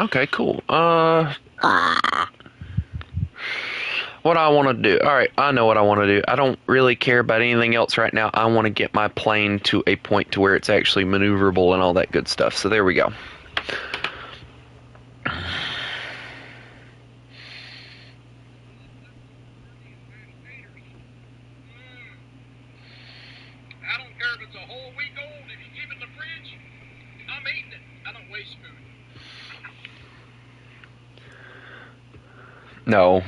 Okay, cool. What I want to do. Alright, I know what I want to do. I don't really care about anything else right now. I want to get my plane to a point to where it's actually maneuverable and all that good stuff. So there we go. I don't care if it's a whole week old. If you keep it in the fridge, I'm eating it. I don't waste food. No.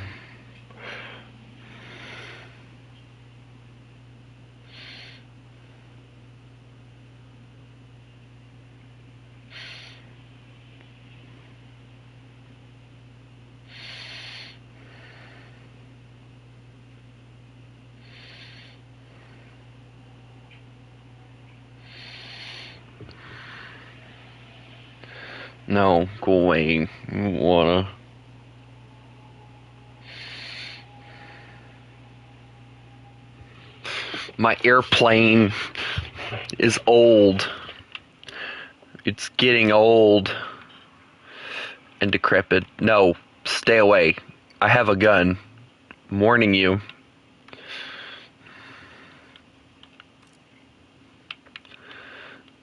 No, go away. Wanna. My airplane is old. It's getting old and decrepit. No, stay away. I have a gun. I'm warning you.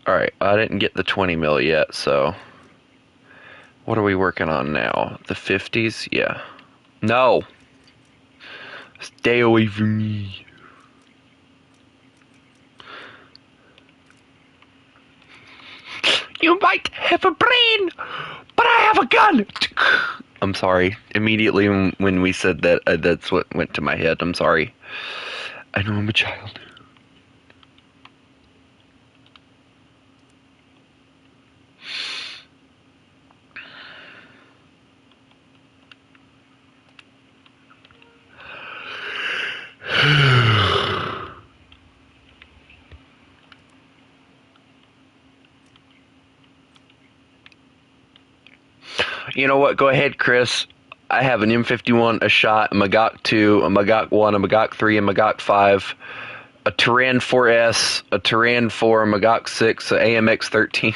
Alright, I didn't get the 20 mil yet, so... What are we working on now? The 50s? Yeah. No! Stay away from me. You might have a brain, but I have a gun! I'm sorry. Immediately when we said that, that's what went to my head. I'm sorry. I know I'm a child. You know what? Go ahead, Chris. I have an M51, a shot, a Magok 2, a Magok 1, a Magok 3, a Magok 5, a Turan 4S, a Turan 4, a Magok 6, a AMX 13.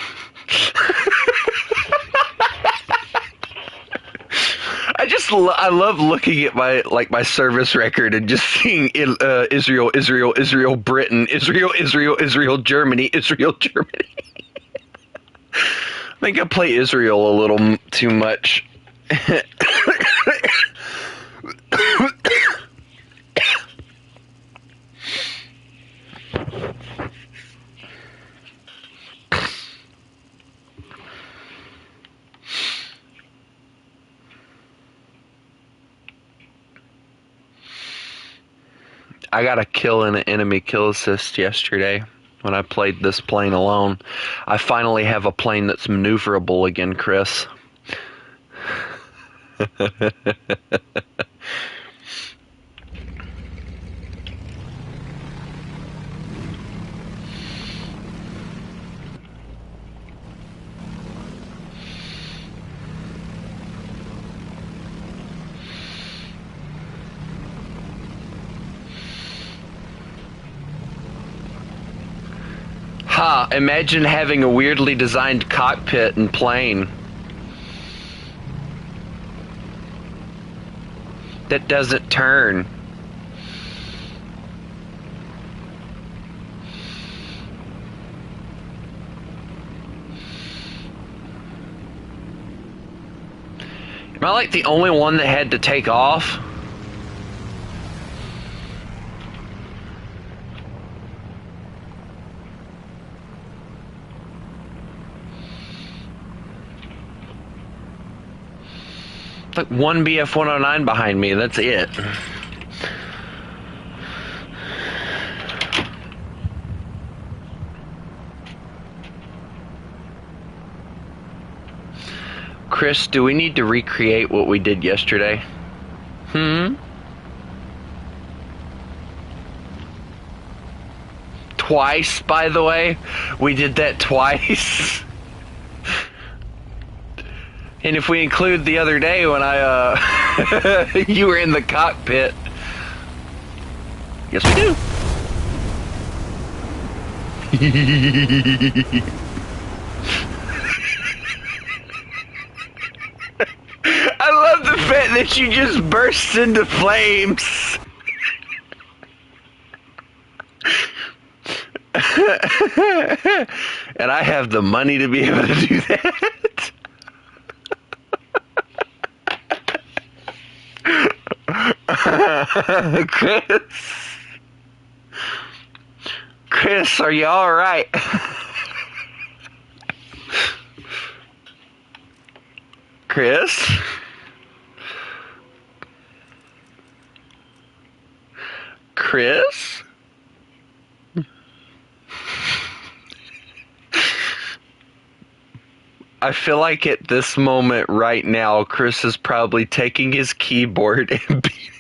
I love looking at my service record and just seeing Israel, Israel, Israel, Britain, Israel, Israel, Israel, Germany, Israel, Germany. I think I play Israel a little too much. I got a kill in an enemy kill assist yesterday when I played this plane alone. I finally have a plane that's maneuverable again, Chris. Ha! Imagine having a weirdly designed cockpit and plane that doesn't turn. Am I like the only one that had to take off? Like one BF-109 behind me, that's it. Chris, do we need to recreate what we did yesterday? Twice, by the way. We did that twice. And if we include the other day when I, you were in the cockpit. Yes, we do. moment that you just burst into flames. And I have the money to be able to do that. Chris, are you all right? Chris? Chris? I feel like at this moment right now, Chris is probably taking his keyboard and beating.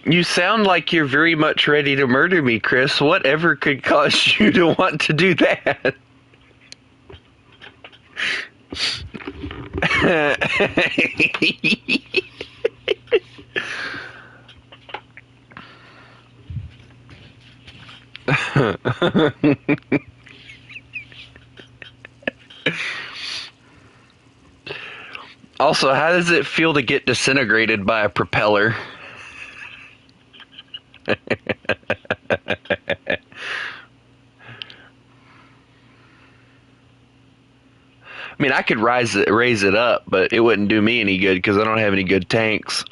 You sound like you're very much ready to murder me, Chris. Whatever could cause you to want to do that? Also, how does it feel to get disintegrated by a propeller? I mean, I could raise it up, but it wouldn't do me any good because I don't have any good tanks.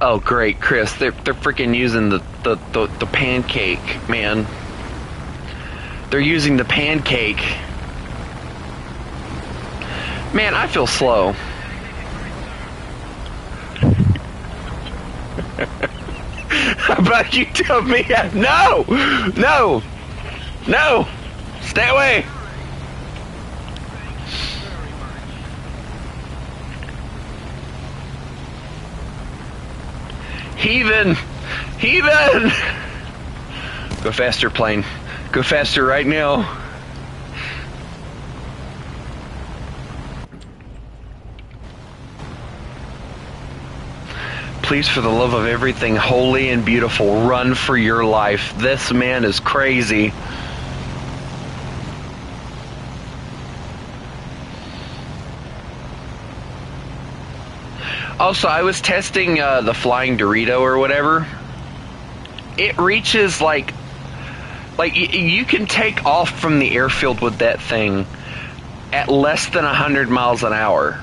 Oh, great, Chris! They're freaking using the pancake, man. They're using the pancake. Man, I feel slow. How about you tell me? No! No! No! Stay away! Heathen! Heathen! Go faster, plane. Go faster right now. Please, for the love of everything holy and beautiful, run for your life. This man is crazy. Also, I was testing the flying Dorito or whatever. It reaches like you can take off from the airfield with that thing at less than 100 miles an hour.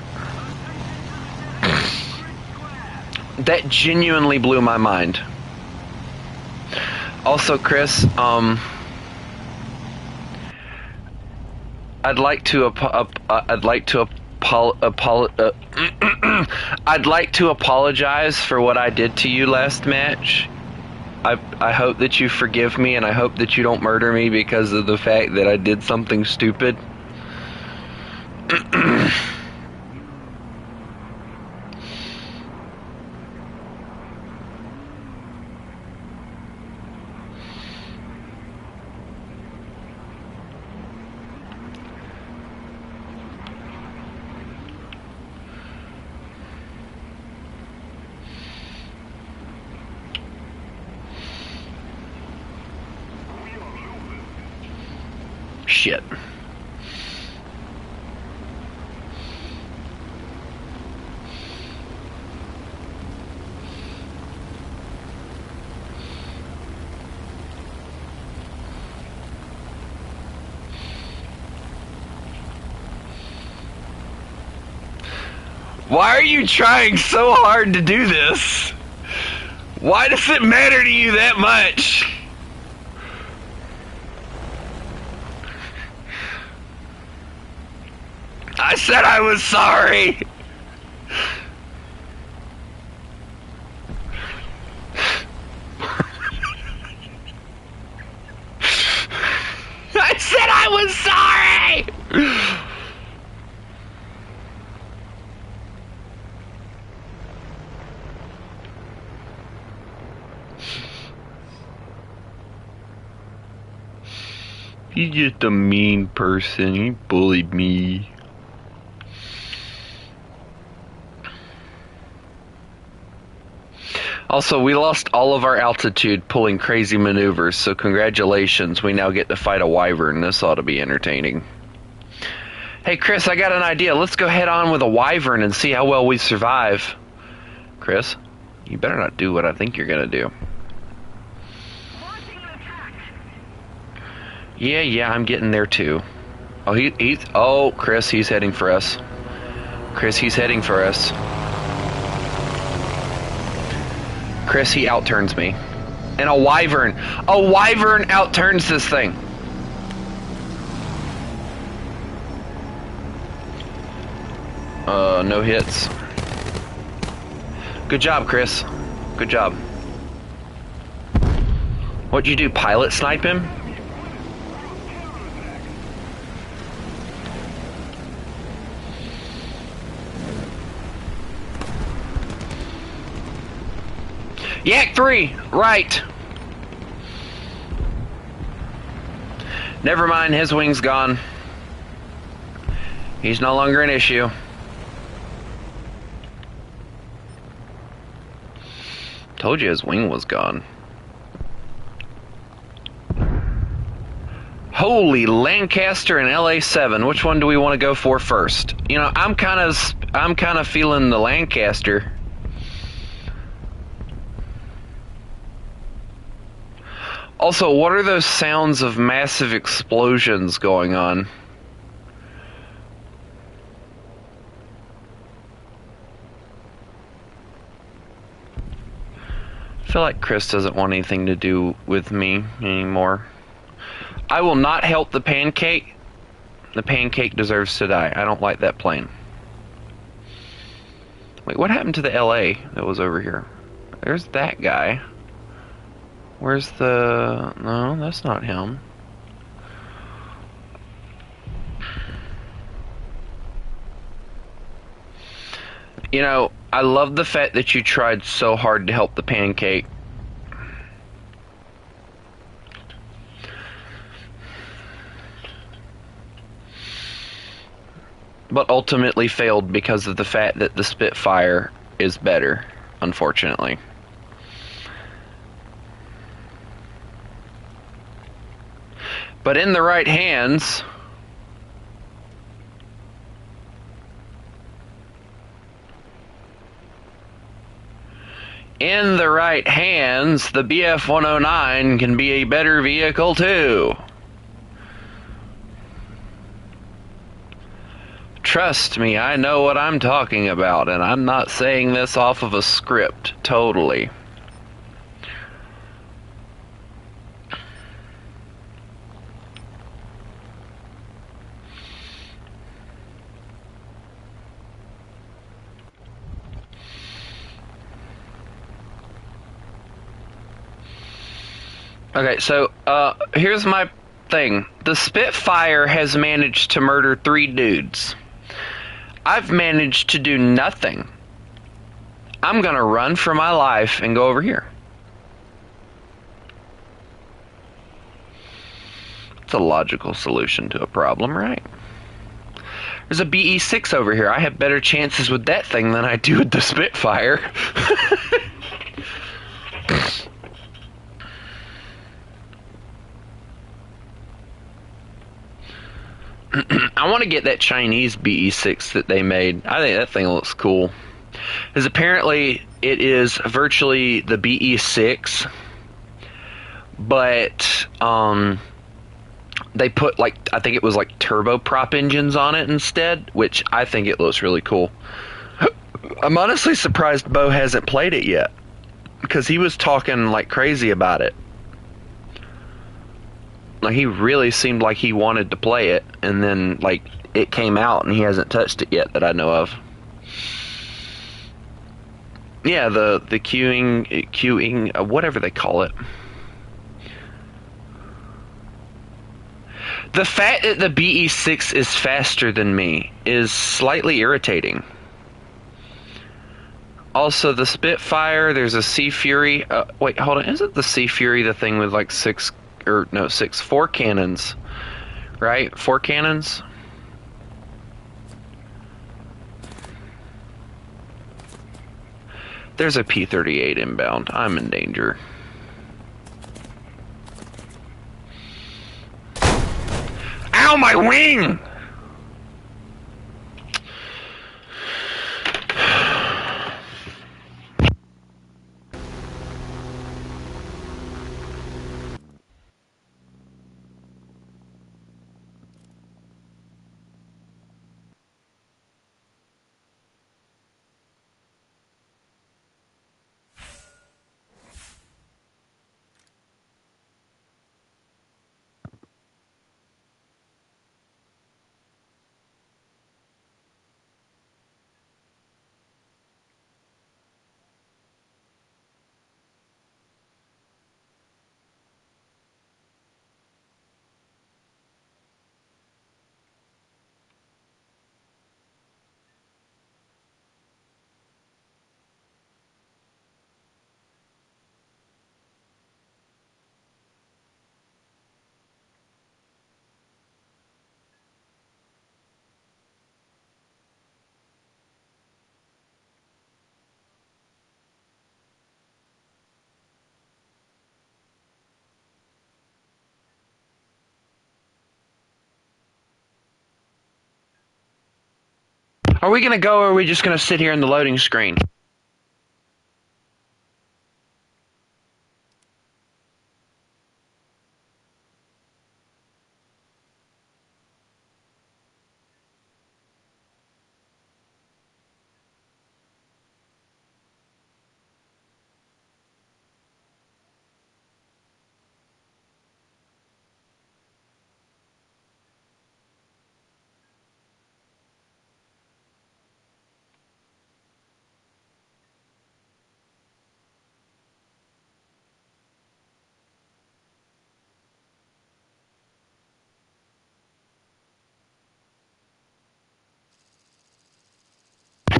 That genuinely blew my mind. Also, Chris, I'd like to I'd like to apologize for what I did to you last match. I hope that you forgive me, and I hope that you don't murder me because of the fact that I did something stupid. Shit. Why are you trying so hard to do this? Why does it matter to you that much? I said I was sorry. I said I was sorry. He's just a mean person. He bullied me. Also, we lost all of our altitude pulling crazy maneuvers, so congratulations. We now get to fight a wyvern. This ought to be entertaining. Hey, Chris, I got an idea. Let's go head on with a wyvern and see how well we survive. Chris, you better not do what I think you're going to do. Yeah, I'm getting there too. Oh, Chris, he's heading for us. Chris, he's heading for us. Chris, he outturns me. And a wyvern outturns this thing. No hits. Good job, Chris. Good job. What'd you do, pilot snipe him? Yak 3, right. Never mind, his wing's gone. He's no longer an issue. Told you his wing was gone. Holy Lancaster and LA7. Which one do we want to go for first? You know, I'm kind of feeling the Lancaster. Also, what are those sounds of massive explosions going on? I feel like Chris doesn't want anything to do with me anymore. I will not help the pancake. The pancake deserves to die. I don't like that plane. Wait, what happened to the LA that was over here? There's that guy. Where's the... No, that's not him. You know, I love the fact that you tried so hard to help the pancake. But ultimately failed because of the fact that the Spitfire is better, unfortunately. But in the right hands... In the right hands, the BF-109 can be a better vehicle too. Trust me, I know what I'm talking about, and I'm not saying this off of a script, totally. Okay, so here's my thing. The Spitfire has managed to murder 3 dudes. I've managed to do nothing. I'm gonna run for my life and go over here. It's a logical solution to a problem, right? There's a BE-6 over here. I have better chances with that thing than I do with the Spitfire. I want to get that Chinese BE-6 that they made. I think that thing looks cool. Because apparently it is virtually the BE-6, but they put, like, I think it was like turboprop engines on it instead, which I think it looks really cool. I'm honestly surprised Bo hasn't played it yet, because he was talking like crazy about it. Like, he really seemed like he wanted to play it, and then, like, it came out and he hasn't touched it yet that I know of. Yeah, the queuing, whatever they call it. The fact that the BE-6 is faster than me is slightly irritating. Also, the Spitfire, there's a Sea Fury. Wait, hold on. Isn't the Sea Fury the thing with like 6 or no, 6, 4 cannons, right? 4 cannons. There's a P-38 inbound. I'm in danger. Ow, my wing! Are we gonna go, or are we just gonna sit here in the loading screen?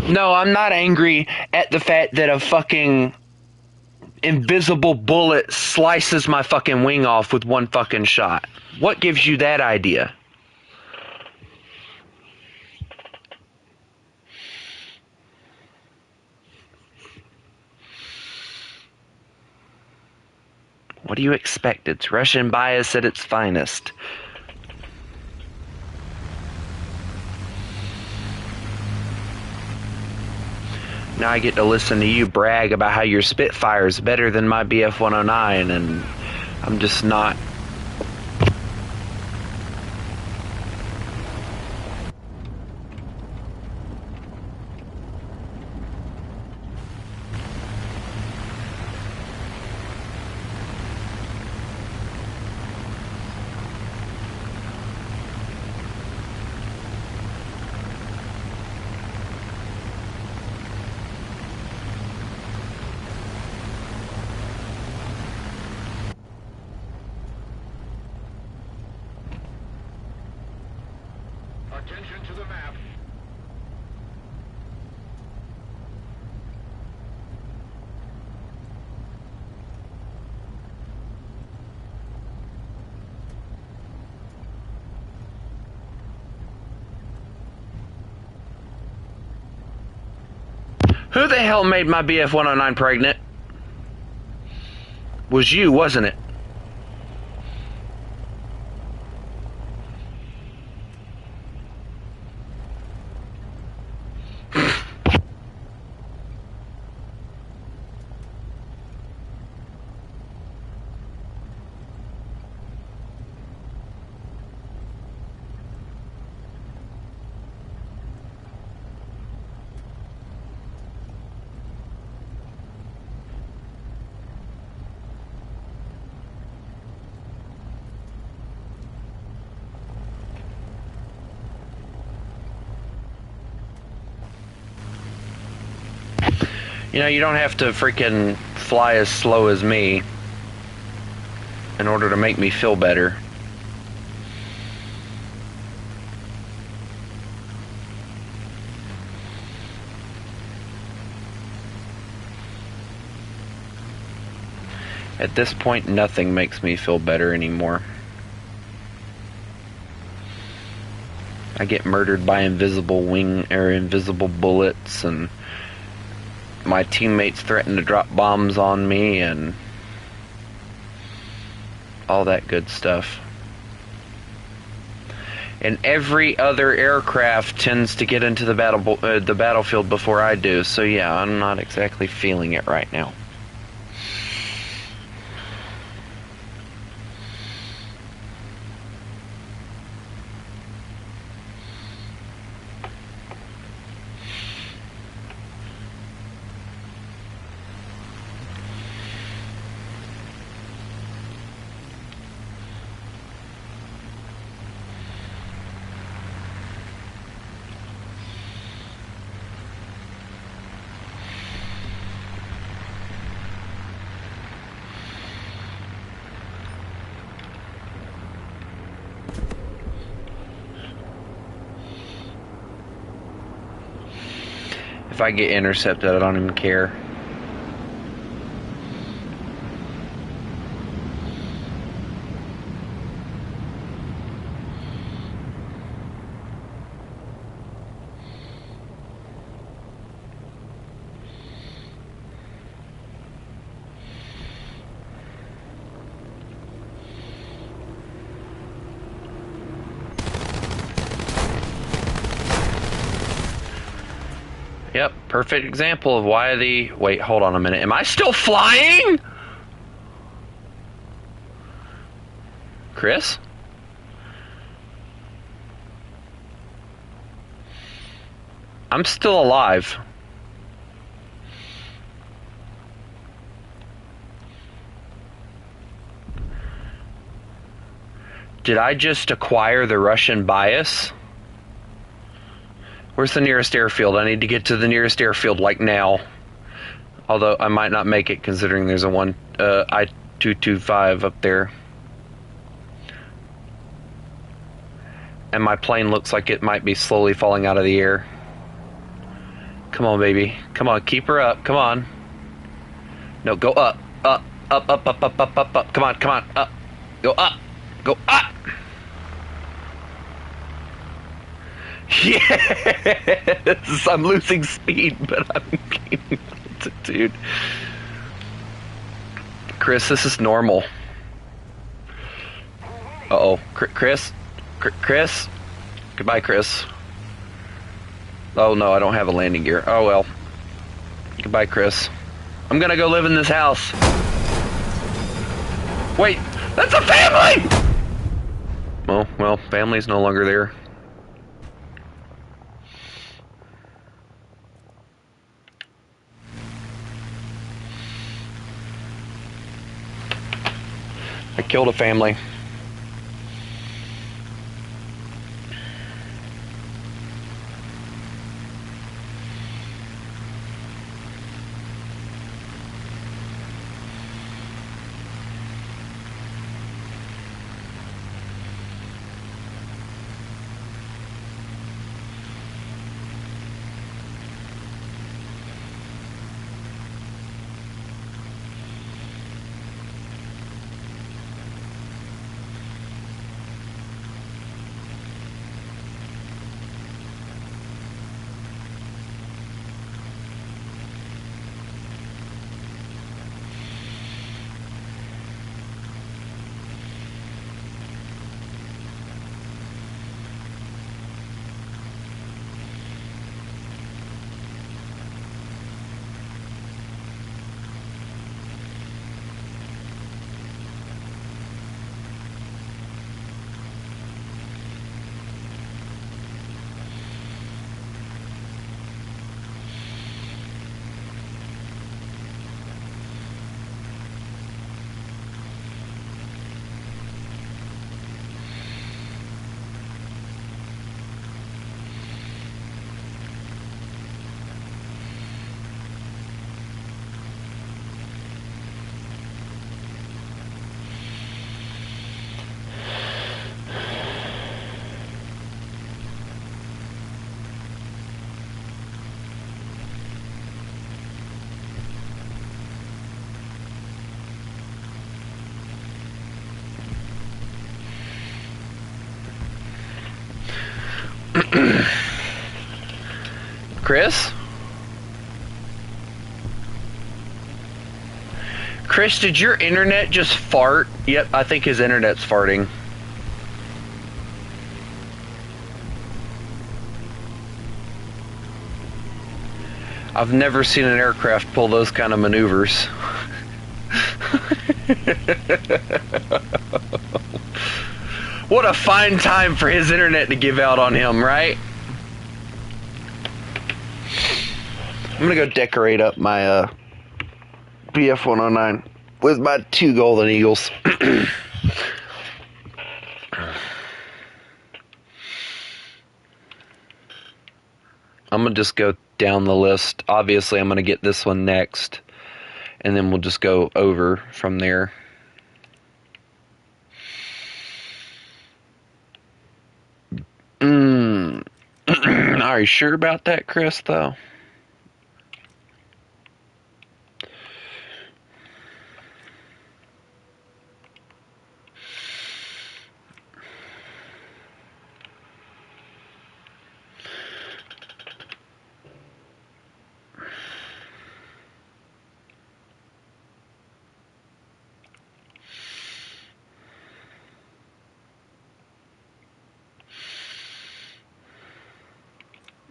No, I'm not angry at the fact that a fucking invisible bullet slices my fucking wing off with one fucking shot. What gives you that idea? What do you expect? It's Russian bias at its finest. Now I get to listen to you brag about how your Spitfire is better than my BF-109, and I'm just not. Attention to the map. Who the hell made my BF-109 pregnant? Was you, wasn't it? You know, you don't have to freaking fly as slow as me in order to make me feel better. At this point, nothing makes me feel better anymore. I get murdered by invisible bullets, and my teammates threaten to drop bombs on me, and all that good stuff. And every other aircraft tends to get into the battlefield before I do, so yeah, I'm not exactly feeling it right now. If I get intercepted, I don't even care. Yep, perfect example of why the... Wait, hold on a minute. Am I still flying? Chris? I'm still alive. Did I just acquire the Russian bias? Where's the nearest airfield? I need to get to the nearest airfield, like now. Although I might not make it, considering there's a I-225 up there. And my plane looks like it might be slowly falling out of the air. Come on, baby. Come on, keep her up. Come on. No, go up. Up, up, up, up, up, up, up, up. Come on, come on, up. Go up. Go up! Yes! I'm losing speed, but I'm gaining altitude. Chris, this is normal. Uh-oh. Chris? Chris? Goodbye, Chris. Oh, no, I don't have a landing gear. Oh, well. Goodbye, Chris. I'm gonna go live in this house. Wait! That's a family! Oh, well, family's no longer there. I killed a family. Chris? Chris, did your internet just fart? Yep, I think his internet's farting. I've never seen an aircraft pull those kind of maneuvers. What a fine time for his internet to give out on him, right? I'm gonna go decorate up my BF-109 with my 2 golden eagles. I'm gonna just go down the list. Obviously, I'm gonna get this one next, and then we'll just go over from there. Are you sure about that, Chris, though?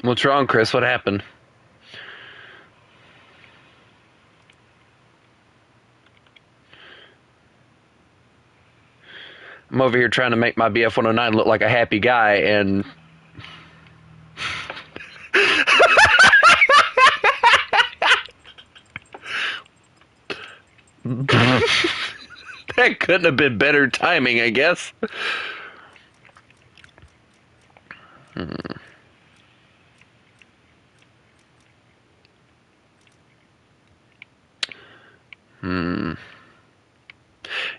What's wrong, Chris? What happened? I'm over here trying to make my BF-109 look like a happy guy, and that couldn't have been better timing, I guess.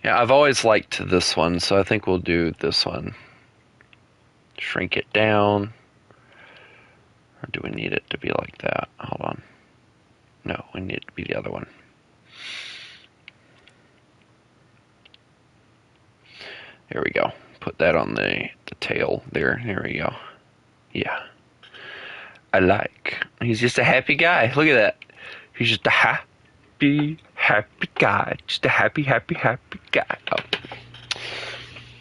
Yeah, I've always liked this one, so I think we'll do this one. Shrink it down. Or do we need it to be like that? Hold on. No, we need it to be the other one. There we go. Put that on the tail there. There we go. Yeah. I like. He's just a happy guy. Look at that. He's just a happy guy. Just a happy guy. Oh.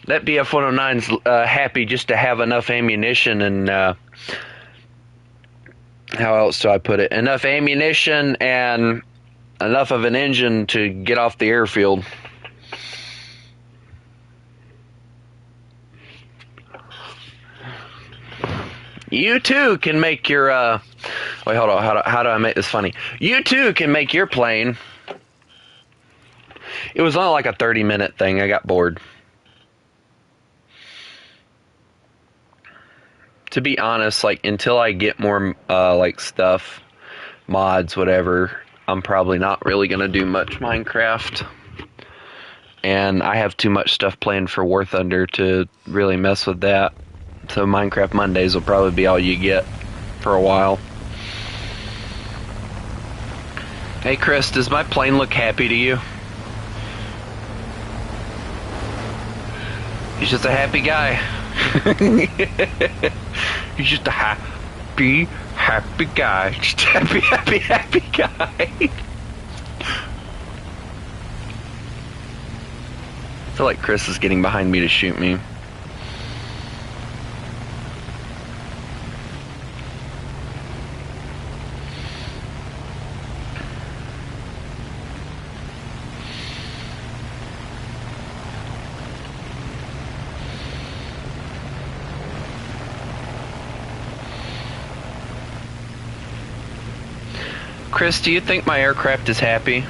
That BF-109's happy just to have enough ammunition and, how else do I put it? Enough ammunition and enough of an engine to get off the airfield. You too can make your, wait, hold on, how do I make this funny? You too can make your plane. It was only like a 30-minute thing. I got bored. To be honest, like, until I get more, like, stuff, mods, whatever, I'm probably not really going to do much Minecraft. And I have too much stuff planned for War Thunder to really mess with that. So Minecraft Mondays will probably be all you get for a while. Hey Chris, does my plane look happy to you? He's just a happy guy. He's just a happy guy. Just a happy guy. I feel like Chris is getting behind me to shoot me. Chris, do you think my aircraft is happy?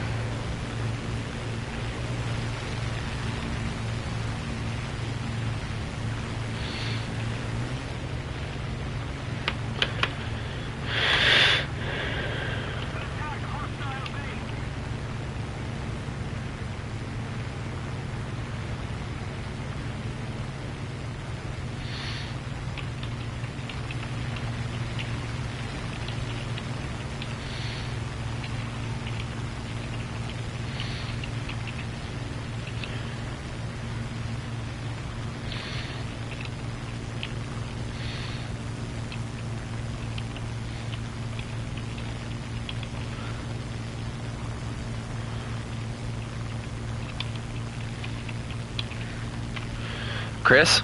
Chris?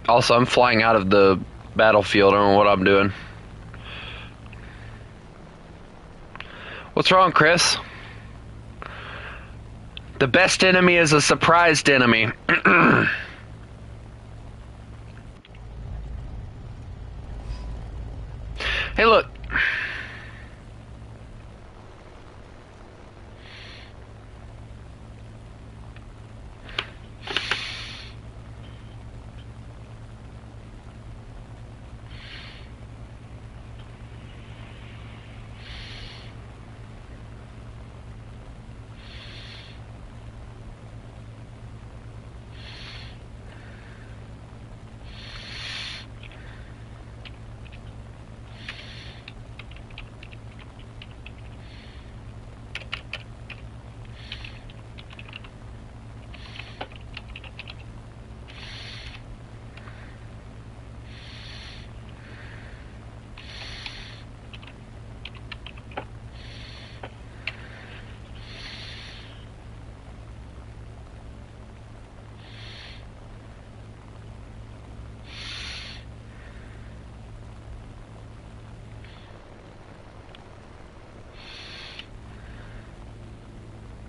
Also, I'm flying out of the battlefield. I don't know what I'm doing. What's wrong, Chris? The best enemy is a surprised enemy. Hey, look.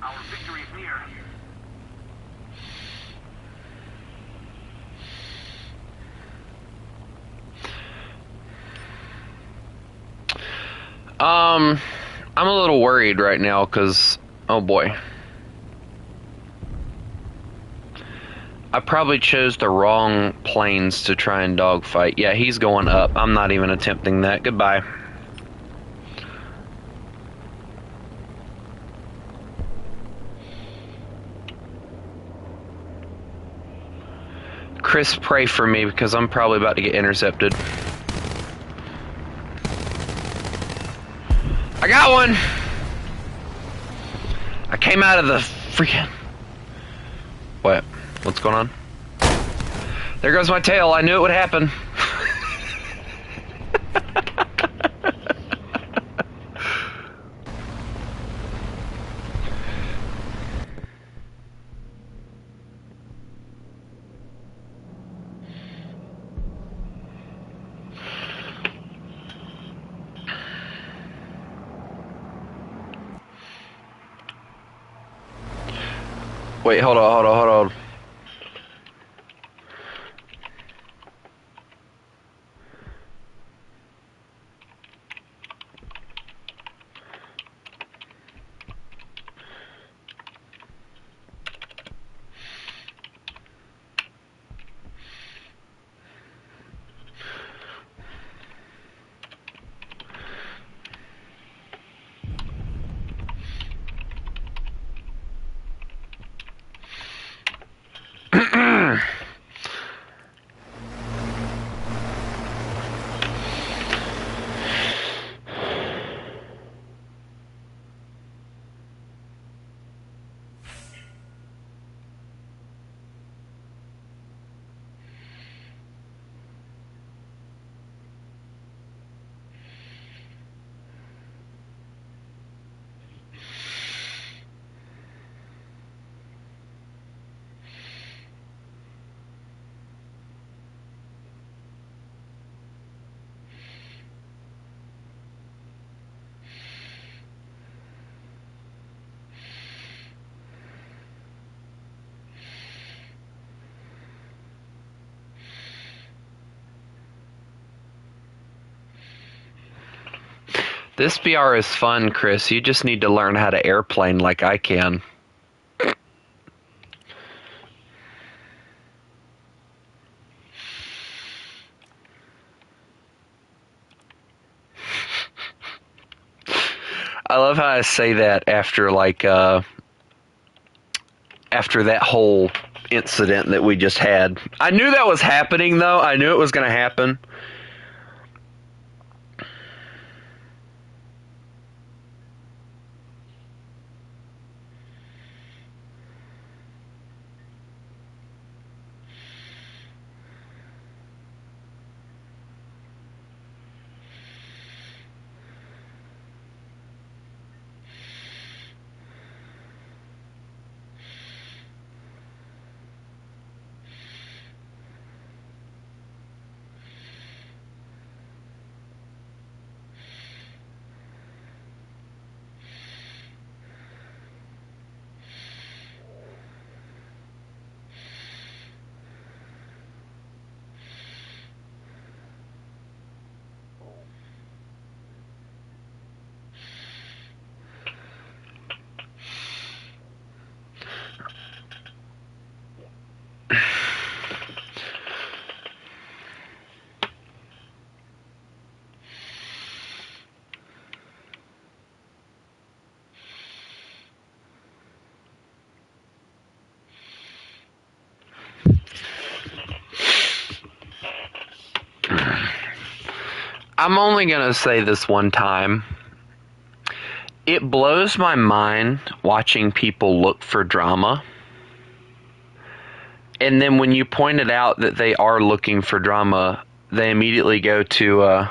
Our victory is near. I'm a little worried right now because, oh boy. I probably chose the wrong planes to try and dogfight. Yeah, he's going up. I'm not even attempting that. Goodbye. Chris, pray for me because I'm probably about to get intercepted. I got one! I came out of the freaking... What? What's going on? There goes my tail. I knew it would happen. Wait, hold on. This VR is fun, Chris. You just need to learn how to airplane like I can. I love how I say that after after that whole incident that we just had. I knew that was happening, though. I knew it was going to happen. I'm only going to say this one time. It blows my mind watching people look for drama. And then when you pointed out that they are looking for drama, they immediately go to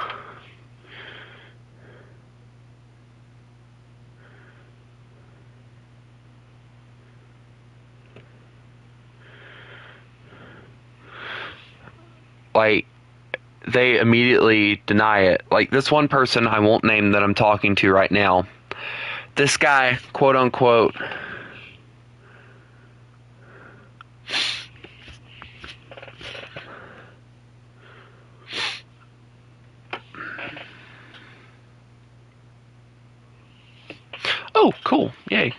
like they immediately deny it. Like this one person I won't name that I'm talking to right now. This guy, quote unquote, oh, cool. Yay.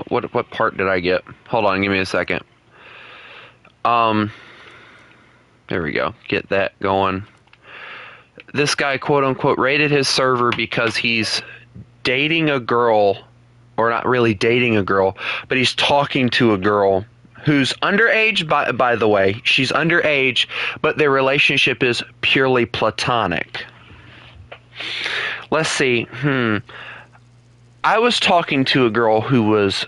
What part did I get? Hold on, give me a second. There we go. Get that going. This guy, quote unquote, raided his server because he's dating a girl, or not really dating a girl, but he's talking to a girl who's underage, by the way. She's underage, but their relationship is purely platonic. Let's see. I was talking to a girl who was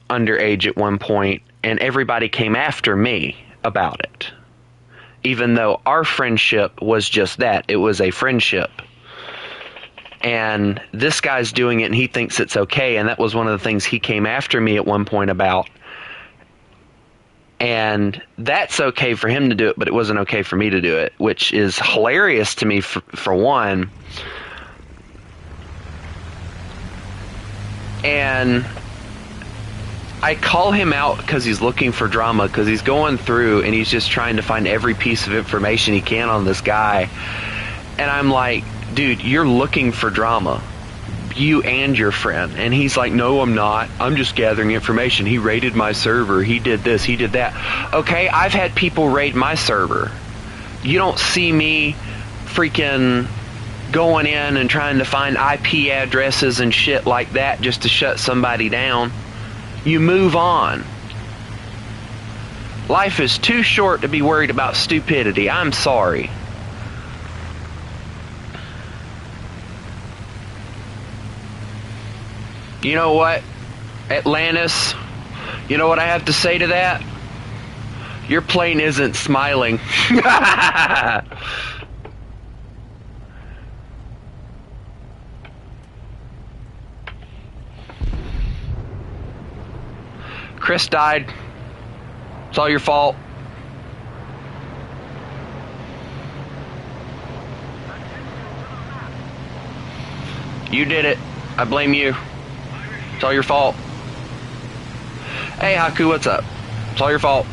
underage at one point, and everybody came after me about it. Even though our friendship was just that. It was a friendship. And this guy's doing it and he thinks it's okay, and that was one of the things he came after me at one point about. And that's okay for him to do it, but it wasn't okay for me to do it, which is hilarious to me for one. And I call him out because he's looking for drama, because he's going through and he's just trying to find every piece of information he can on this guy. And I'm like, dude, you're looking for drama. You and your friend. And he's like, no, I'm not. I'm just gathering information. He raided my server. He did this. He did that. Okay, I've had people raid my server. You don't see me freaking going in and trying to find IP addresses and shit like that just to shut somebody down. You move on. Life is too short to be worried about stupidity. I'm sorry. You know what, Atlantis? You know what I have to say to that? Your plane isn't smiling. Chris died. It's all your fault. You did it. I blame you. It's all your fault. Hey, Haku, what's up? It's all your fault.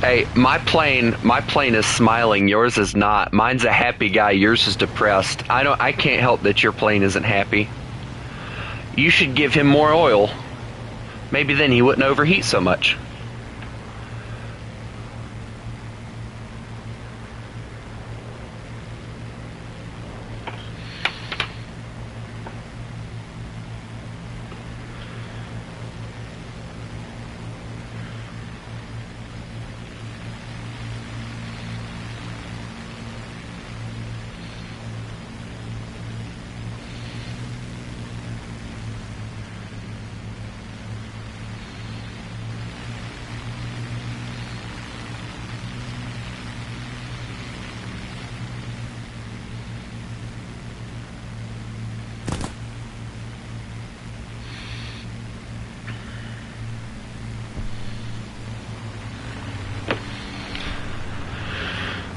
Hey, my plane is smiling. Yours is not. Mine's a happy guy. Yours is depressed. I can't help that your plane isn't happy. You should give him more oil. Maybe then he wouldn't overheat so much.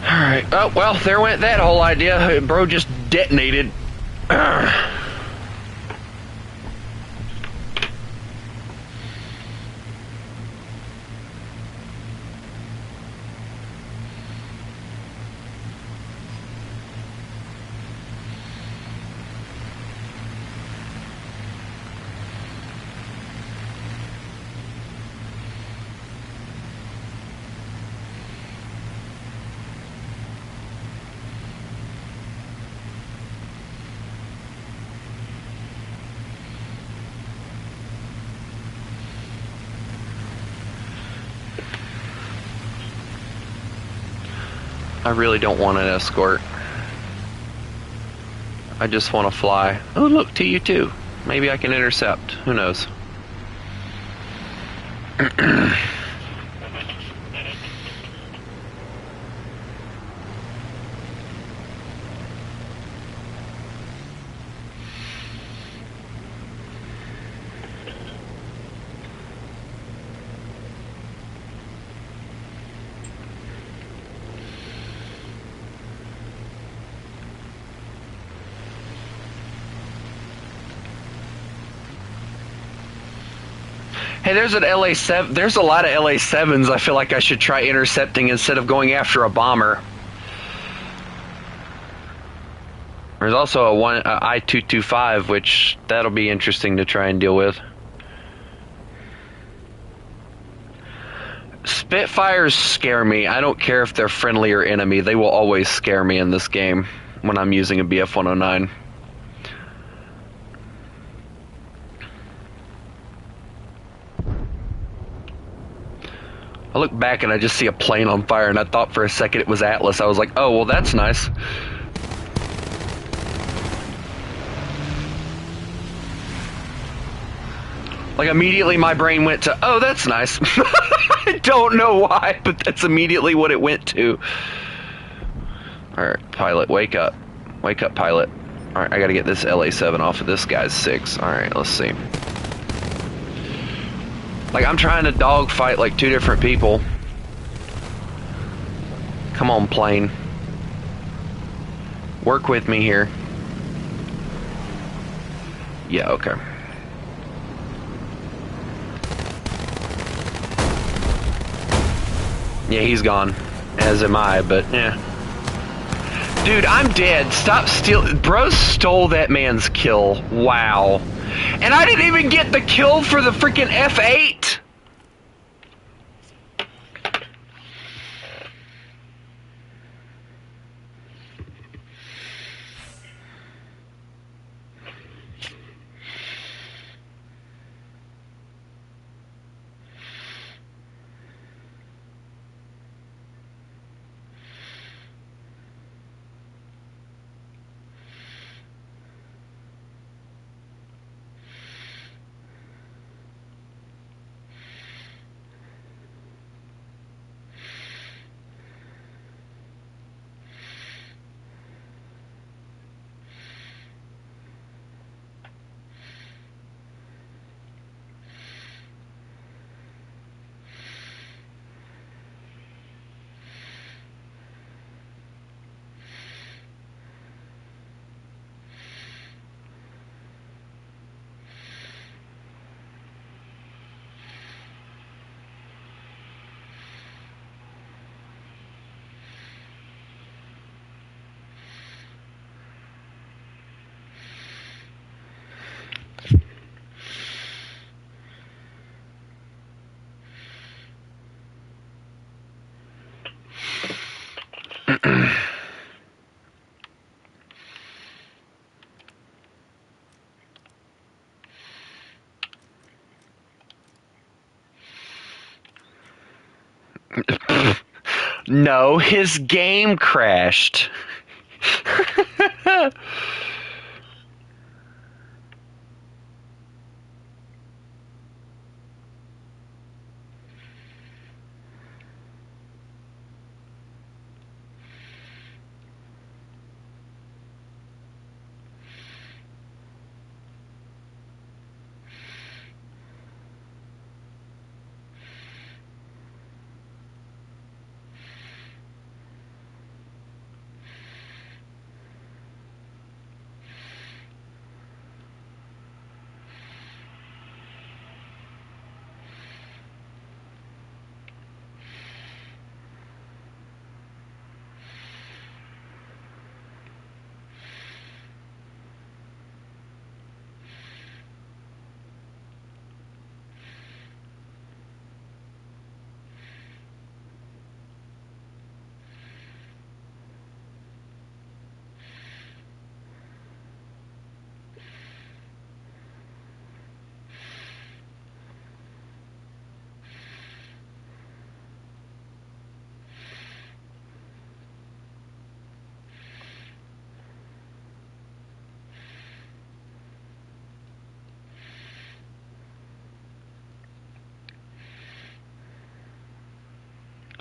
Alright. Oh, well, there went that whole idea. Bro just detonated. I really don't want an escort. I just want to fly. Oh, look, TU2. Maybe I can intercept. Who knows? Hey, there's an LA7. There's a lot of LA7s. I feel like I should try intercepting instead of going after a bomber. There's also a I-225, which that'll be interesting to try and deal with. Spitfires scare me. I don't care if they're friendly or enemy. They will always scare me in this game when I'm using a BF-109. I look back and I just see a plane on fire, and I thought for a second it was Atlas. I was like, oh, well, that's nice. Like, immediately my brain went to, oh, that's nice. I don't know why, but that's immediately what it went to. Alright, pilot, wake up. Wake up, pilot. Alright, I gotta get this LA7 off of this guy's 6. Alright, let's see. Like, I'm trying to dogfight like 2 different people. Come on, plane. Work with me here. Yeah, okay. Yeah, he's gone. As am I, but yeah. Dude, I'm dead. Stop stealing. Bro stole that man's kill. Wow. And I didn't even get the kill for the freaking F8. No, his game crashed.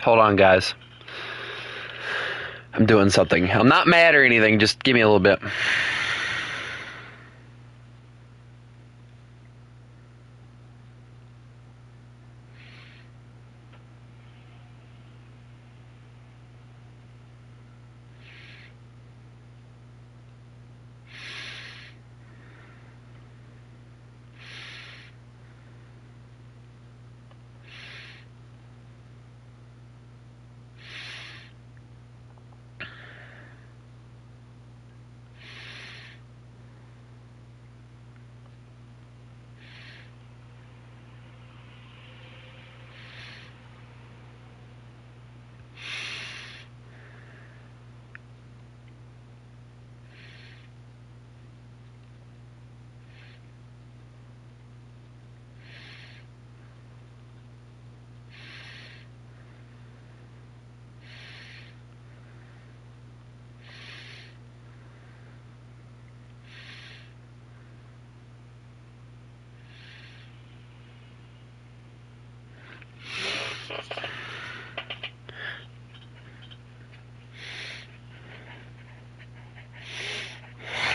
Hold on, guys. I'm doing something. I'm not mad or anything. Just give me a little bit.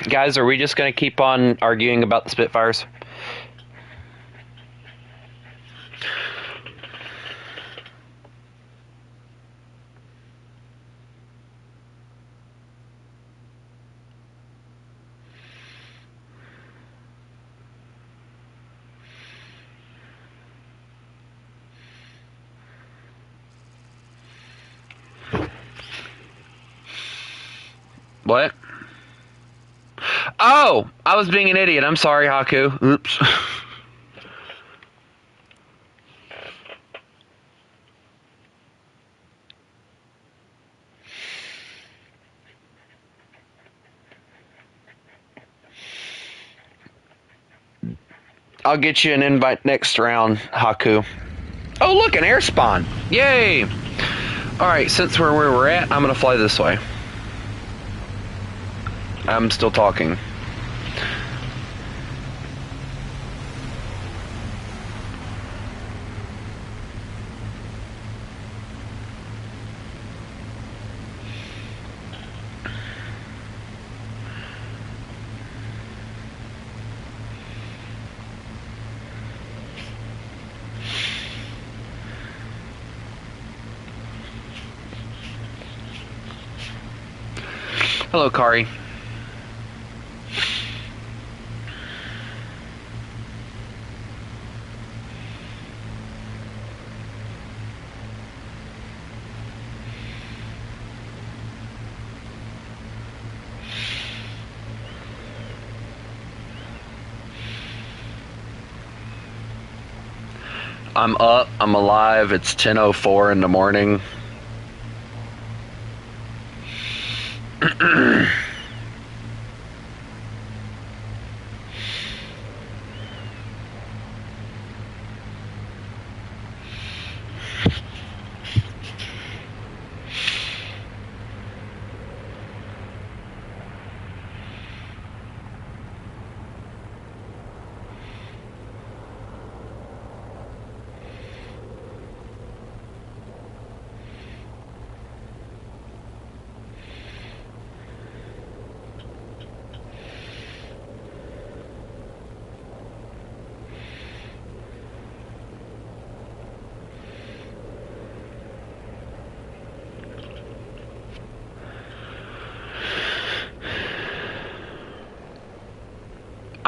Guys, are we just going to keep on arguing about the Spitfires? What? Oh, I was being an idiot. I'm sorry, Haku. Oops. I'll get you an invite next round, Haku. Oh, look, an air spawn. Yay! Alright, since we're where we're at, I'm going to fly this way. I'm still talking. Hello, Kari. I'm up. I'm alive. It's 10:04 in the morning.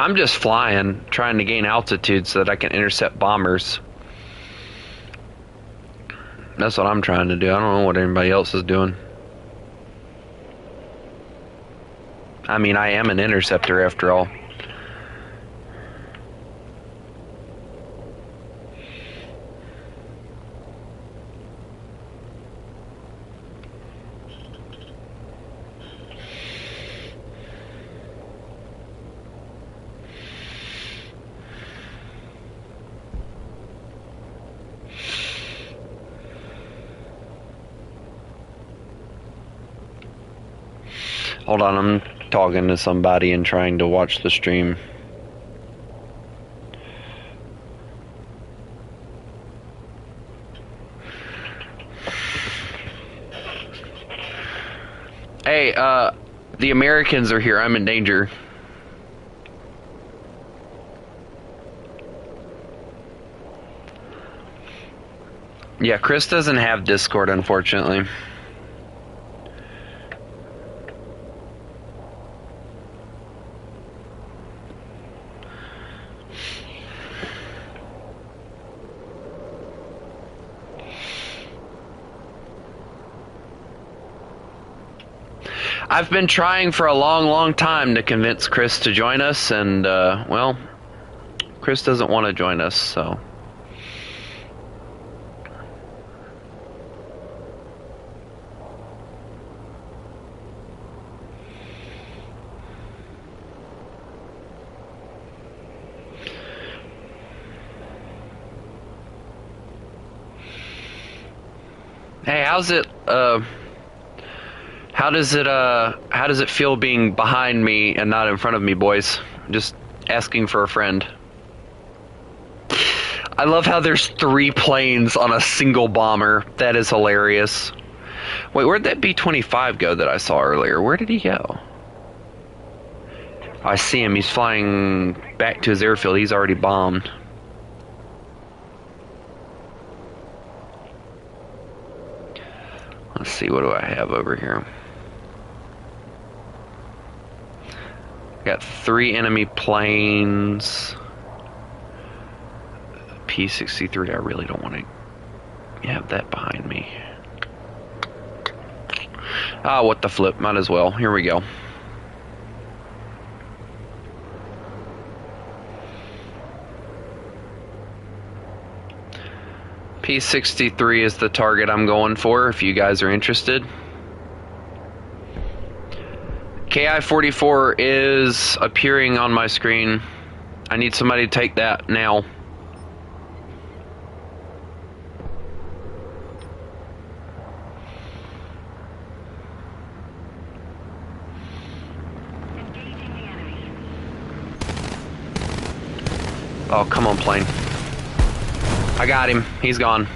I'm just flying, trying to gain altitude so that I can intercept bombers. That's what I'm trying to do. I don't know what anybody else is doing. I mean, I am an interceptor after all. Hold on, I'm talking to somebody and trying to watch the stream. Hey, the Americans are here. I'm in danger. Yeah, Chris doesn't have Discord, unfortunately. I've been trying for a long time to convince Chris to join us, and, well, Chris doesn't want to join us, so... Hey, how does it feel being behind me and not in front of me, boys? Just asking for a friend. I love how there's 3 planes on a single bomber. That is hilarious. Wait, where'd that B-25 go that I saw earlier? Where did he go? I see him. He's flying back to his airfield. He's already bombed. Let's see, what do I have over here? Got 3 enemy planes. P-63, I really don't want to have that behind me. Ah, what the flip, might as well. Here we go. P-63 is the target I'm going for, if you guys are interested. KI-44 is appearing on my screen. I need somebody to take that now. Oh, come on, plane. I got him. He's gone.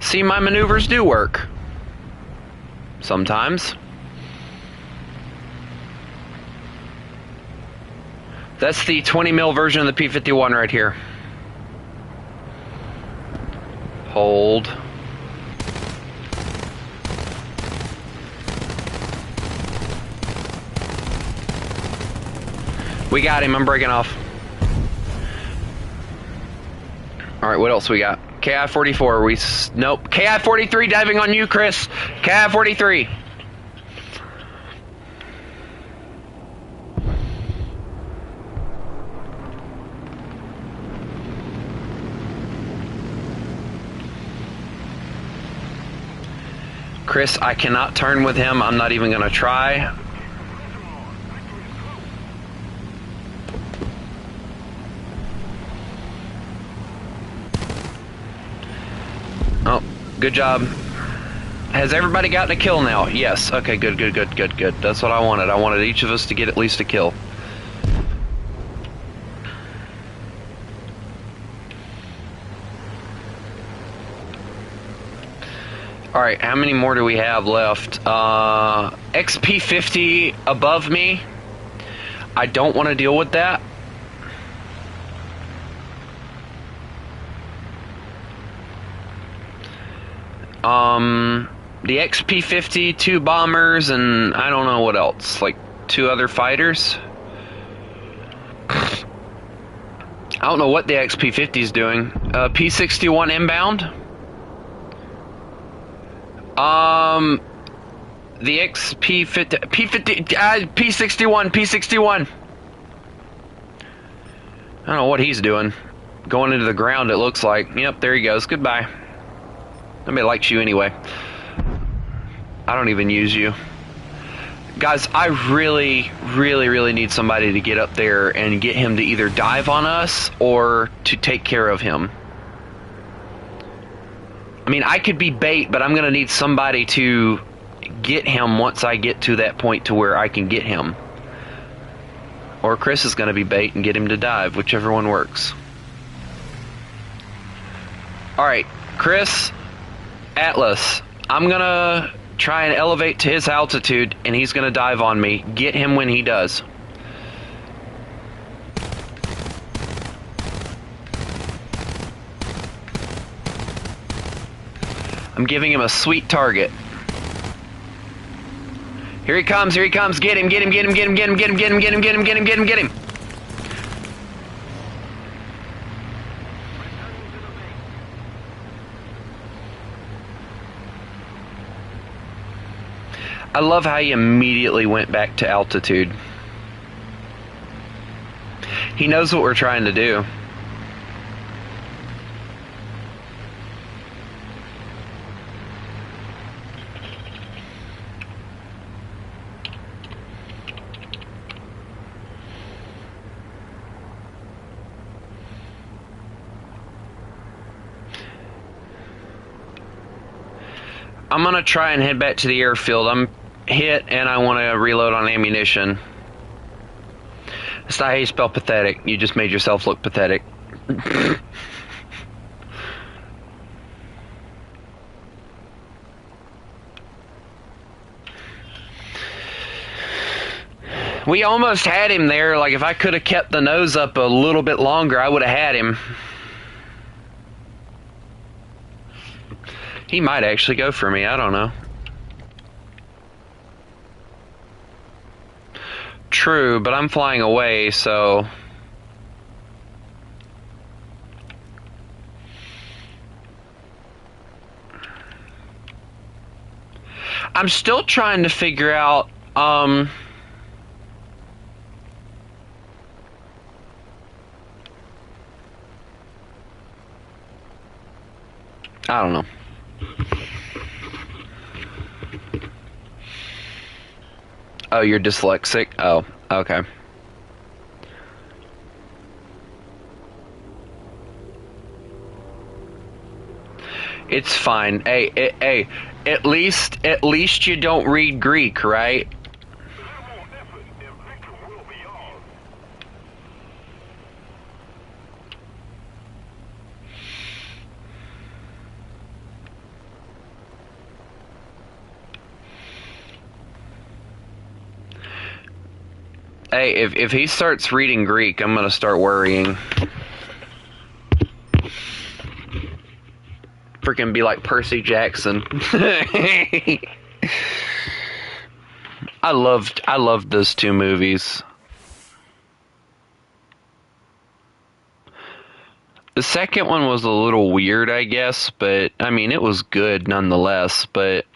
See, my maneuvers do work. Sometimes. That's the 20 mil version of the P-51 right here. Hold. We got him. I'm breaking off. Alright, what else we got? KI-44. Nope. KI-43 diving on you, Chris. KI-43. Chris, I cannot turn with him. I'm not even going to try. Oh, good job. Has everybody gotten a kill now? Yes. Okay, good. That's what I wanted. I wanted each of us to get at least a kill. Alright, how many more do we have left? XP50 above me. I don't want to deal with that. The XP-50, 2 bombers, and I don't know what else. Like 2 other fighters. I don't know what the XP-50 is doing. P-61 inbound. The XP-50, P-61, P-61. I don't know what he's doing. Going into the ground, it looks like. Yep, there he goes. Goodbye. Nobody likes you anyway. I don't even use you. Guys, I really, really, really need somebody to get up there and get him to either dive on us or to take care of him. I mean, I could be bait, but I'm going to need somebody to get him once I get to that point to where I can get him. Or Chris is going to be bait and get him to dive, whichever one works. Alright, Chris, Atlas, I'm going to try and elevate to his altitude, and he's going to dive on me. Get him when he does. I'm giving him a sweet target. Here he comes, here he comes. Get him, get him, get him, get him, get him, get him, get him, get him, get him, get him, get him, get him. I love how he immediately went back to altitude. He knows what we're trying to do. I'm going to try and head back to the airfield. I'm hit and I want to reload on ammunition. That's not how you spell pathetic. You just made yourself look pathetic. We almost had him there. Like, if I could have kept the nose up a little bit longer, I would have had him. He might actually go for me, I don't know. True, but I'm flying away, so... I'm still trying to figure out, I don't know. Oh, you're dyslexic? Oh, okay. It's fine. Hey, at least you don't read Greek, right? Hey, if he starts reading Greek, I'm gonna start worrying. Freaking be like Percy Jackson. I loved those 2 movies. The second one was a little weird, I guess, but I mean, it was good nonetheless. But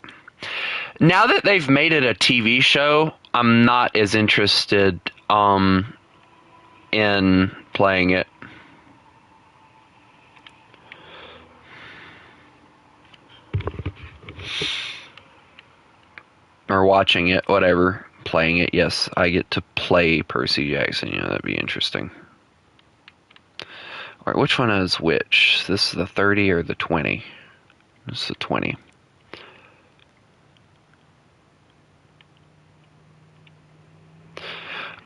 now that they've made it a TV show, I'm not as interested in playing it. Or watching it, whatever. Playing it, yes. I get to play Percy Jackson, you know, that'd be interesting. Alright, which one is which? This is the 30 or the 20? This is the 20.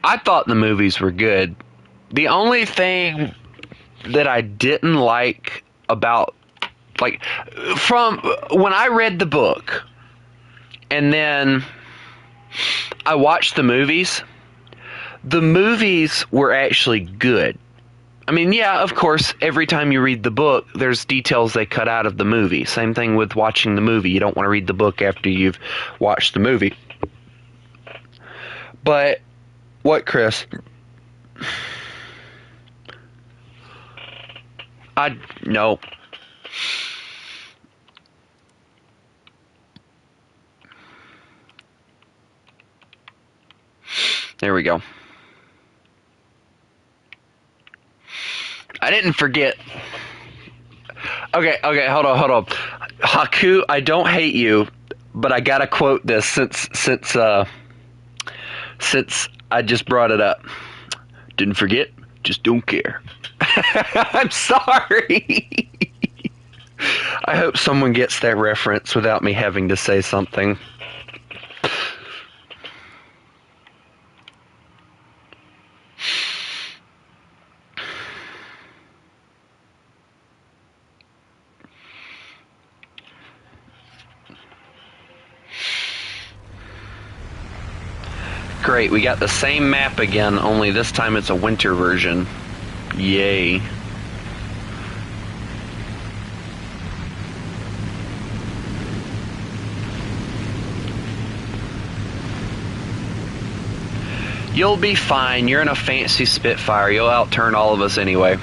I thought the movies were good. The only thing that I didn't like about, like, from when I read the book and then I watched the movies were actually good. I mean, yeah, of course, every time you read the book, there's details they cut out of the movie. Same thing with watching the movie. You don't want to read the book after you've watched the movie. But what, Chris? No. There we go. I didn't forget. Okay, hold on. Haku, I don't hate you, but I gotta quote this since I just brought it up. Didn't forget, just don't care. I'm sorry. I hope someone gets that reference without me having to say something. Great, we got the same map again, only this time it's a winter version. Yay. You'll be fine. You're in a fancy Spitfire. You'll outturn all of us anyway.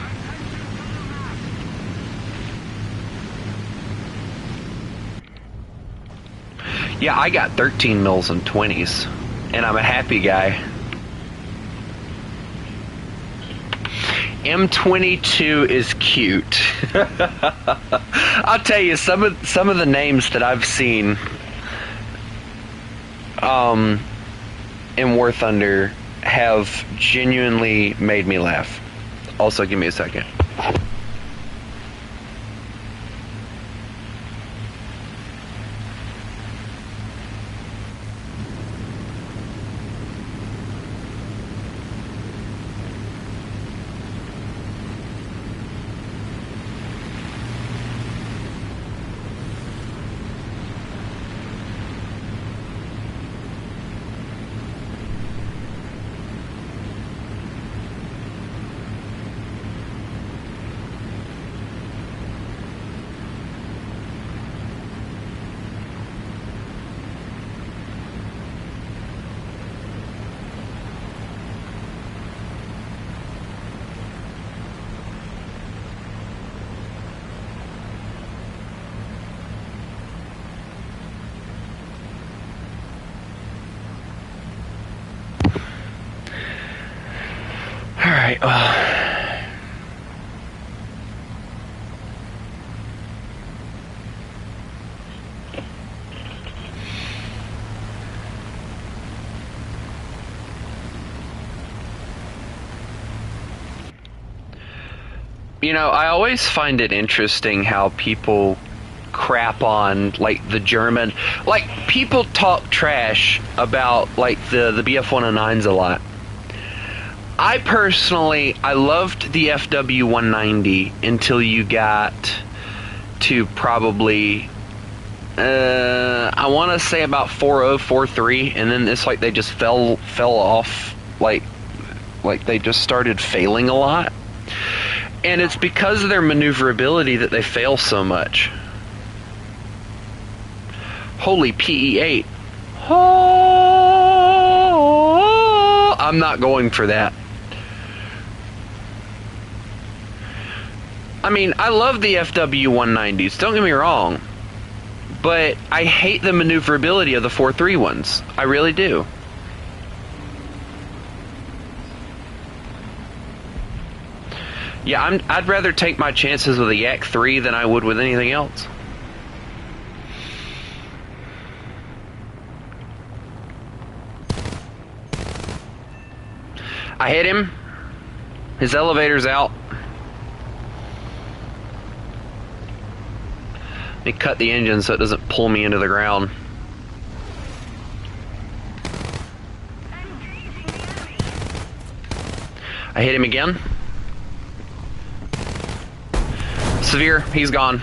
Yeah, I got 13 mils and 20s. And I'm a happy guy. M22 is cute. I'll tell you, some of the names that I've seen in War Thunder have genuinely made me laugh. Also, give me a second. Alright, you know, I always find it interesting how people crap on, like, the German... Like, people talk trash about, like, the BF-109s a lot. I personally, I loved the FW-190 until you got to probably, I want to say about 4.0, 4.3, and then it's like they just fell off, like they just started failing a lot. And it's because of their maneuverability that they fail so much. Holy PE-8. Oh, I'm not going for that. I mean, I love the FW-190s, don't get me wrong, but I hate the maneuverability of the 4.3 ones. I really do. Yeah, I'd rather take my chances with a Yak 3 than I would with anything else. I hit him. His elevator's out. Let me cut the engine so it doesn't pull me into the ground. I hit him again. Severe, he's gone.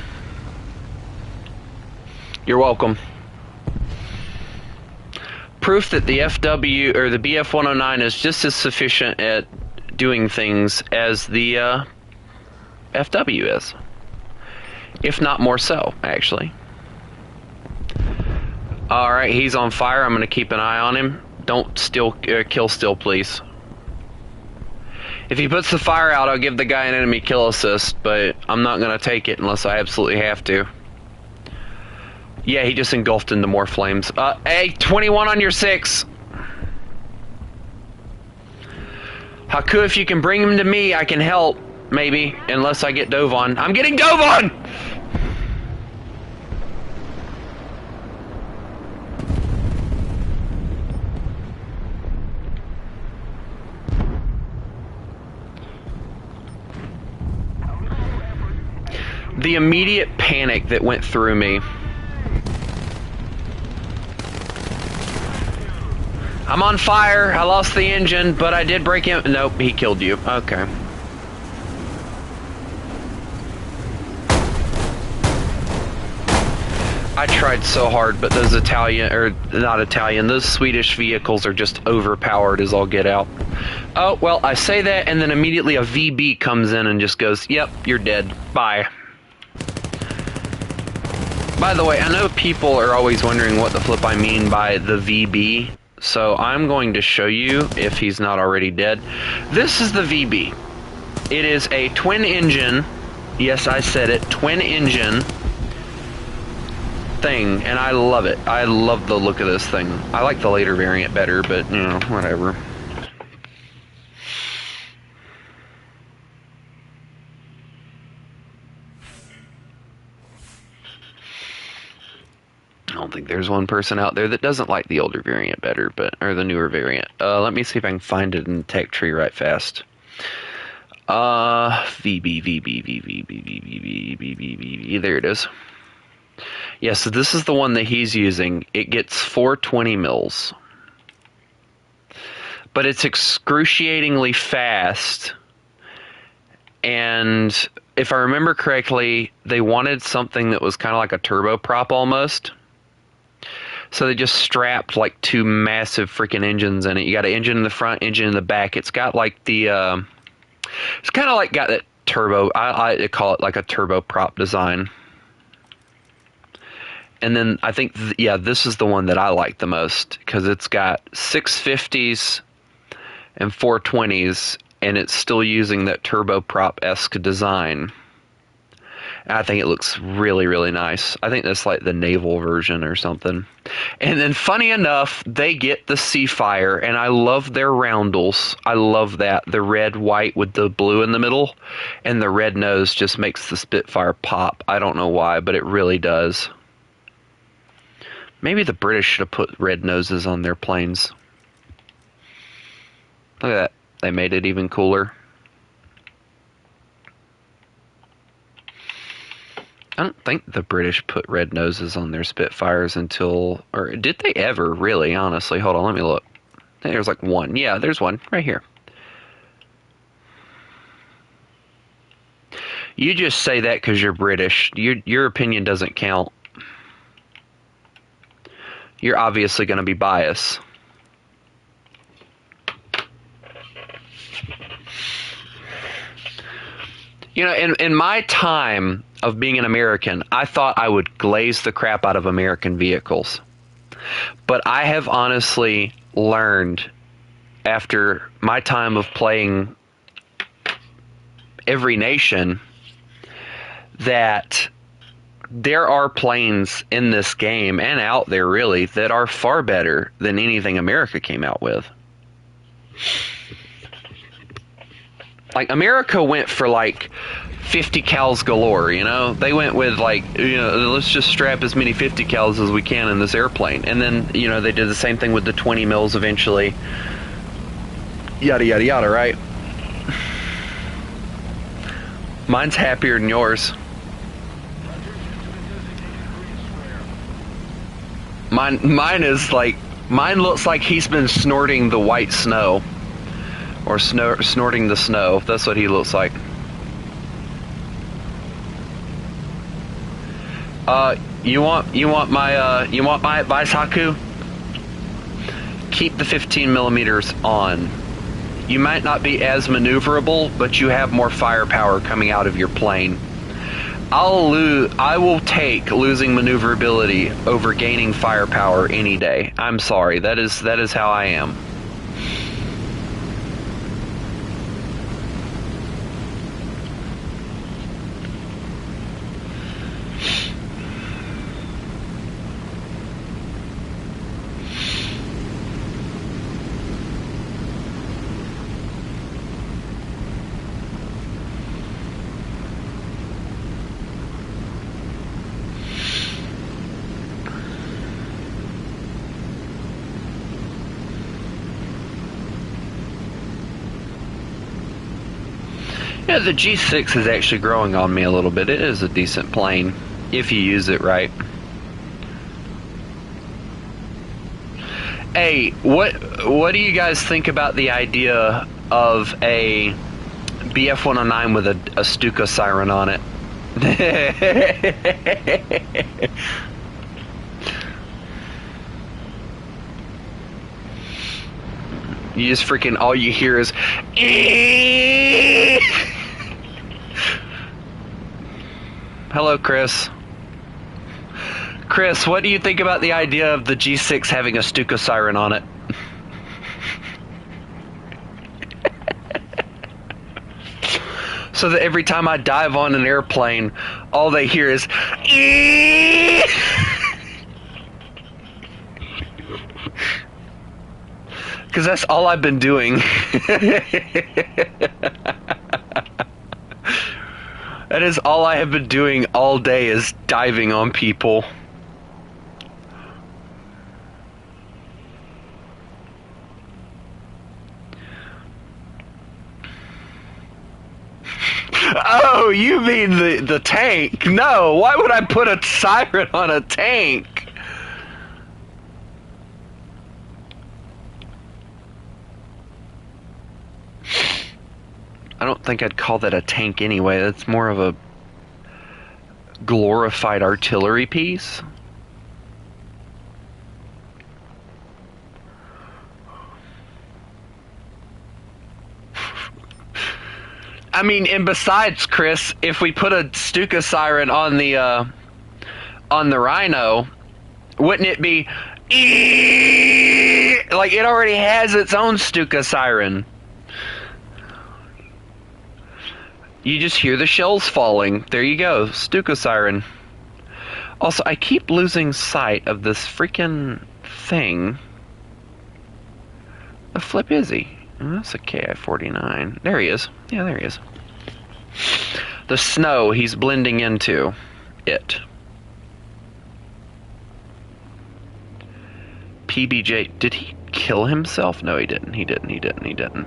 You're welcome. Proof that the FW or the BF-109 is just as sufficient at doing things as the FW is. If not more so, actually. Alright, he's on fire. I'm going to keep an eye on him. Don't kill still, please. If he puts the fire out, I'll give the guy an enemy kill assist, but I'm not going to take it unless I absolutely have to. Yeah, he just engulfed into more flames. Hey, 21 on your 6. Haku, if you can bring him to me, I can help. Maybe, unless I get dove on. I'm getting dove on! The immediate panic that went through me. I'm on fire. I lost the engine, but I did break him. Nope, he killed you. Okay. I tried so hard, but those those Swedish vehicles are just overpowered as all get out. Oh, well, I say that, and then immediately a VB comes in and just goes, yep, you're dead. Bye. By the way, I know people are always wondering what the flip I mean by the VB, so I'm going to show you if he's not already dead. This is the VB. It is a twin engine, yes, I said it, twin engine thing, and I love it. I love the look of this thing. I like the later variant better, but, you know, whatever. I don't think there's one person out there that doesn't like the older variant better, or the newer variant. Let me see if I can find it in the tech tree right fast. VB, there it is. Yeah, so this is the one that he's using. It gets 420 mils. But it's excruciatingly fast. And if I remember correctly, they wanted something that was kind of like a turboprop almost. So they just strapped like two massive freaking engines in it. You got an engine in the front, engine in the back. It's got like the, it's kind of like got that turbo, I call it like a turboprop design. And then I think, yeah, this is the one that I like the most because it's got 650s and 420s, and it's still using that turboprop-esque design. And I think it looks really, really nice. I think that's like the naval version or something. And then, funny enough, they get the Seafire, and I love their roundels. I love that. The red, white with the blue in the middle, and the red nose just makes the Spitfire pop. I don't know why, but it really does. Maybe the British should have put red noses on their planes. Look at that. They made it even cooler. I don't think the British put red noses on their Spitfires until... Or did they ever, really, honestly? Hold on, let me look. There's like one. Yeah, there's one right here. You just say that because you're British. Your opinion doesn't count. You're obviously going to be biased. You know, in my time of being an American, I thought I would glaze the crap out of American vehicles. But I have honestly learned, after my time of playing every nation, that there are planes in this game, and out there really, that are far better than anything America came out with. Like, America went for like 50 cals galore, you know? They went with like, you know, let's just strap as many 50 cals as we can in this airplane. And then, you know, they did the same thing with the 20 mils eventually. Yada, yada, yada, right? Mine's happier than yours. Mine is like, mine looks like he's been snorting the white snow. Or snorting the snow. That's what he looks like. You want my advice, Haku? Keep the 15 millimeters on. You might not be as maneuverable, but you have more firepower coming out of your plane. I will take losing maneuverability over gaining firepower any day. I'm sorry. That is how I am. Yeah, the G6 is actually growing on me a little bit. It is a decent plane, if you use it right. Hey, what do you guys think about the idea of a BF-109 with a Stuka siren on it? You just freaking, all you hear is Hello, Chris. Chris, what do you think about the idea of the G6 having a Stuka siren on it? So that every time I dive on an airplane, all they hear is because that's all I've been doing. That is all I have been doing all day, is diving on people. Oh, you mean the tank? No, why would I put a siren on a tank? I don't think I'd call that a tank anyway. That's more of a glorified artillery piece. I mean, and besides, Chris, if we put a Stuka siren on the Rhino, wouldn't it be like it already has its own Stuka siren? You just hear the shells falling. There you go, Stuka siren. Also, I keep losing sight of this freaking thing. The flip is he? Oh, that's a KI-49. There he is. Yeah, there he is. The snow, he's blending into it. PBJ, did he kill himself? No, he didn't. He didn't.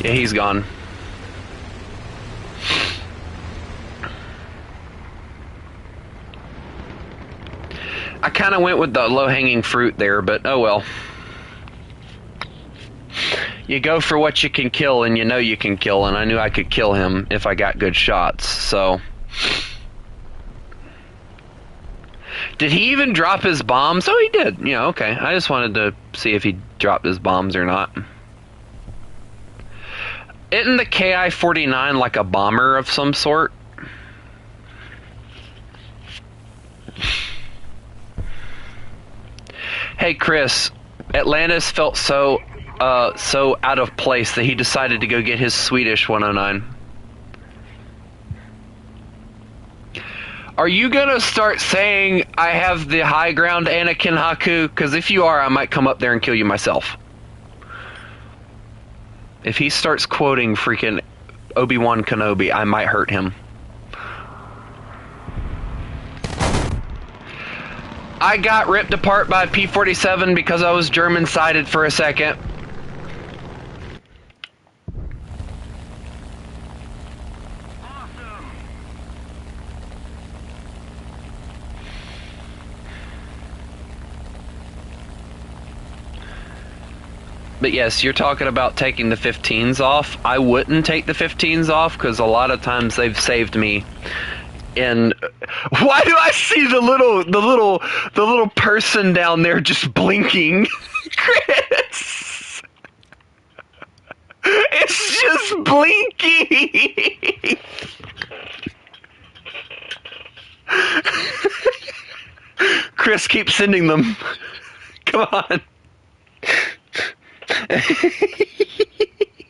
Yeah, he's gone. I kind of went with the low-hanging fruit there, but oh well. You go for what you can kill, and you know you can kill, and I knew I could kill him if I got good shots, so... Did he even drop his bombs? Oh, he did. Yeah, okay. I just wanted to see if he dropped his bombs or not. Isn't the KI-49 like a bomber of some sort? Hey Chris, Atlantis felt so out of place that he decided to go get his Swedish 109. Are you gonna start saying I have the high ground, Anakin Haku? Because if you are, I might come up there and kill you myself. If he starts quoting freaking Obi-Wan Kenobi, I might hurt him. I got ripped apart by P-47 because I was German-sided for a second. Awesome. But yes, you're talking about taking the 15s off. I wouldn't take the 15s off because a lot of times they've saved me And why do I see the little person down there just blinking? Chris, it's just blinking. Chris, keep sending them. Come on.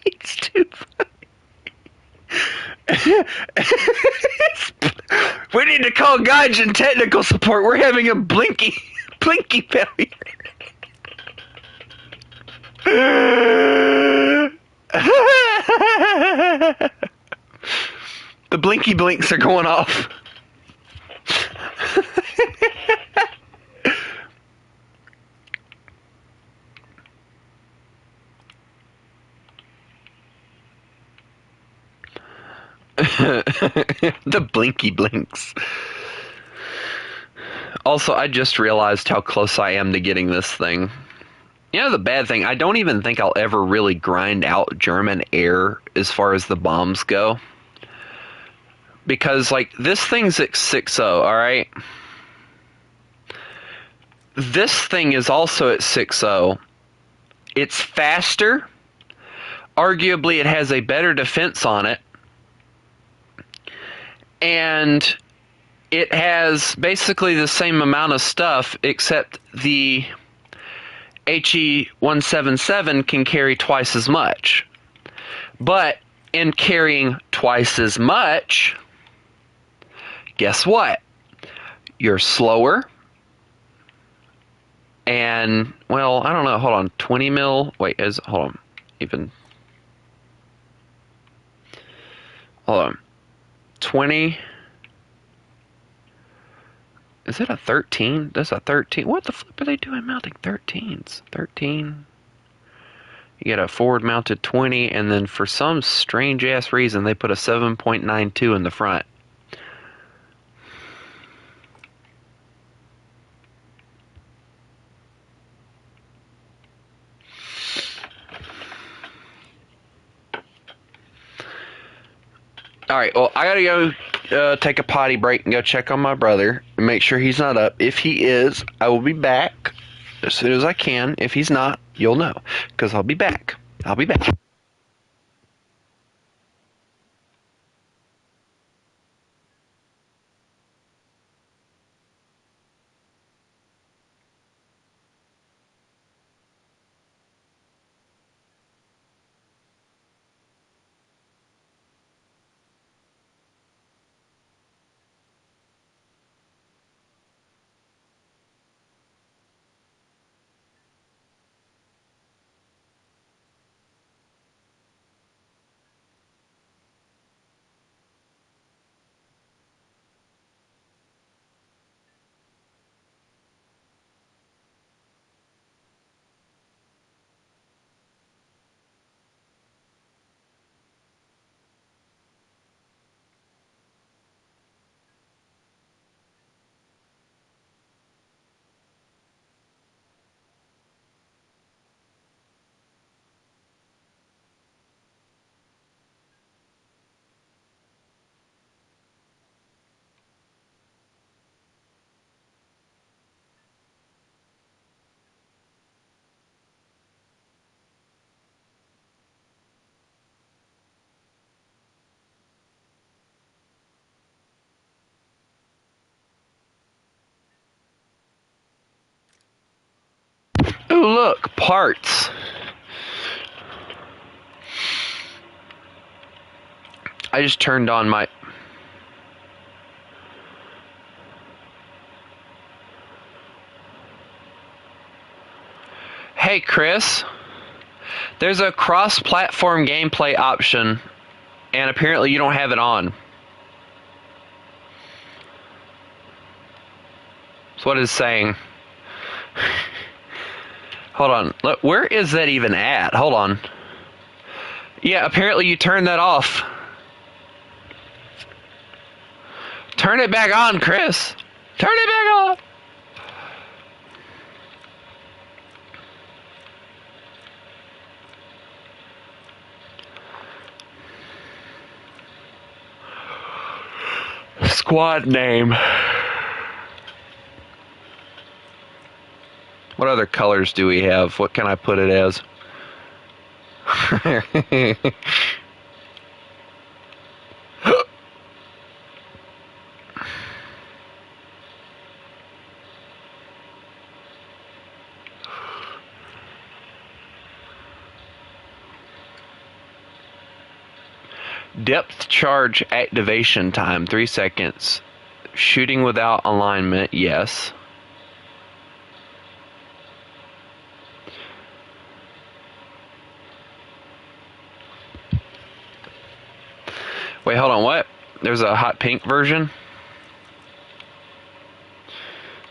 It's too funny. We need to call Gaijin technical support. We're having a blinky failure. The blinky blinks are going off. The blinky blinks. Also, I just realized how close I am to getting this thing. You know the bad thing, I don't even think I'll ever really grind out German air as far as the bombs go. Because, like, this thing's at 6.0, alright? This thing is also at 6.0. It's faster. Arguably, it has a better defense on it. And it has basically the same amount of stuff, except the HE-177 can carry twice as much. But in carrying twice as much, guess what? You're slower. And, well, I don't know. Hold on. 20 mil. Wait, hold on. Hold on. 20. Is it a 13? That's a 13. What the flip are they doing mounting 13s? 13. You get a forward mounted 20, and then for some strange ass reason, they put a 7.92 in the front. Alright, well, I gotta go take a potty break and go check on my brother and make sure he's not up. If he is, I will be back as soon as I can. If he's not, you'll know, because I'll be back. I'll be back. Ooh, look, parts. I just turned on my... Hey, Chris. There's a cross-platform gameplay option, and apparently you don't have it on. That's what it's saying. Hold on. Look, where is that even at? Hold on. Yeah, apparently you turned that off. Turn it back on, Chris. Turn it back on. squad name. What other colors do we have? What can I put it as? Depth charge activation time, 3 seconds. Shooting without alignment, yes. Wait, hold on, what? There's a hot pink version?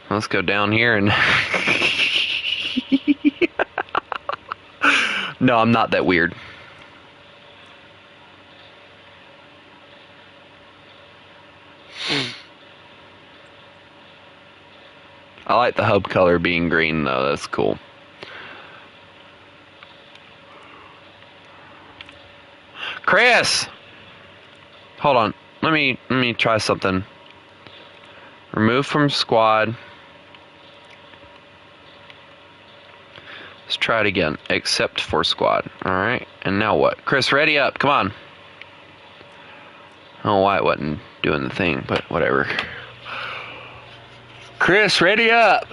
Let's go down here and... No, I'm not that weird. I like the hub color being green, though. That's cool. Chris! Hold on. Let me try something. Remove from squad. Let's try it again. Except for squad. Alright. And now what? Chris, ready up. Come on. I don't know why it wasn't doing the thing, but whatever. Chris, ready up.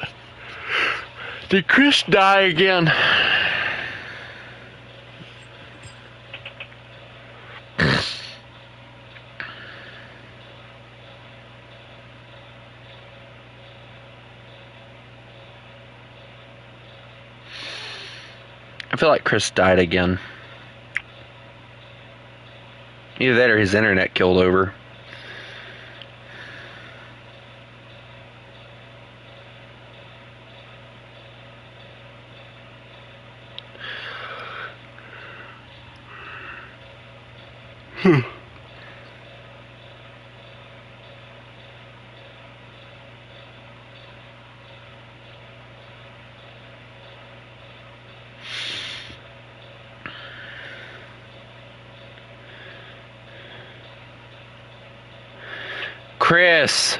Did Chris die again? I feel like Chris died again. Either that or his internet killed over. Chris.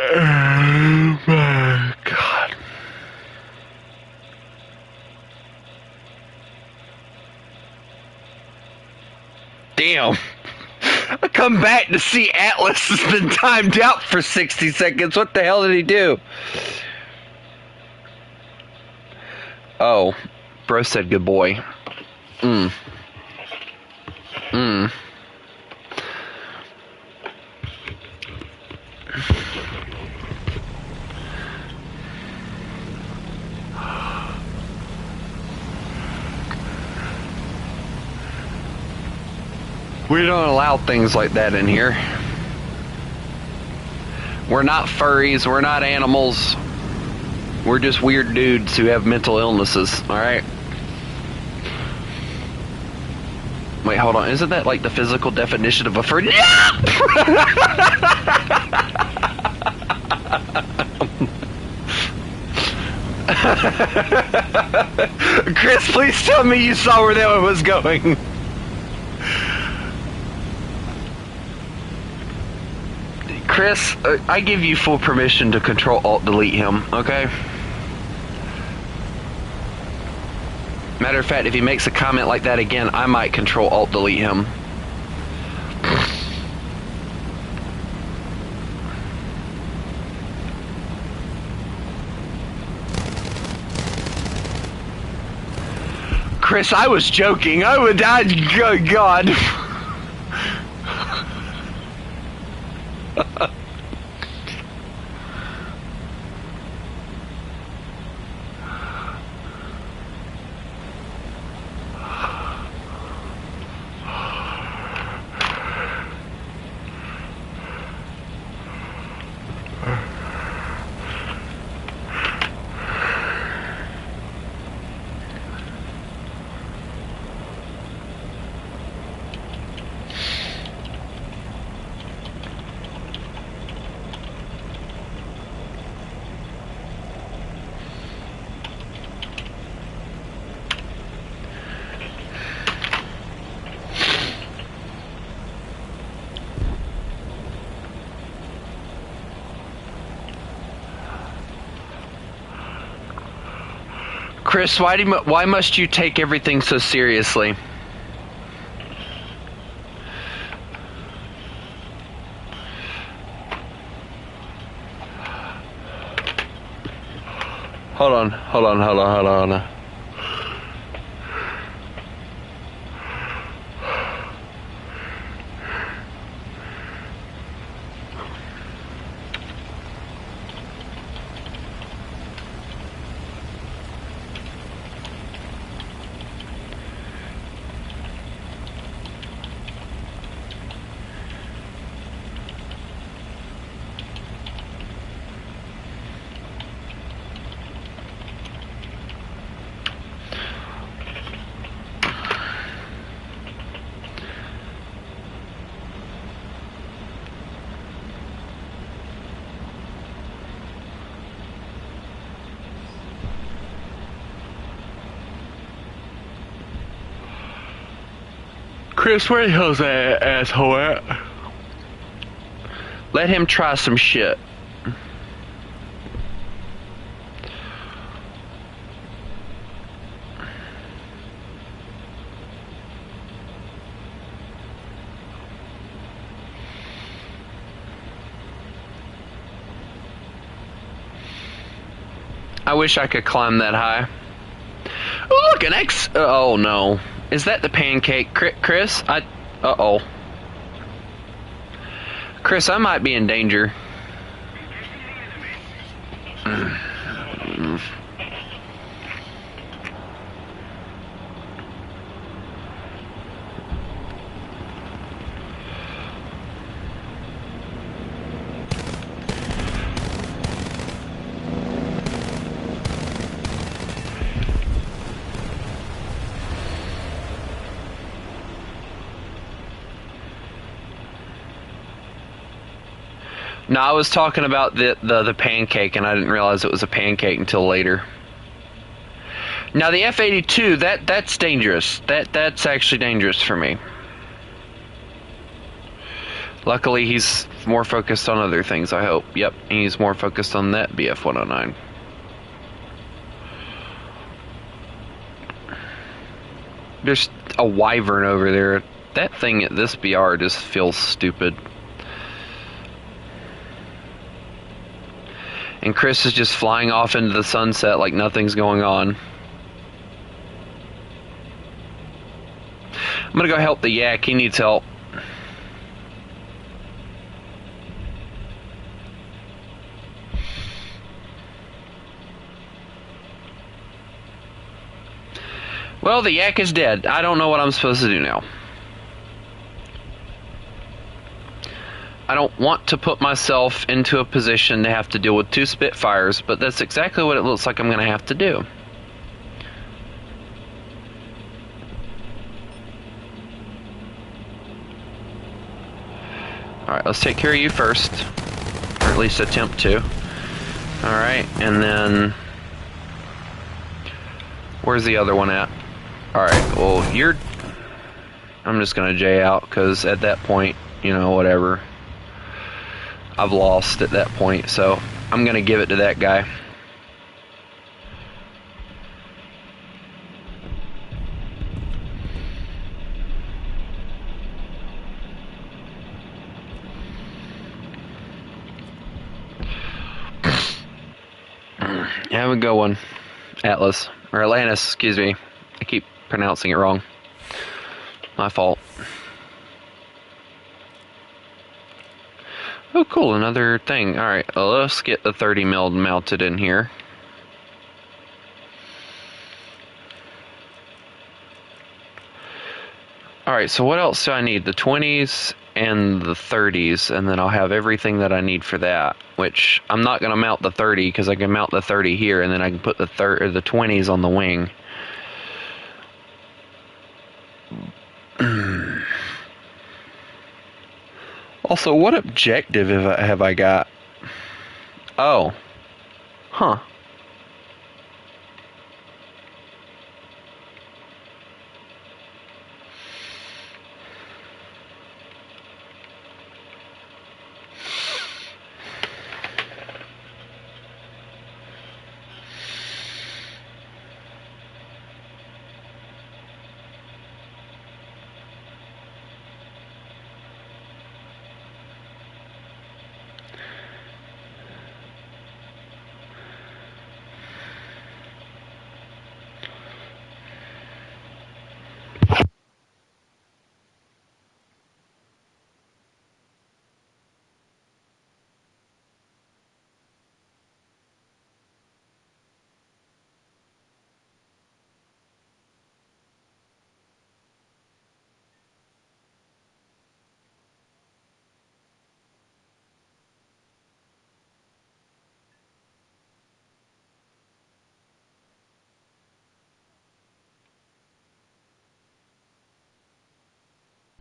Oh my God. Damn. I come back to see Atlas has been timed out for 60 seconds. What the hell did he do? Oh, bro said good boy. We don't allow things like that in here. We're not furries, we're not animals. We're just weird dudes who have mental illnesses, alright? Wait, hold on. Isn't that like the physical definition of a furry? Chris, please tell me you saw where that one was going. Chris, I give you full permission to Control-Alt-Delete him, okay? Matter of fact, if he makes a comment like that again, I might Control-Alt-Delete him. Chris, I was joking. I would die. Oh, God. Chris, why must you take everything so seriously? Hold on. Chris, where the hell's that asshole at? Let him try some shit. I wish I could climb that high. Oh, look, an X. Oh, no. Is that the pancake? Chris? Uh-oh. Chris, I might be in danger. No, I was talking about the pancake, and I didn't realize it was a pancake until later. Now the F-82, that's dangerous. That's actually dangerous for me. Luckily, he's more focused on other things, I hope. Yep, he's more focused on that BF-109. There's a wyvern over there. That thing at this BR just feels stupid. And Chris is just flying off into the sunset like nothing's going on. I'm gonna go help the yak. He needs help. Well, the yak is dead. I don't know what I'm supposed to do now. I don't want to put myself into a position to have to deal with 2 Spitfires, but that's exactly what it looks like I'm going to have to do. Alright, let's take care of you first. Or at least attempt to. Alright, and then Where's the other one at? Alright, well, you're... I'm just gonna J out, because at that point, you know, whatever. I've lost at that point, so I'm gonna give it to that guy. Have a good one, Atlas. Or Atlantis, excuse me. I keep pronouncing it wrong. My fault. Oh, cool, another thing. Alright, well, let's get the 30 mil mounted in here. Alright, so what else do I need? The 20s and the 30s, and then I'll have everything that I need for that. Which, I'm not going to mount the 30, because I can mount the 30 here, and then I can put the 20s on the wing. Also, what objective have I got? Oh. Huh.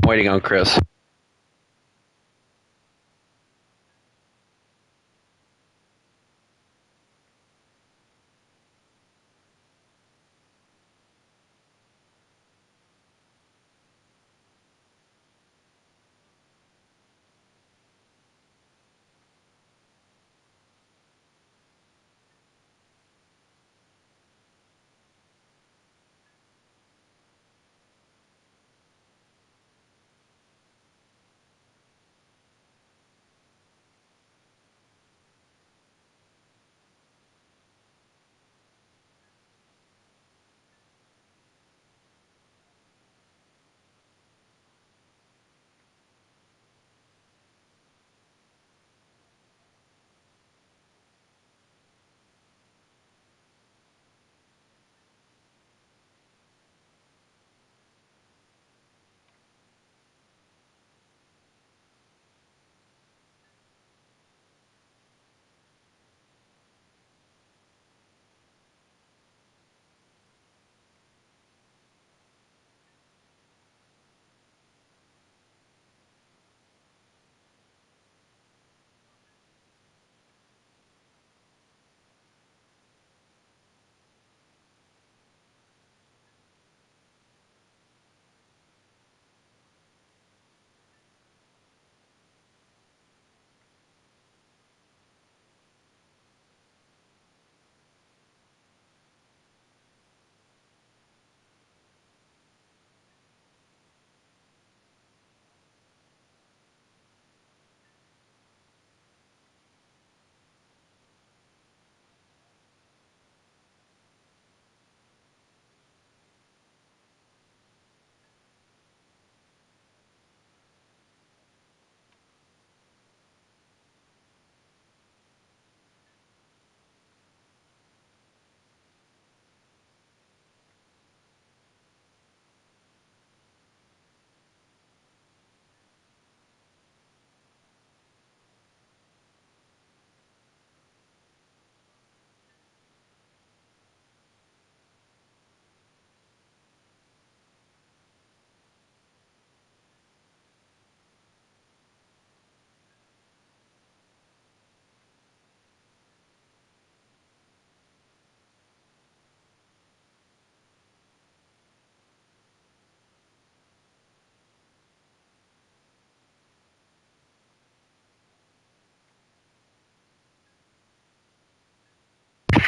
I'm waiting on Chris.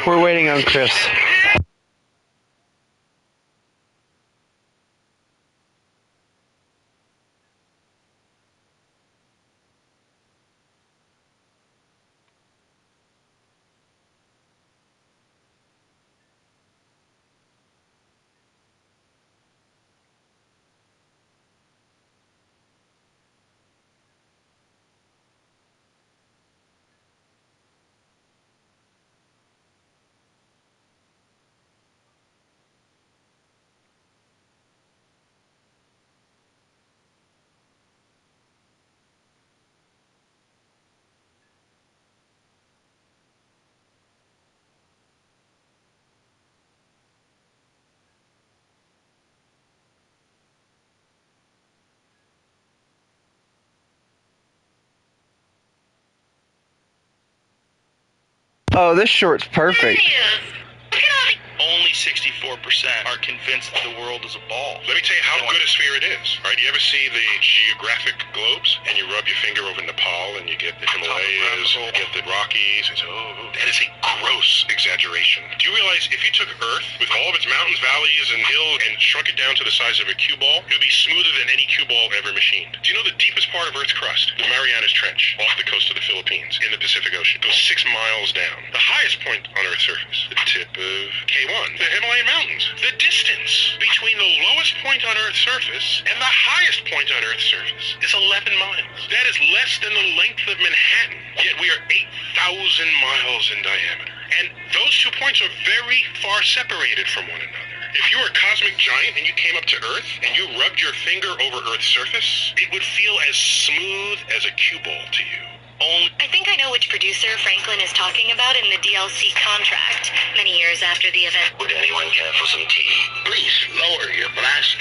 We're waiting on Chris. Oh, this short's perfect. Only 64% are convinced that the world is a ball. Let me tell you how good a sphere it is. Right? You ever see the geographic globes and you rub your finger over Nepal and you get the Himalayas, you get the Rockies, and that is a gross exaggeration. Do you realize if you took Earth with all of its mountains, valleys, and hills and shrunk it down to the size of a cue ball, it would be smoother than any cue ball ever machined. Do you know the deepest part of Earth's crust? The Marianas Trench, off the coast of the Philippines, in the Pacific Ocean. It goes 6 miles down. The highest point on Earth's surface, the tip of K1, the Himalayan mountains. The distance between the lowest point on Earth's surface and the highest point on Earth's surface is 11 miles. That is less than the length of Manhattan, yet we are 8,000 miles in diameter. And those 2 points are very far separated from one another. If you were a cosmic giant and you came up to Earth and you rubbed your finger over Earth's surface, it would feel as smooth as a cue ball to you. I think I know which producer Franklin is talking about in the DLC contract, many years after the event. Would anyone care for some tea? Please lower your blast.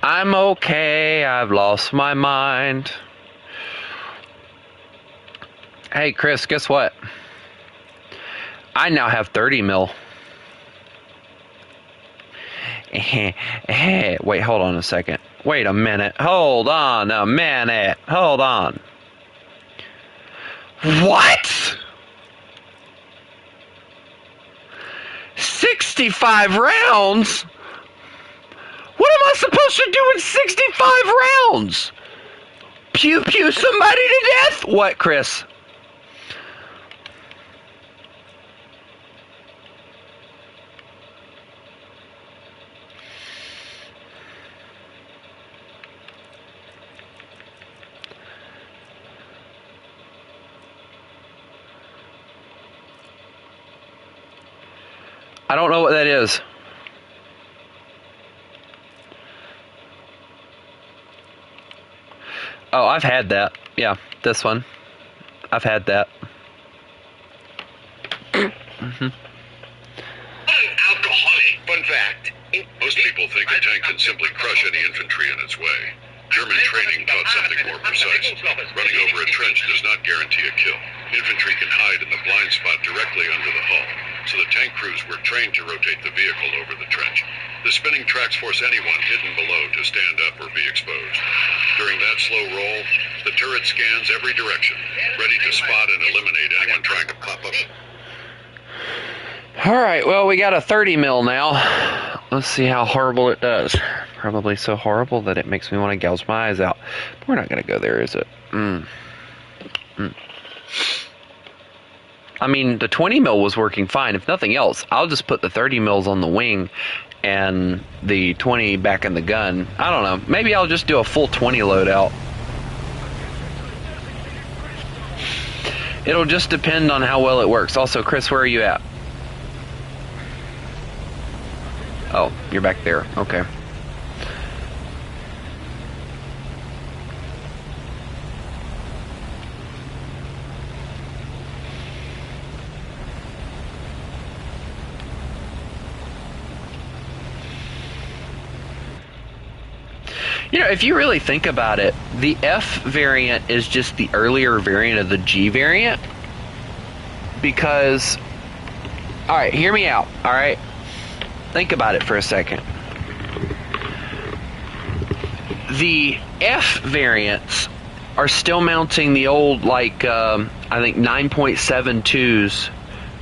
I'm okay, I've lost my mind. Hey, Chris, guess what? I now have 30 mil. Wait, hold on a second. Wait a minute. Hold on a minute. Hold on. What? 65 rounds? What am I supposed to do with 65 rounds? Pew pew somebody to death? What, Chris? I don't know what that is. Oh, I've had that. Yeah, this one. I've had that. An alcoholic. Fun fact. Most people think a tank can simply crush any infantry in its way. German training taught something more precise. Running over a trench does not guarantee a kill. Infantry can hide in the blind spot directly under the hull, so the tank crews were trained to rotate the vehicle over the trench. The spinning tracks force anyone hidden below to stand up or be exposed. During that slow roll, the turret scans every direction, ready to spot and eliminate anyone trying to pop up. Alright, well, we got a 30 mil now. Let's see how horrible it does. Probably so horrible that it makes me want to gouge my eyes out. But we're not going to go there, is it? I mean, the 20 mil was working fine. If nothing else, I'll just put the 30 mils on the wing and the 20 back in the gun. I don't know. Maybe I'll just do a full 20 loadout. It'll just depend on how well it works. Also, Chris, where are you at? Oh, you're back there. Okay. You know, if you really think about it, the F variant is just the earlier variant of the G variant. Because, alright, hear me out, alright? Think about it for a second. The F variants are still mounting the old, like, I think 9.72s.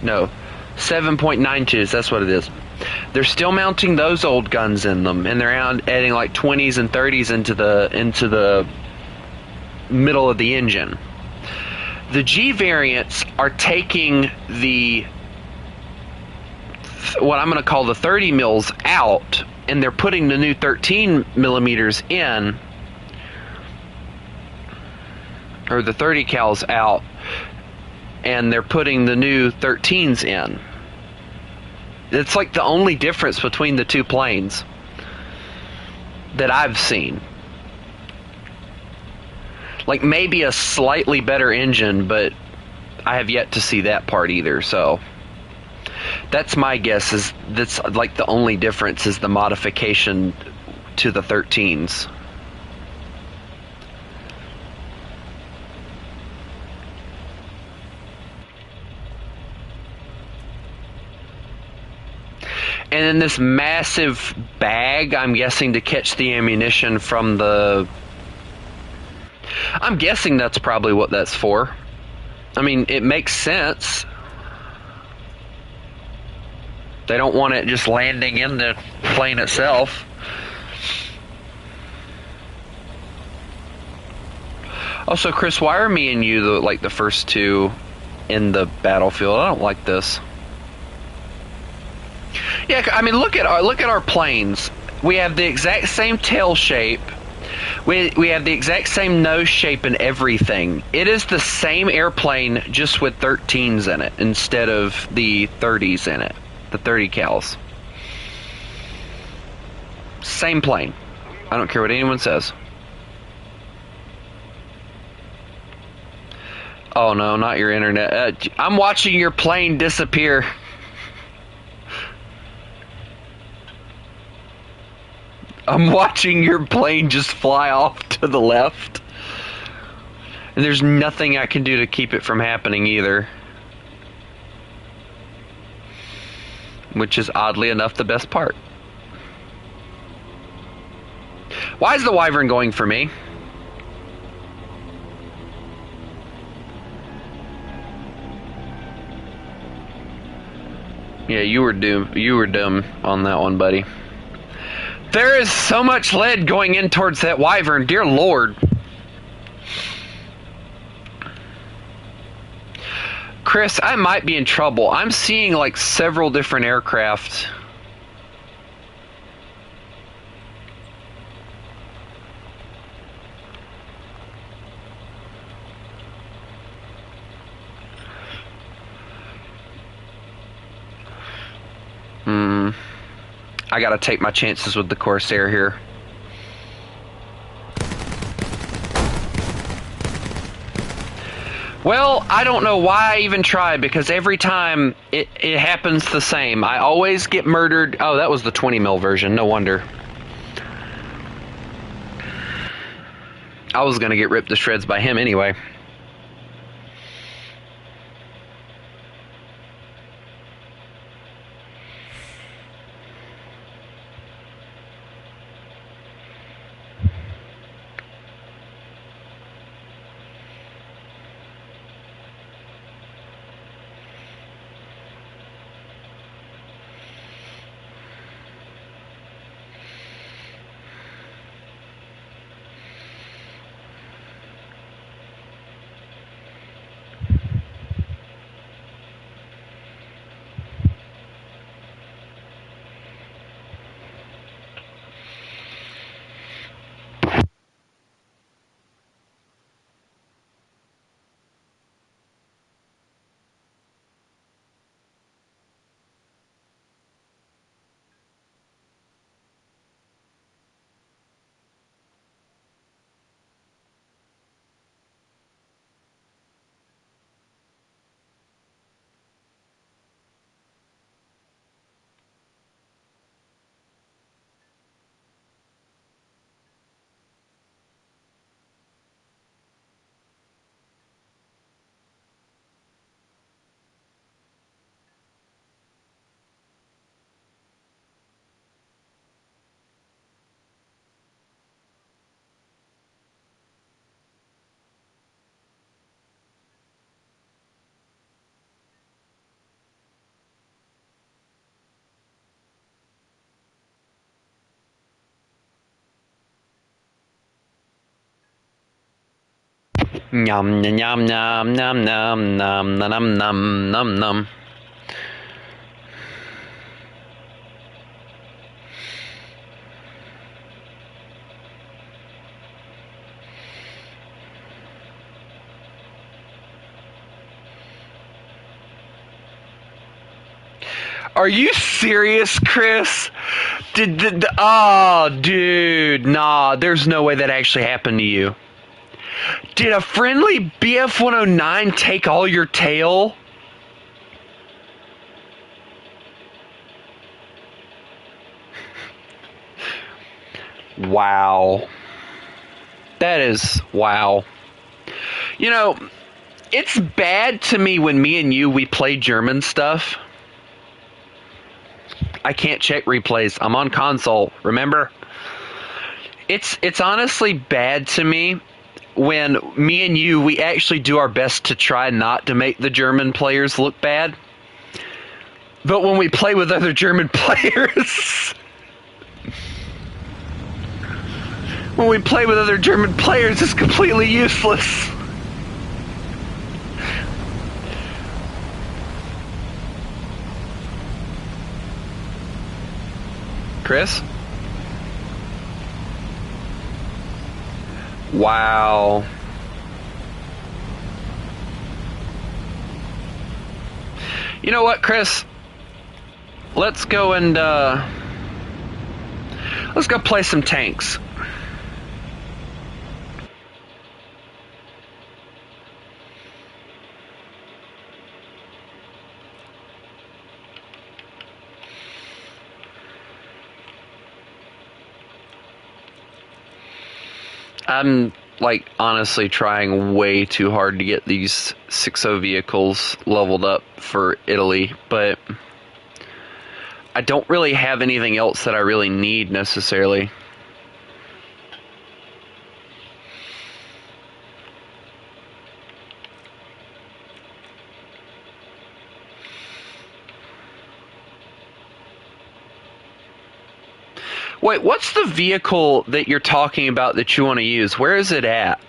No, 7.92s, that's what it is. They're still mounting those old guns in them, and they're adding like 20s and 30s into the middle of the engine. The G variants are taking what I'm going to call the 30 mils out, and they're putting the new 13 millimeters in, or the 30 cals out, and they're putting the new 13s in. It's like the only difference between the two planes that I've seen. Like maybe a slightly better engine, but I have yet to see that part either, so that's my guess. Is that's like the only difference is the modification to the 13s. And then this massive bag, I'm guessing, to catch the ammunition from the... I'm guessing that's probably what that's for. I mean, it makes sense. They don't want it just landing in the plane itself. Also, Chris, why are me and you the first two in the battlefield? I don't like this. Yeah, I mean, look at our planes. We have the exact same tail shape. We have the exact same nose shape and everything. It is the same airplane, just with 13s in it instead of the 30s in it. The 30 cals. Same plane. I don't care what anyone says. Oh no, not your internet. I'm watching your plane disappear. I'm watching your plane just fly off to the left. And there's nothing I can do to keep it from happening either. Which is oddly enough the best part. Why is the Wyvern going for me? Yeah, you were doomed. You were dumb on that one, buddy. There is so much lead going in towards that wyvern. Dear Lord. Chris, I might be in trouble. I'm seeing like several different aircraft. I gotta take my chances with the Corsair here. Well, I don't know why I even try, because every time it happens the same. I always get murdered. Oh, that was the 20 mil version. No wonder. I was gonna get ripped to shreds by him anyway. Yum yum yum yum yum yum yum num num num num. Are you serious, Chris? Oh, dude, nah, there's no way that actually happened to you. Did a friendly BF-109 take all your tail? Wow. That is, wow. You know, it's bad to me when me and you, we play German stuff. I can't check replays. I'm on console, remember? It's honestly bad to me when me and you, we actually do our best to try not to make the German players look bad. But when we play with other German players... when we play with other German players, it's completely useless. Chris? Wow. You know what, Chris? Let's go and, let's go play some tanks. I'm, like, honestly trying way too hard to get these 6.0 vehicles leveled up for Italy, but I don't really have anything else that I really need necessarily. Wait, what's the vehicle that you're talking about that you want to use? Where is it at?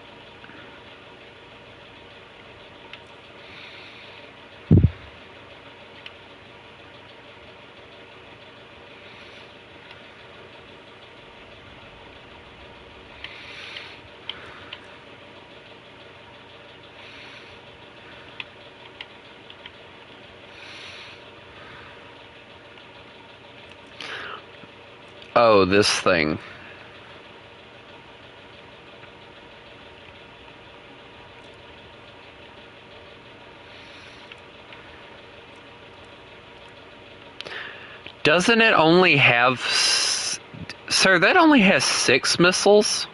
Oh, this thing. Doesn't it only have... Sir, that only has 6 missiles?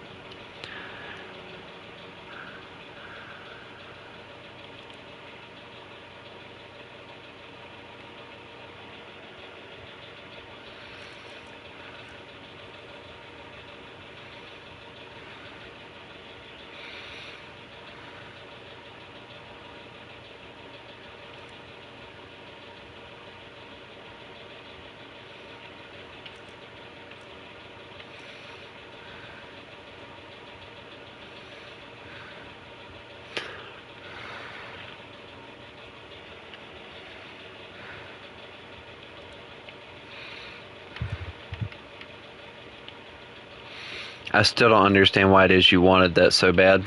I still don't understand why it is you wanted that so bad.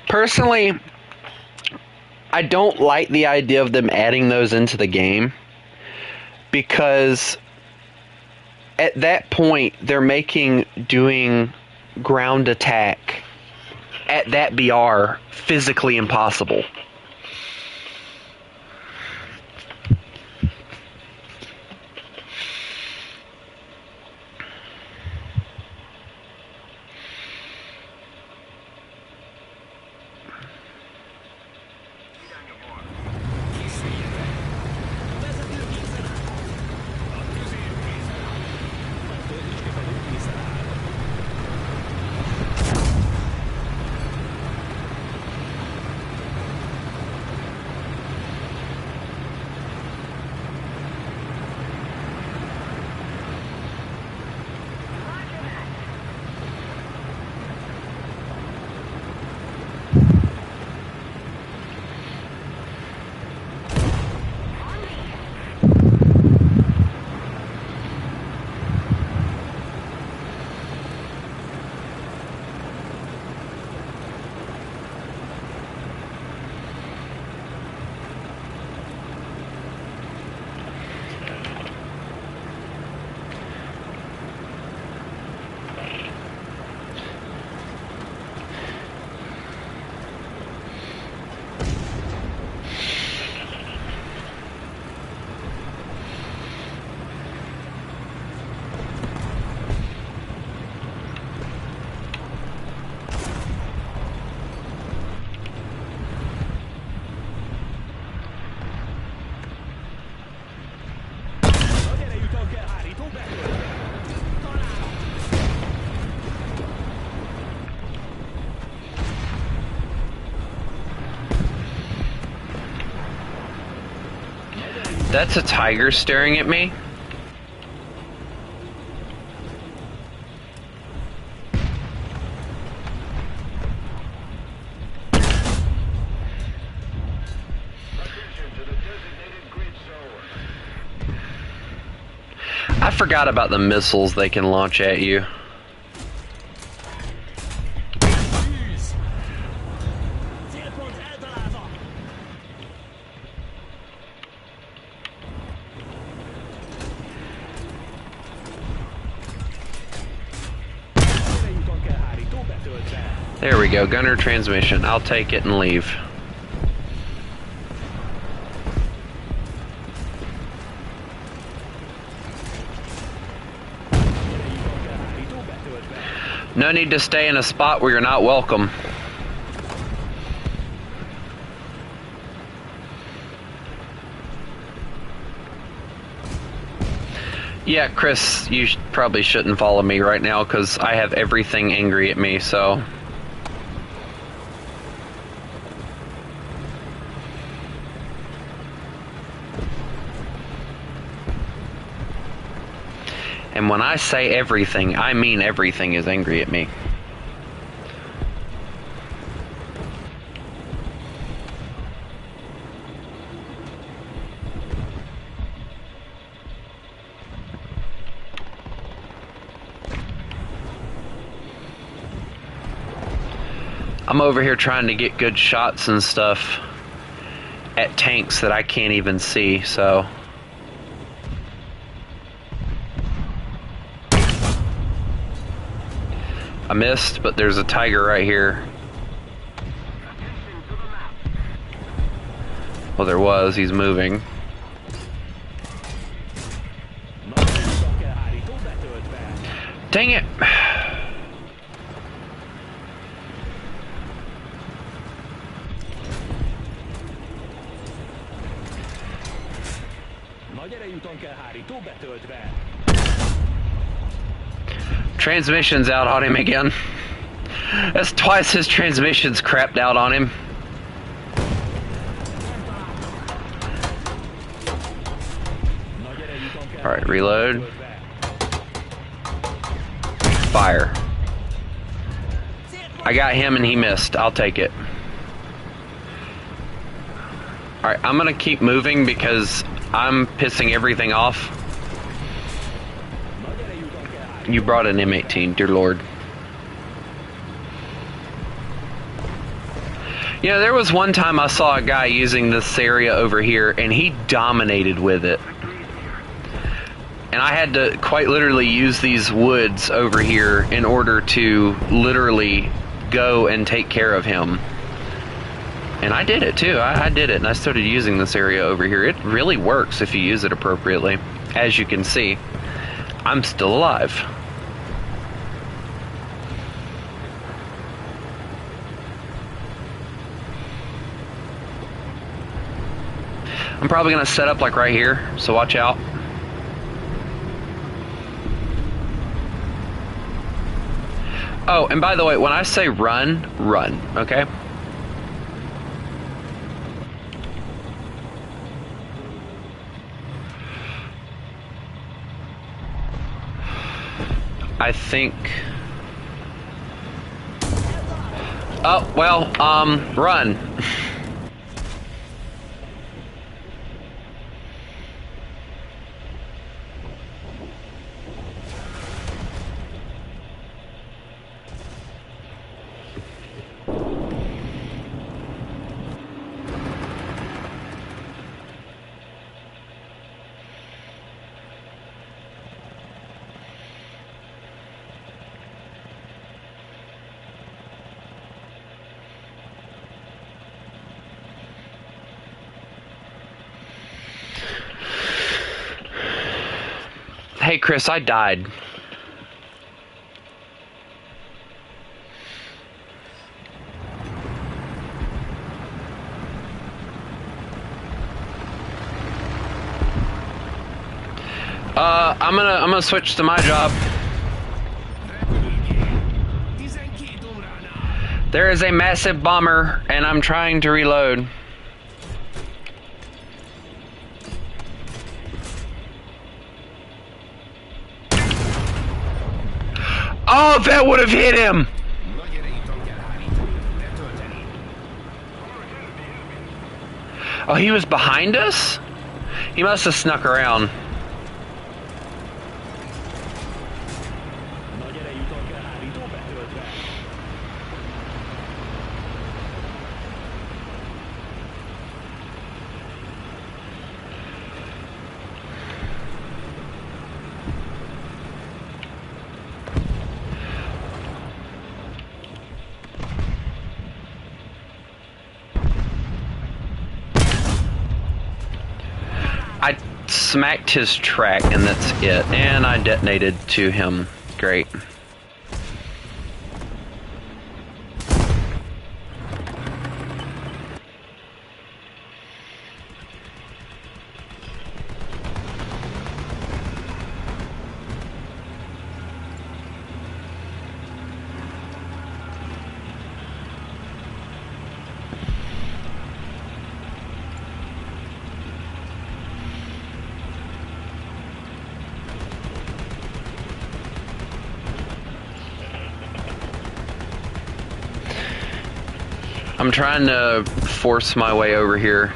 Personally, I don't like the idea of them adding those into the game, because at that point they're making doing ground attack at that BR physically impossible. That's a tiger staring at me? I forgot about the missiles they can launch at you. There we go, gunner transmission. I'll take it and leave. No need to stay in a spot where you're not welcome. Yeah, Chris, you probably shouldn't follow me right now because I have everything angry at me, so... And when I say everything, I mean everything is angry at me. I'm over here trying to get good shots and stuff at tanks that I can't even see, so... I missed, but there's a tiger right here. Well, there was. He's moving. Dang it! Transmission's out on him again. That's twice his transmission's crapped out on him. Alright, reload. Fire. I got him and he missed. I'll take it. Alright, I'm gonna keep moving because I'm pissing everything off. You brought an M18, dear Lord. You know, there was one time I saw a guy using this area over here, and he dominated with it. And I had to quite literally use these woods over here in order to literally go and take care of him. And I did it too. I did it, and I started using this area over here. It really works if you use it appropriately. As you can see, I'm still alive. I'm probably going to set up like right here, so watch out. Oh, and by the way, when I say run, run, okay? I think... Oh, well, run. Hey, Chris, I died. I'm gonna switch to my job. There is a massive bomber, and I'm trying to reload. Oh, that would have hit him! Oh, he was behind us? He must have snuck around. I smacked his track, and that's it. And I detonated to him. Great. I'm trying to force my way over here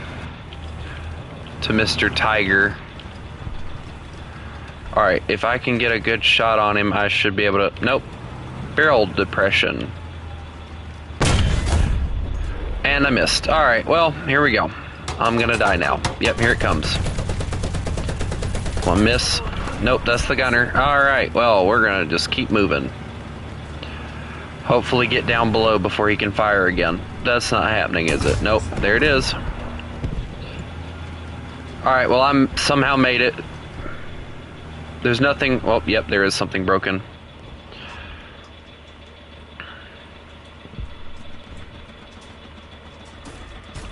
to Mr. Tiger. Alright, if I can get a good shot on him, I should be able to... Nope. Barrel depression. And I missed. Alright, well, here we go. I'm gonna die now. Yep, here it comes. One miss. Nope, that's the gunner. Alright, well, we're gonna just keep moving. Hopefully get down below before he can fire again. That's not happening, is it? Nope, there it is. Alright, well, I'm somehow made it. There's nothing... Well, yep, there is something broken.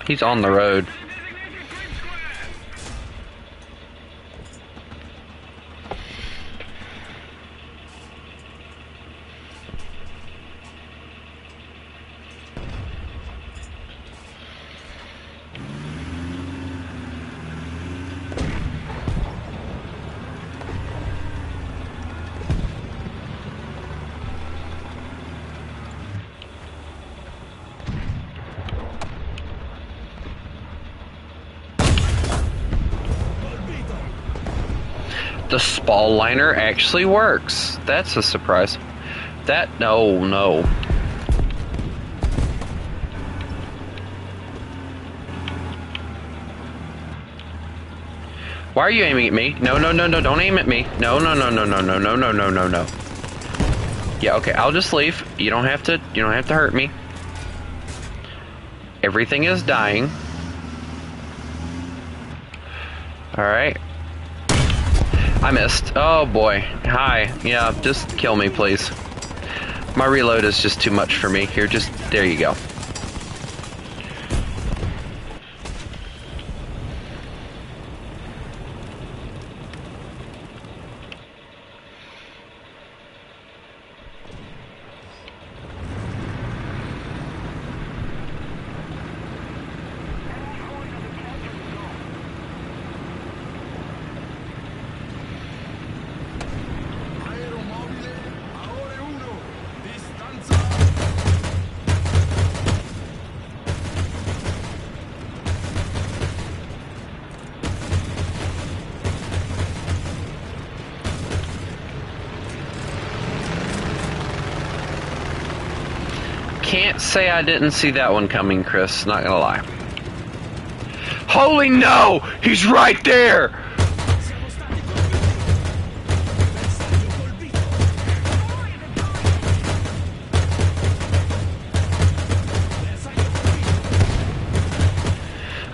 He's on the road. The spall liner actually works. That's a surprise. No. Why are you aiming at me? No, don't aim at me. No. Yeah, okay, I'll just leave. You don't have to hurt me. Everything is dying. Alright. I missed. Oh boy. Hi. Yeah, just kill me, please. My reload is just too much for me. Here, there you go. Can't say I didn't see that one coming, Chris. Not gonna lie. Holy no! He's right there!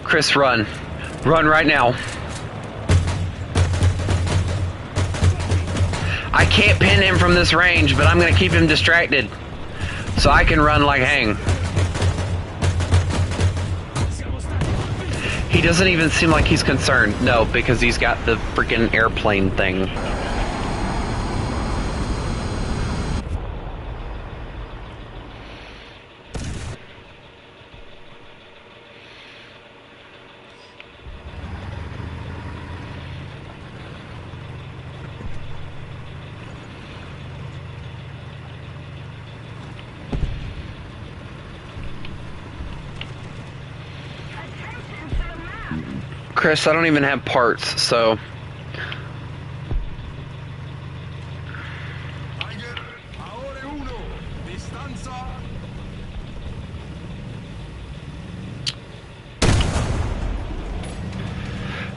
Chris, run. Run right now. I can't pin him from this range, but I'm gonna keep him distracted. So I can run like hang. He doesn't even seem like he's concerned. No, because he's got the freaking airplane thing. Chris, I don't even have parts, so...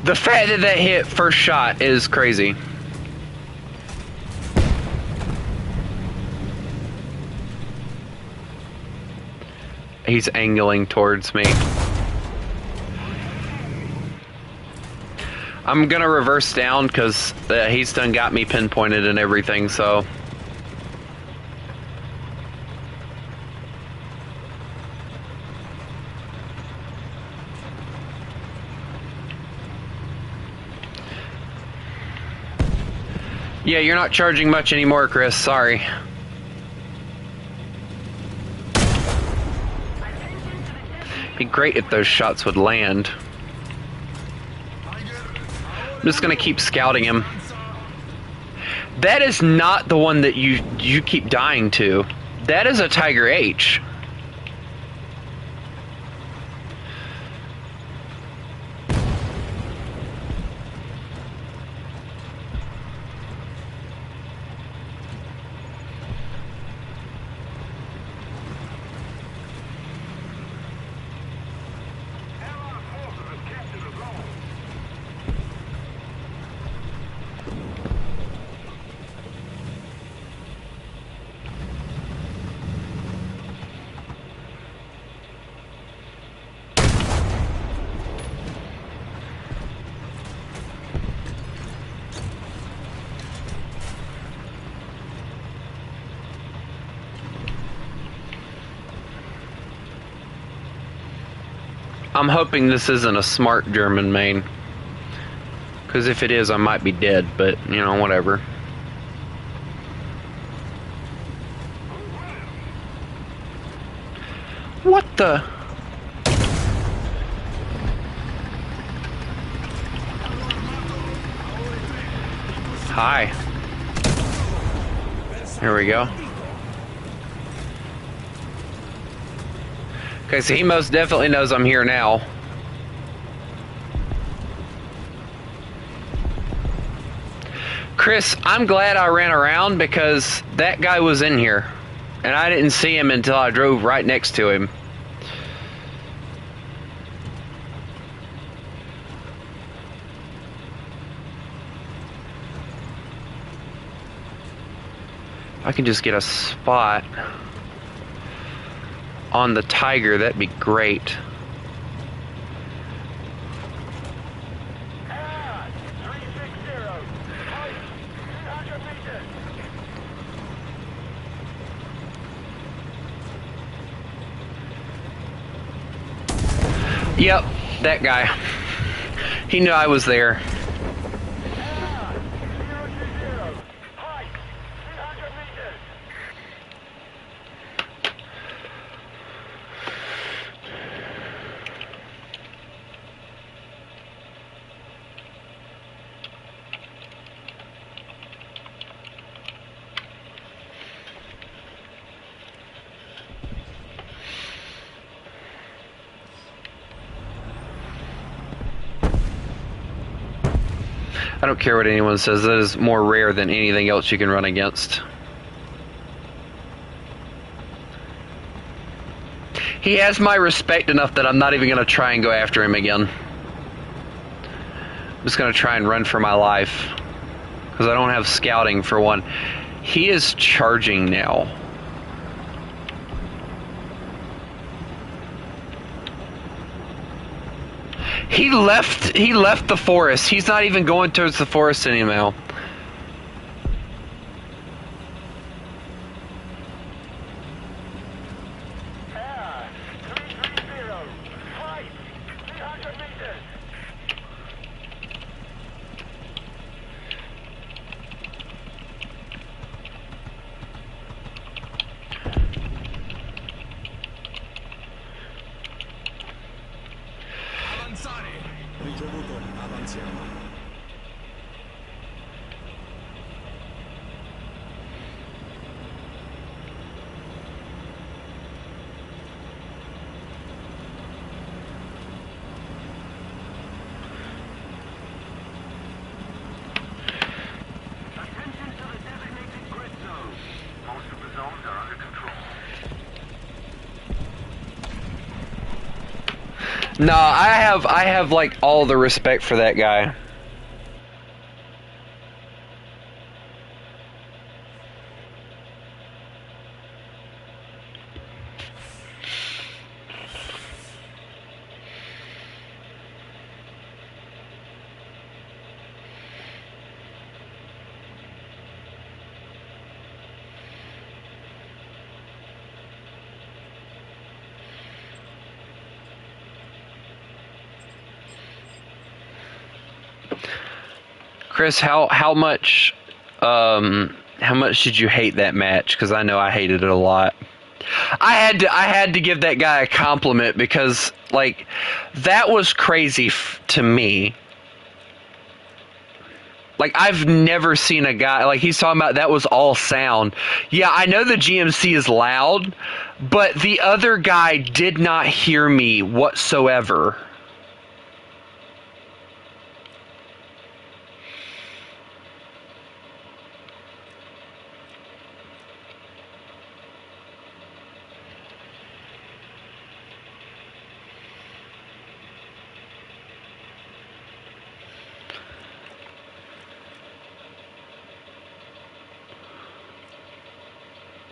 The fact that that hit first shot is crazy. He's angling towards me. I'm gonna reverse down because he's done got me pinpointed and everything, so... Yeah, you're not charging much anymore, Chris. Sorry. Be great if those shots would land. I'm just gonna keep scouting him. That is not the one that you keep dying to. That is a Tiger H. I'm hoping this isn't a smart German main. Because if it is, I might be dead, but, you know, whatever. What the? Hi. Here we go. Okay, so he most definitely knows I'm here now. Chris, I'm glad I ran around because that guy was in here. And I didn't see him until I drove right next to him. If I can just get a spot on the Tiger, that'd be great. Yep, that guy. He knew I was there. I don't care what anyone says, that is more rare than anything else you can run against. He has my respect enough that I'm not even going to try and go after him again. I'm just going to try and run for my life. Because I don't have scouting for one. He is charging now. He left the forest. He's not even going towards the forest anymore. No, I have like all the respect for that guy. Chris, how much did you hate that match? Because I know I hated it a lot. I had to give that guy a compliment because like that was crazy to me. Like I've never seen a guy like he's talking about that was all sound. Yeah, I know the GMC is loud, but the other guy did not hear me whatsoever.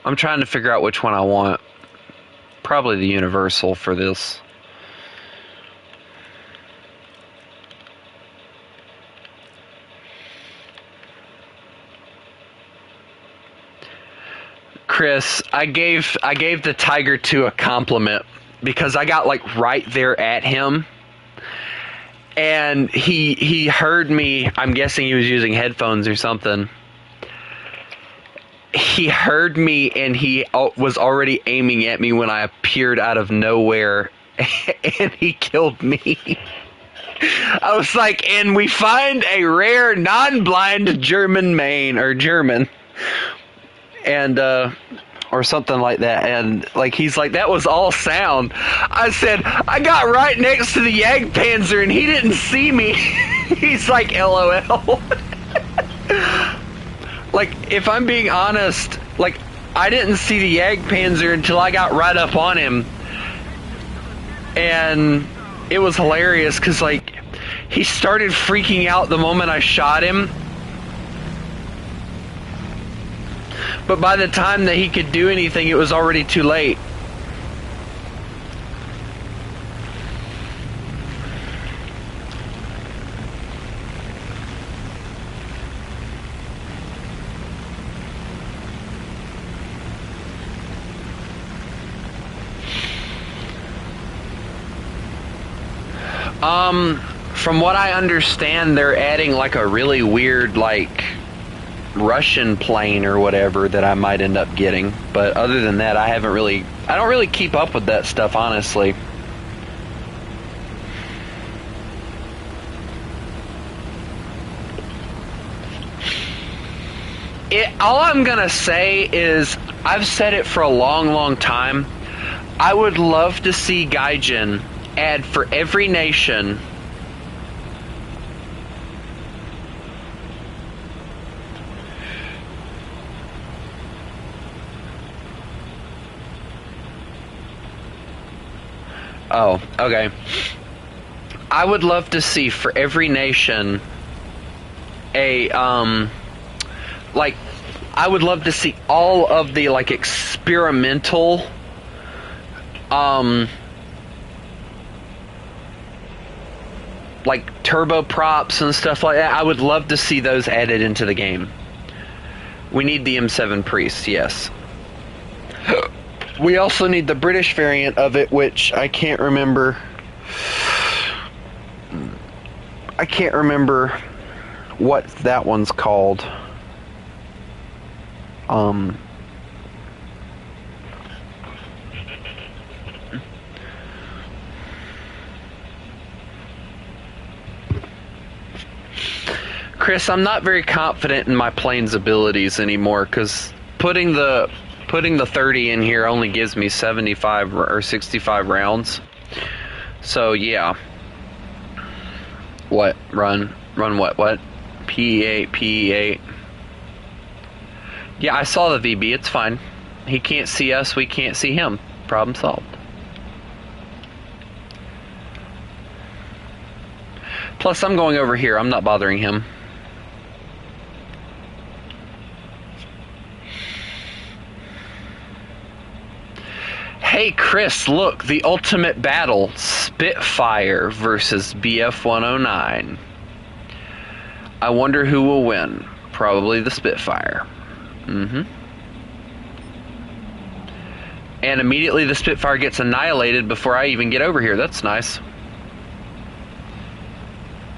I'm trying to figure out which one I want. Probably the Universal for this. Chris, I gave the Tiger II a compliment because I got like right there at him, and he heard me. I'm guessing he was using headphones or something. He heard me, and he was already aiming at me when I appeared out of nowhere, and he killed me. I was like, and we find a rare non-blind German mane, or German, and or something like that, and like he's like, that was all sound. I said, I got right next to the Jagdpanzer and he didn't see me. He's like, LOL. Like, if I'm being honest, like, I didn't see the Jagdpanzer until I got right up on him, and it was hilarious because like he started freaking out the moment I shot him. But by the time that he could do anything, it was already too late. From what I understand, they're adding like a really weird, like, Russian plane or whatever that I might end up getting. But other than that, I don't really keep up with that stuff, honestly. All I'm gonna say is, I've said it for a long, long time, I would love to see Gaijin add for every nation Oh, okay. I would love to see for every nation a like, I would love to see all of the like experimental like turboprops and stuff like that. I would love to see those added into the game. We need the M7 Priest, yes. We also need the British variant of it, which I can't remember. I can't remember what that one's called. Chris, I'm not very confident in my plane's abilities anymore, because putting the 30 in here only gives me 75 or 65 rounds. So yeah. What? Run what? P8. Yeah, I saw the VB, it's fine. He can't see us, we can't see him. Problem solved. Plus, I'm going over here, I'm not bothering him. Hey Chris, look, the ultimate battle, Spitfire versus BF-109. I wonder who will win. Probably the Spitfire. And immediately the Spitfire gets annihilated before I even get over here. That's nice.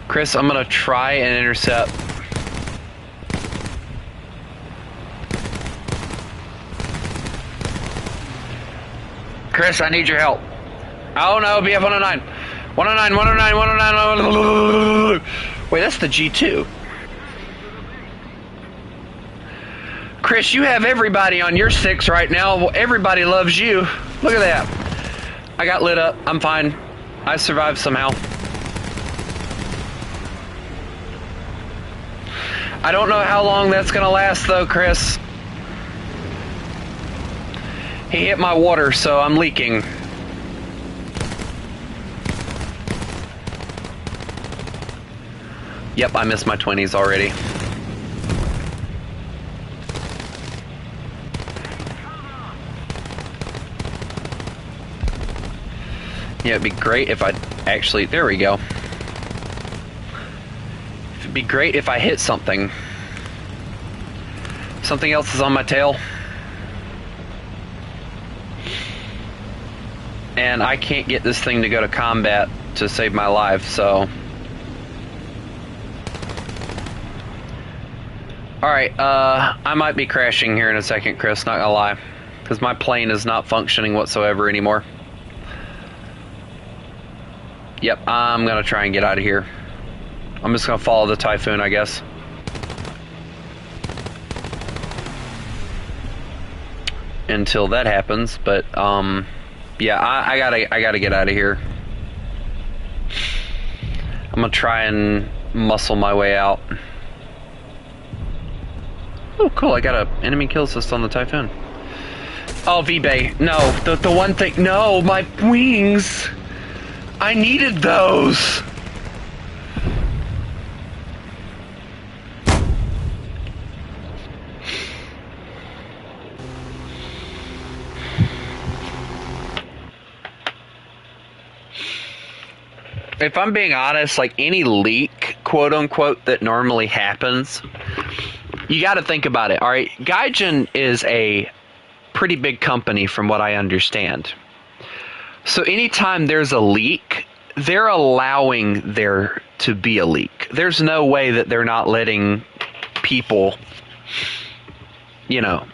Chris, I'm gonna try and intercept. Chris, I need your help. Oh no, BF-109. 109. Wait, that's the G2. Chris, you have everybody on your 6 right now. Everybody loves you. Look at that. I got lit up. I'm fine. I survived somehow. I don't know how long that's gonna last though, Chris. He hit my water, so I'm leaking. Yep, I missed my 20s already. Yeah, it'd be great if I actually... There we go. It'd be great if I hit something. Something else is on my tail. and I can't get this thing to go to combat to save my life, so... Alright, I might be crashing here in a second, Chris, not gonna lie. Because my plane is not functioning whatsoever anymore. Yep, I'm gonna try and get out of here. I'm just gonna follow the typhoon, I guess. Until that happens, but, yeah, I gotta get out of here. I'm gonna try and muscle my way out. Oh, cool, I got a enemy kill assist on the typhoon. Oh, V-Bay, no, the one thing, no, my wings! I needed those! If I'm being honest, like any leak, quote unquote, that normally happens, you got to think about it, all right? Gaijin is a pretty big company from what I understand. So anytime there's a leak, they're allowing there to be a leak. There's no way that they're not letting people, you know,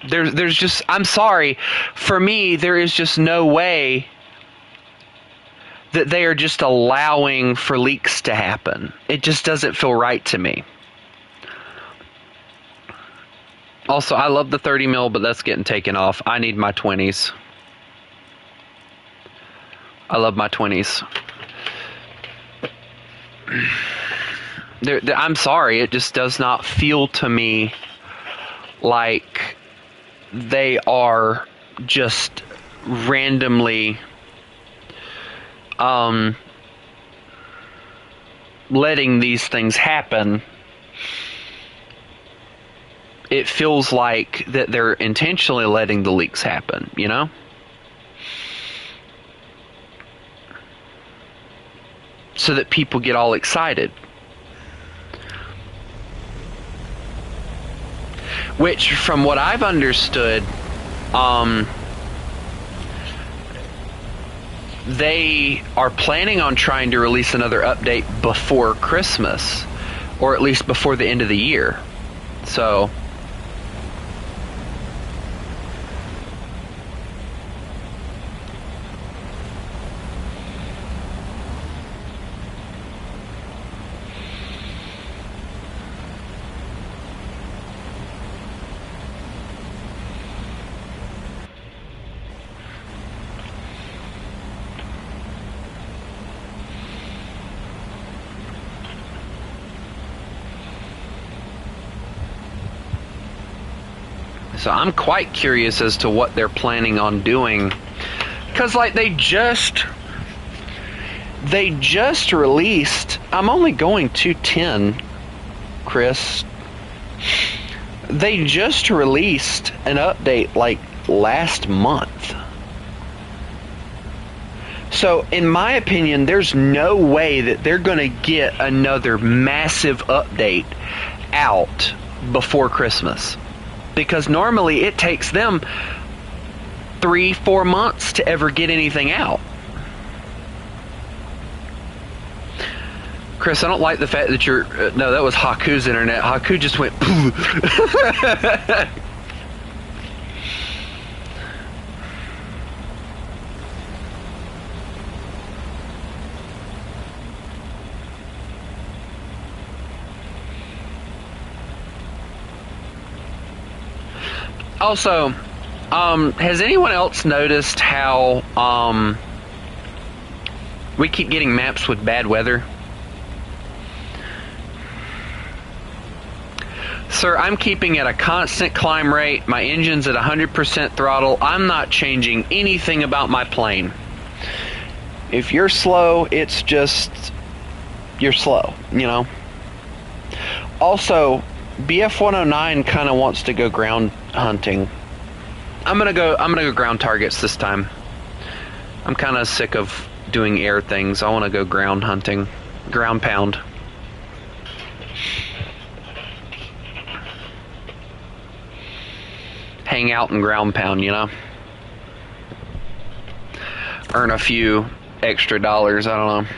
there's just, I'm sorry, for me, there is just no way that they are just allowing for leaks to happen. It just doesn't feel right to me. Also, I love the 30 mil, but that's getting taken off. I need my 20s. I love my 20s. I'm sorry, it just does not feel to me like they are just randomly letting these things happen. It feels like that they're intentionally letting the leaks happen, you know? So that people get all excited. Which, from what I've understood, they are planning on trying to release another update before Christmas, or at least before the end of the year. So... So I'm quite curious as to what they're planning on doing. Because, like, they just released... I'm only going 210, Chris. They just released an update, like, last month. So, in my opinion, there's no way that they're going to get another massive update out before Christmas. Because normally it takes them 3-4 months to ever get anything out. Chris, I don't like the fact that you're... no, that was Haku's internet. Haku just went... Also, has anyone else noticed how we keep getting maps with bad weather? Sir, I'm keeping at a constant climb rate. My engine's at 100% throttle. I'm not changing anything about my plane. If you're slow, it's just... you're slow, you know? Also... BF-109 kind of wants to go ground hunting. I'm gonna go ground targets this time. I'm kind of sick of doing air things. I want to go ground hunting, ground pound. Hang out and ground pound, you know. earn a few extra dollars. I don't know.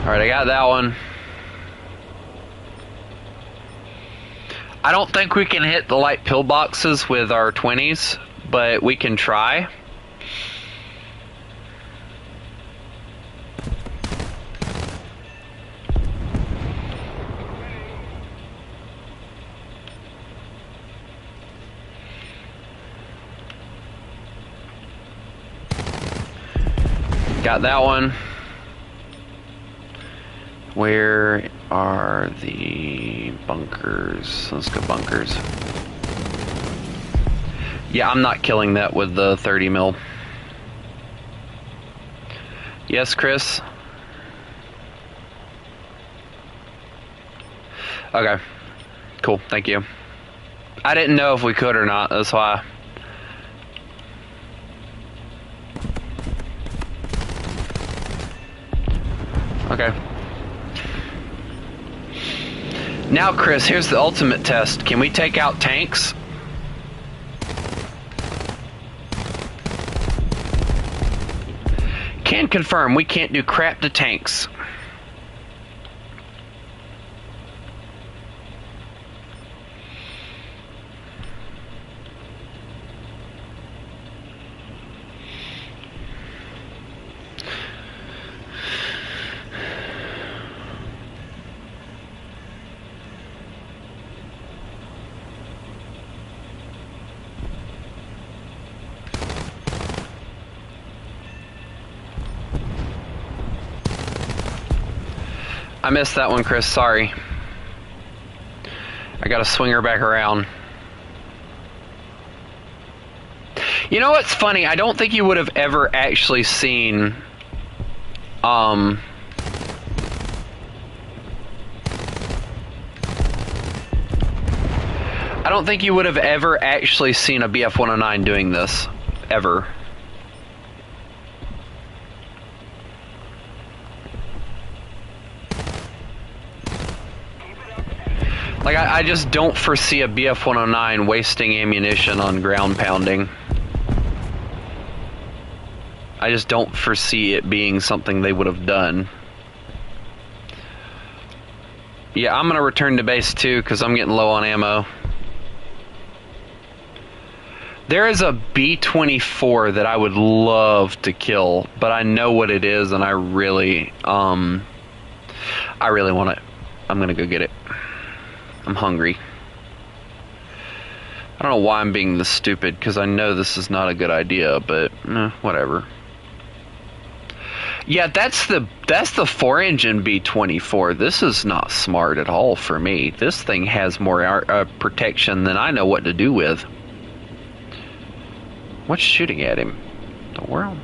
Alright, I got that one. I don't think we can hit the light pillboxes with our 20s, but we can try. Got that one. Where are the bunkers? Let's go bunkers. Yeah, I'm not killing that with the 30 mil. Yes, Chris? Okay. Cool, thank you. I didn't know if we could or not, that's why. Okay. Now, Chris, here's the ultimate test. Can we take out tanks? Can confirm we can't do crap to tanks. I missed that one, Chris. Sorry. I gotta swing her back around. You know what's funny? I don't think you would have ever actually seen... I don't think you would have ever actually seen a BF-109 doing this. Ever. Like, I just don't foresee a BF-109 wasting ammunition on ground pounding. I just don't foresee it being something they would have done. Yeah, I'm gonna return to base too, because I'm getting low on ammo. There is a B-24 that I would love to kill, but I know what it is, and I really want it. I'm gonna go get it. I'm hungry. I don't know why I'm being this stupid, because I know this is not a good idea, but whatever. Yeah, that's the 4-engine B-24. This is not smart at all for me. This thing has more protection than I know what to do with. What's shooting at him? The world?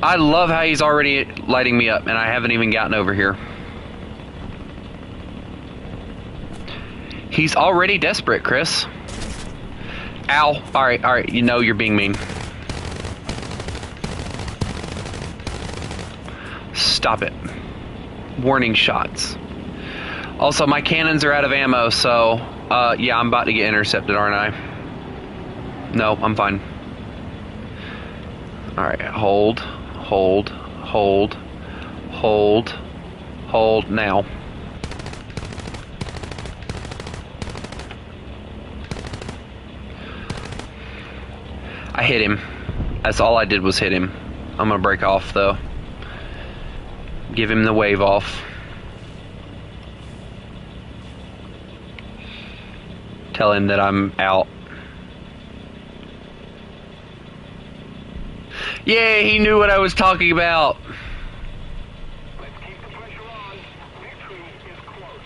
I love how he's already lighting me up, and I haven't even gotten over here. He's already desperate, Chris. Ow. Alright, you know you're being mean. Stop it. Warning shots. Also, my cannons are out of ammo, so, yeah, I'm about to get intercepted, aren't I? No, I'm fine. Alright, hold, now. I hit him. That's all I did was hit him. I'm gonna break off though. Give him the wave off. Tell him that I'm out. Yay, he knew what I was talking about. Let's keep the pressure on. Victory is close.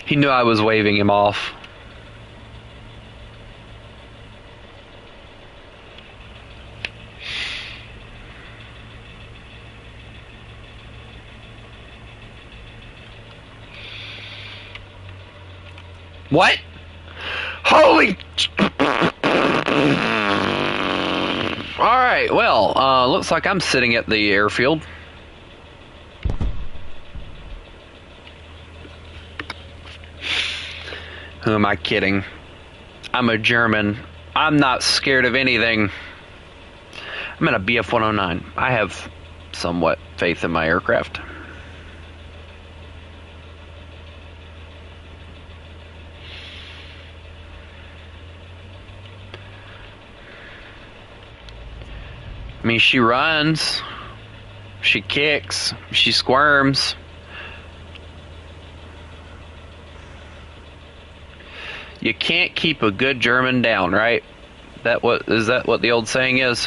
He knew I was waving him off. What? Holy... Alright, well, looks like I'm sitting at the airfield. Who am I kidding? I'm a German. I'm not scared of anything. I'm in a BF-109. I have somewhat faith in my aircraft. I mean, she runs, she kicks, she squirms. You can't keep a good German down, right? Is that what the old saying is?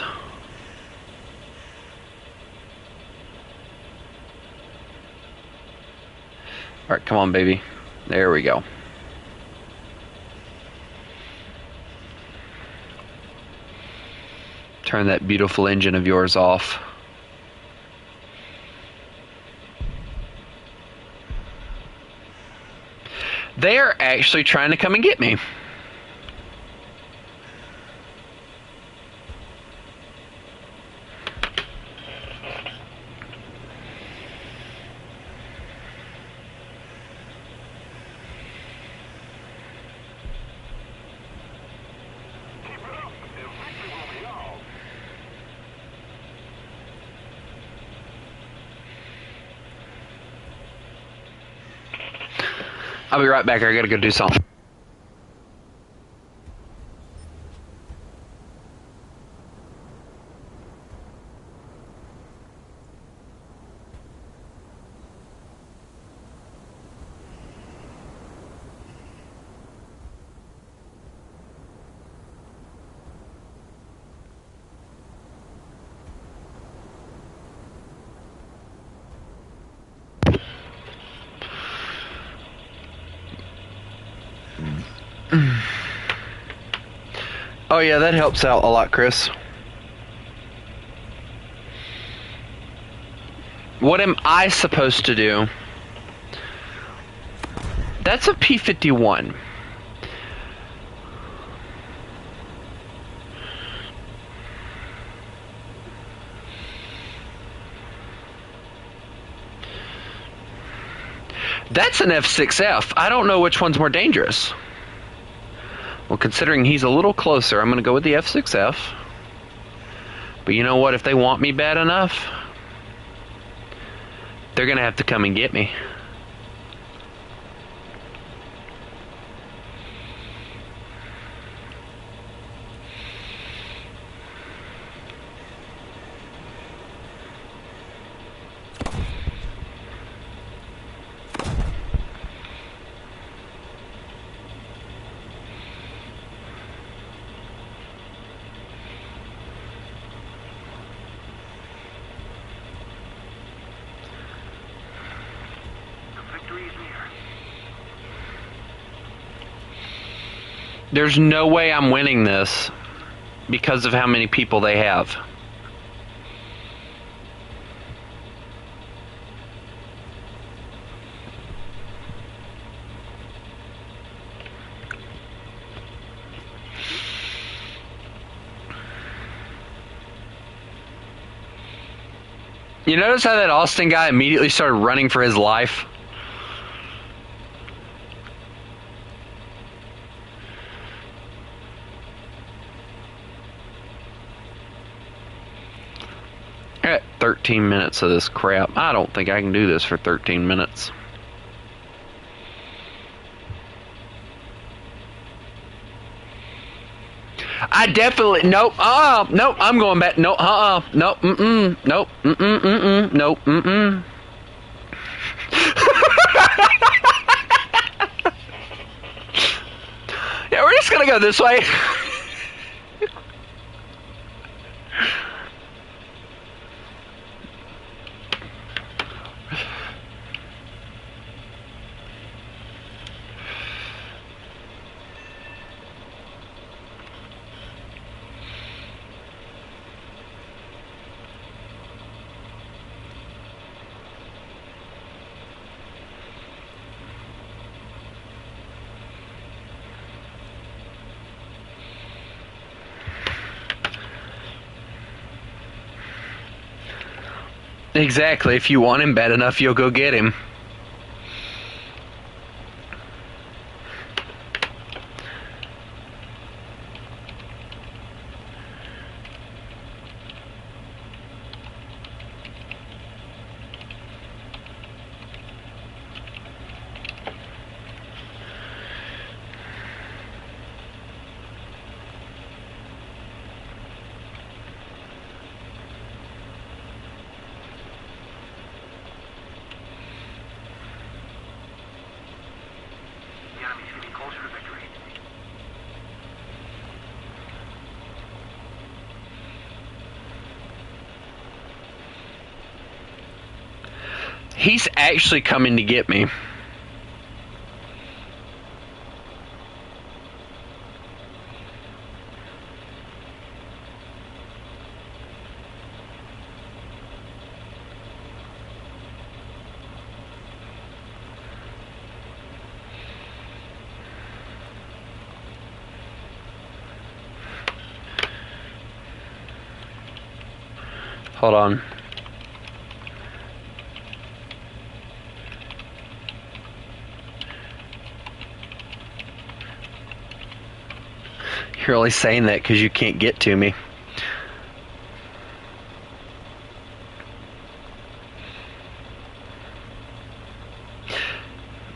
All right, come on, baby. There we go. Turn that beautiful engine of yours off. They are actually trying to come and get me. I'll be right back. I gotta go do something. Oh yeah, that helps out a lot, Chris. What am I supposed to do? That's a P-51. That's an F6F. I don't know which one's more dangerous. Well, considering he's a little closer, I'm going to go with the F6F. But you know what? If they want me bad enough, they're going to have to come and get me. There's no way I'm winning this because of how many people they have. You notice how that Austin guy immediately started running for his life? I got 13 minutes of this crap. I don't think I can do this for 13 minutes. I definitely nope. Nope. I'm going back. Nope. Nope. Nope. Nope. Yeah, we're just gonna go this way. Exactly. If you want him bad enough, you'll go get him. The enemy's getting closer to victory. He's actually coming to get me. Hold on. You're only saying that because you can't get to me.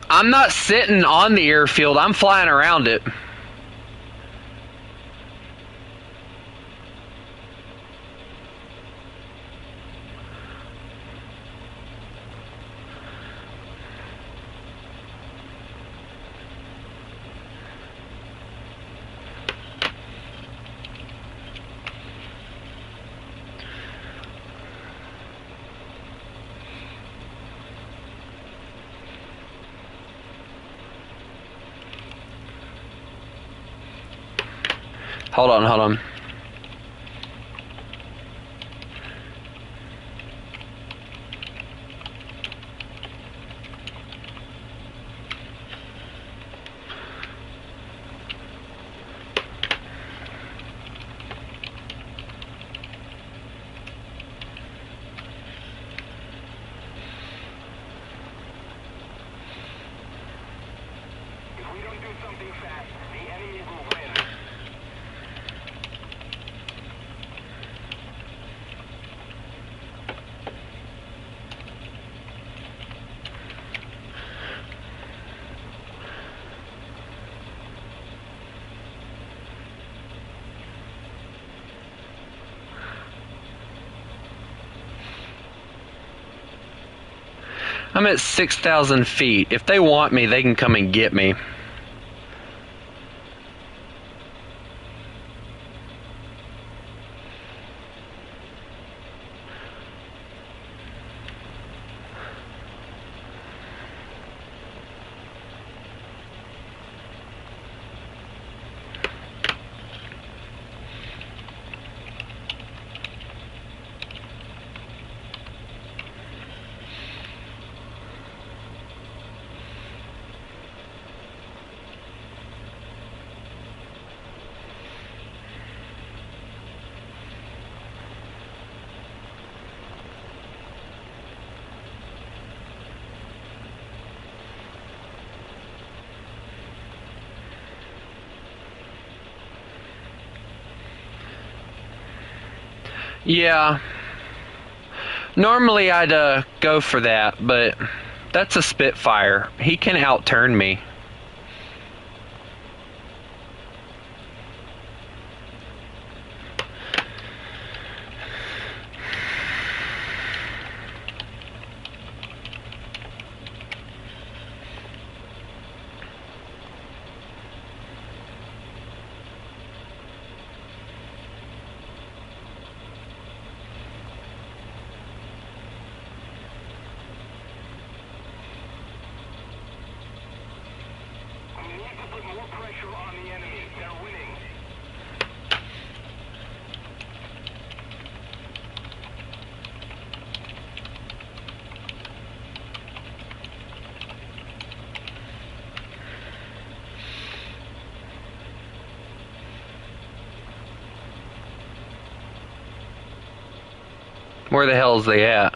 I'm not sitting on the airfield. I'm flying around it. Hold on, hold on. If we don't do something fast, the enemy will win. I'm at 6,000 feet. If they want me, they can come and get me. Yeah. Normally I'd go for that, but that's a Spitfire. He can outturn me. We need to put more pressure on the enemy. They're winning. Where the hell is they at?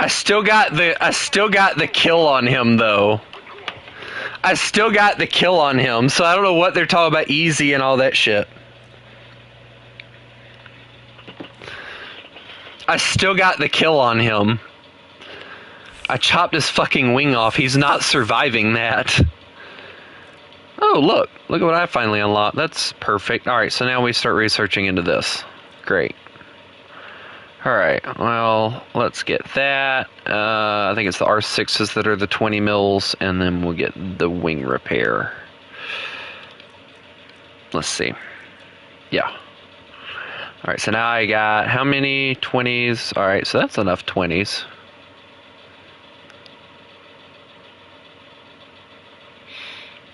still got the kill on him though. I still got the kill on him, so I don't know what they're talking about easy and all that shit. I still got the kill on him. I chopped his fucking wing off. He's not surviving that. Oh, look at what I finally unlocked. That's perfect. Alright, so now we start researching into this. Great. Alright, well, let's get that. I think it's the R6s that are the 20 mils, and then we'll get the wing repair. Let's see. Yeah. Alright, so now I got how many 20s? Alright, so that's enough 20s.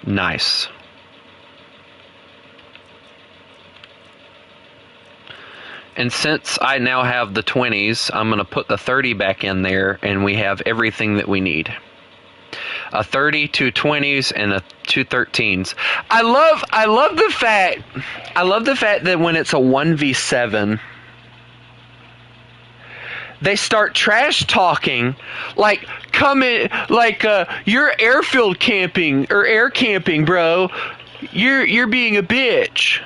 Nice. And since I now have the 20s, I'm going to put the 30 back in there, and we have everything that we need. A 30, two 20s, and a two 13s. I love the fact that when it's a 1v7, they start trash talking, like you're airfield camping or air camping, bro. You're being a bitch.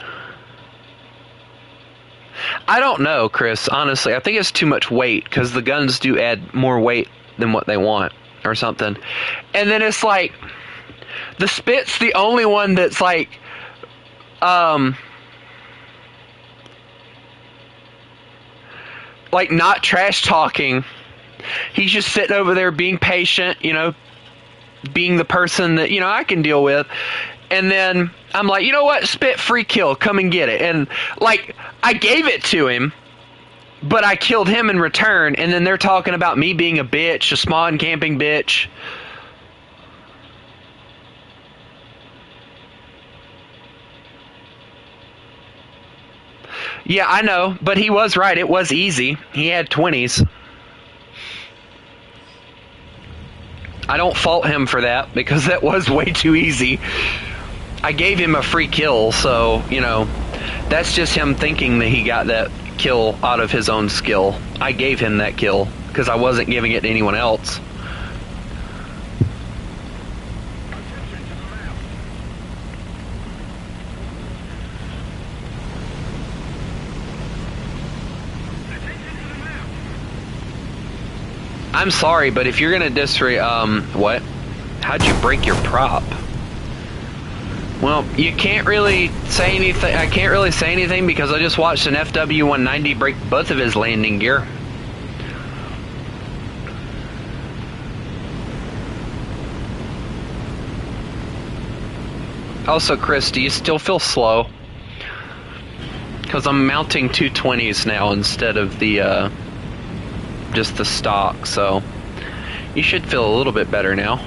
I don't know, Chris, honestly. I think it's too much weight, because the guns do add more weight than what they want, or something. And then it's like, the Spit's the only one that's like, not trash talking. He's just sitting over there being patient, being the person that, I can deal with. And then I'm like, you know what? Spit, free kill. Come and get it. And, I gave it to him, but I killed him in return. And then they're talking about me being a bitch, a spawn camping bitch. Yeah, I know. But he was right. It was easy. He had 20s. I don't fault him for that, because that was way too easy. I gave him a free kill, so, that's just him thinking that he got that kill out of his own skill. I gave him that kill, because I wasn't giving it to anyone else. I'm sorry, but if you're gonna what? How'd you break your prop? Well, you can't really say anything. I can't really say anything because I just watched an FW-190 break both of his landing gear. Also, Chris, do you still feel slow? Because I'm mounting 220s now instead of the, just the stock, so you should feel a little bit better now.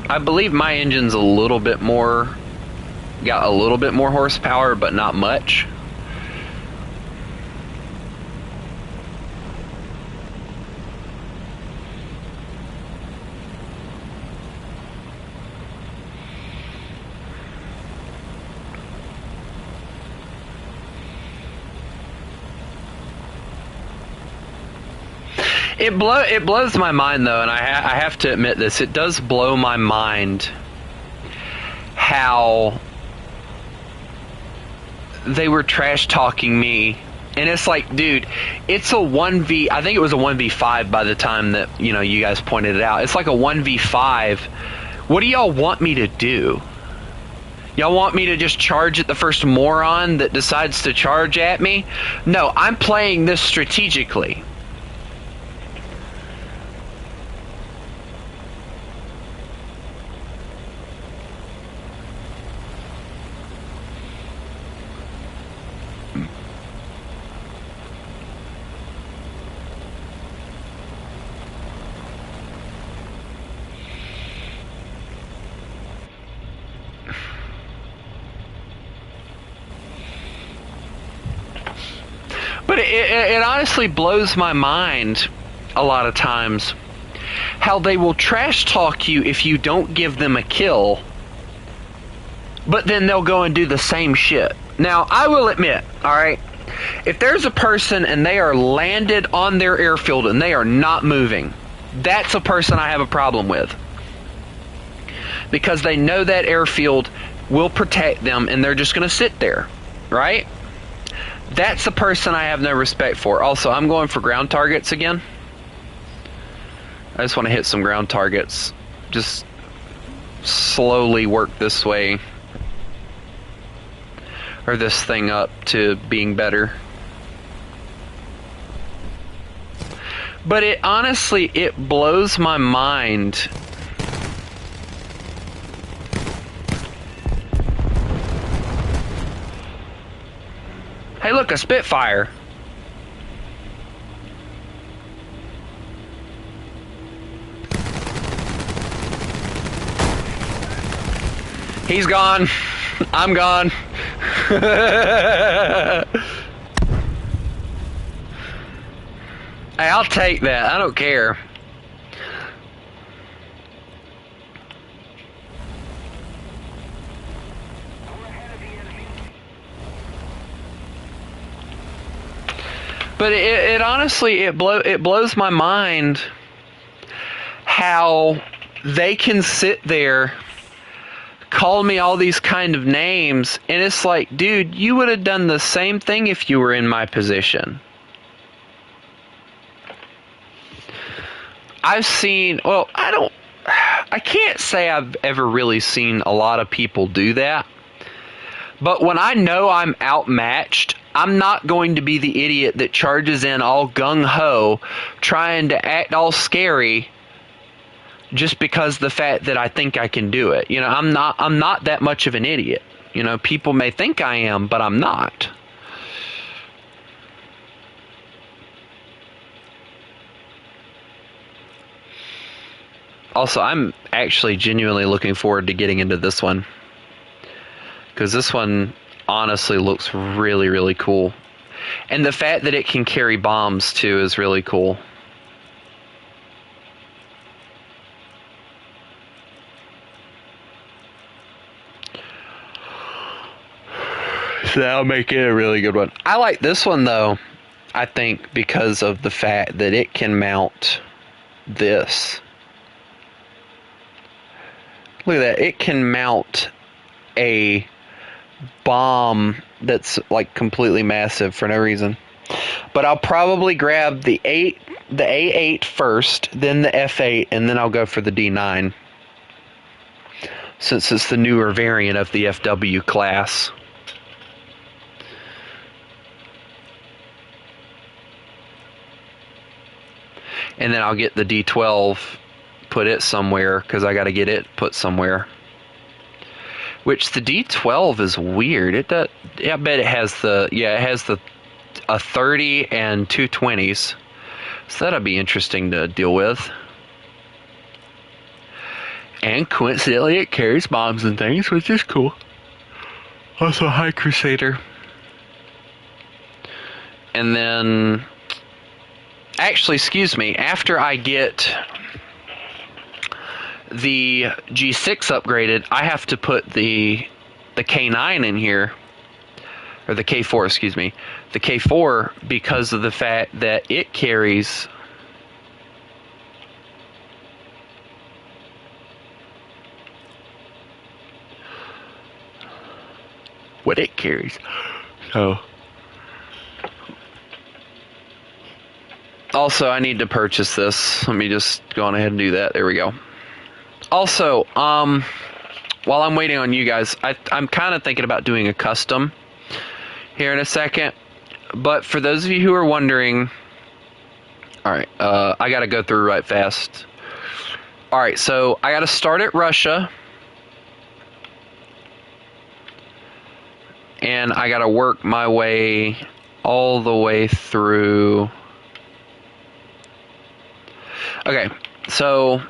I believe my engine's got a little bit more horsepower, but not much. It blows my mind, though, and I have to admit this. It does blow my mind how they were trash talking me. And it's like, dude, it's a 1v. I think it was a 1v5 by the time that you guys pointed it out. It's like a 1v5. What do y'all want me to do? Y'all want me to just charge at the first moron that decides to charge at me? No, I'm playing this strategically. But it honestly blows my mind a lot of times how they will trash talk you if you don't give them a kill, but then they'll go and do the same shit. Now, I will admit, alright, if there's a person and they are landed on their airfield and they are not moving, that's a person I have a problem with. Because they know that airfield will protect them and they're just going to sit there, right? That's the person I have no respect for. Also, I'm going for ground targets again. I just want to hit some ground targets. Just slowly work this way. Or this thing up to being better. But it honestly, it blows my mind. Hey look, a Spitfire. He's gone. I'm gone. Hey, I'll take that. I don't care. But it honestly, it blows my mind how they can sit there, call me all these kind of names, and it's like, dude, you would have done the same thing if you were in my position. I've seen, well, I can't say I've ever really seen a lot of people do that. But when I know I'm outmatched, I'm not going to be the idiot that charges in all gung-ho, trying to act all scary just because the fact that I think I can do it. You know, I'm not that much of an idiot. You know, people may think I am, but I'm not. Also, I'm actually genuinely looking forward to getting into this one. Because this one honestly looks really, really cool. And the fact that it can carry bombs too is really cool. So that'll make it a really good one. I like this one though, I think, because of the fact that it can mount this. Look at that. It can mount a bomb that's like completely massive for no reason. But I'll probably grab the A8 first, then the F8, and then I'll go for the D9. Since it's the newer variant of the FW class. And then I'll get the D12, put it somewhere, because I got to get it put somewhere. Which the D12 is weird. It does. Yeah, I bet it has the. Yeah, it has a 30 and two 20s. So that'll be interesting to deal with. And coincidentally, it carries bombs and things, which is cool. Also, High Crusader. And then, actually, excuse me. After I get the G6 upgraded, I have to put the K9 in here, or the K4, excuse me, the K4, because of the fact that it carries what it carries. So also, I need to purchase this. Let me just go on ahead and do that. There we go. Also, while I'm waiting on you guys, I'm kind of thinking about doing a custom here in a second. But for those of you who are wondering, alright, I gotta go through right fast. Alright, so I gotta start at Russia. And I gotta work my way all the way through. Okay, so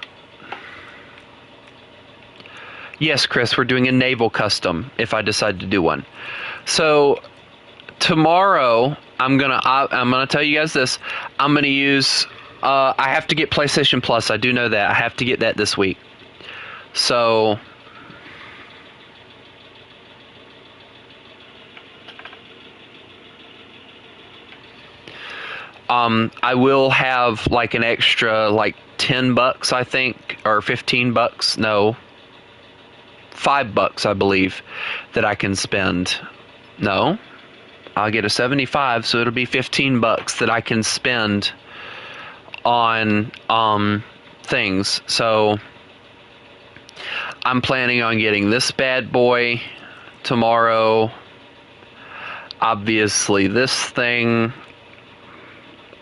yes, Chris, we're doing a naval custom if I decide to do one. So tomorrow, I'm gonna tell you guys this. I'm gonna use. I have to get PlayStation Plus. I do know that. I have to get that this week. So I will have like an extra like $10, I think, or $15. No, $5, I believe, that I can spend. No, I'll get a 75, so it'll be $15 that I can spend on things. So I'm planning on getting this bad boy tomorrow. Obviously, this thing.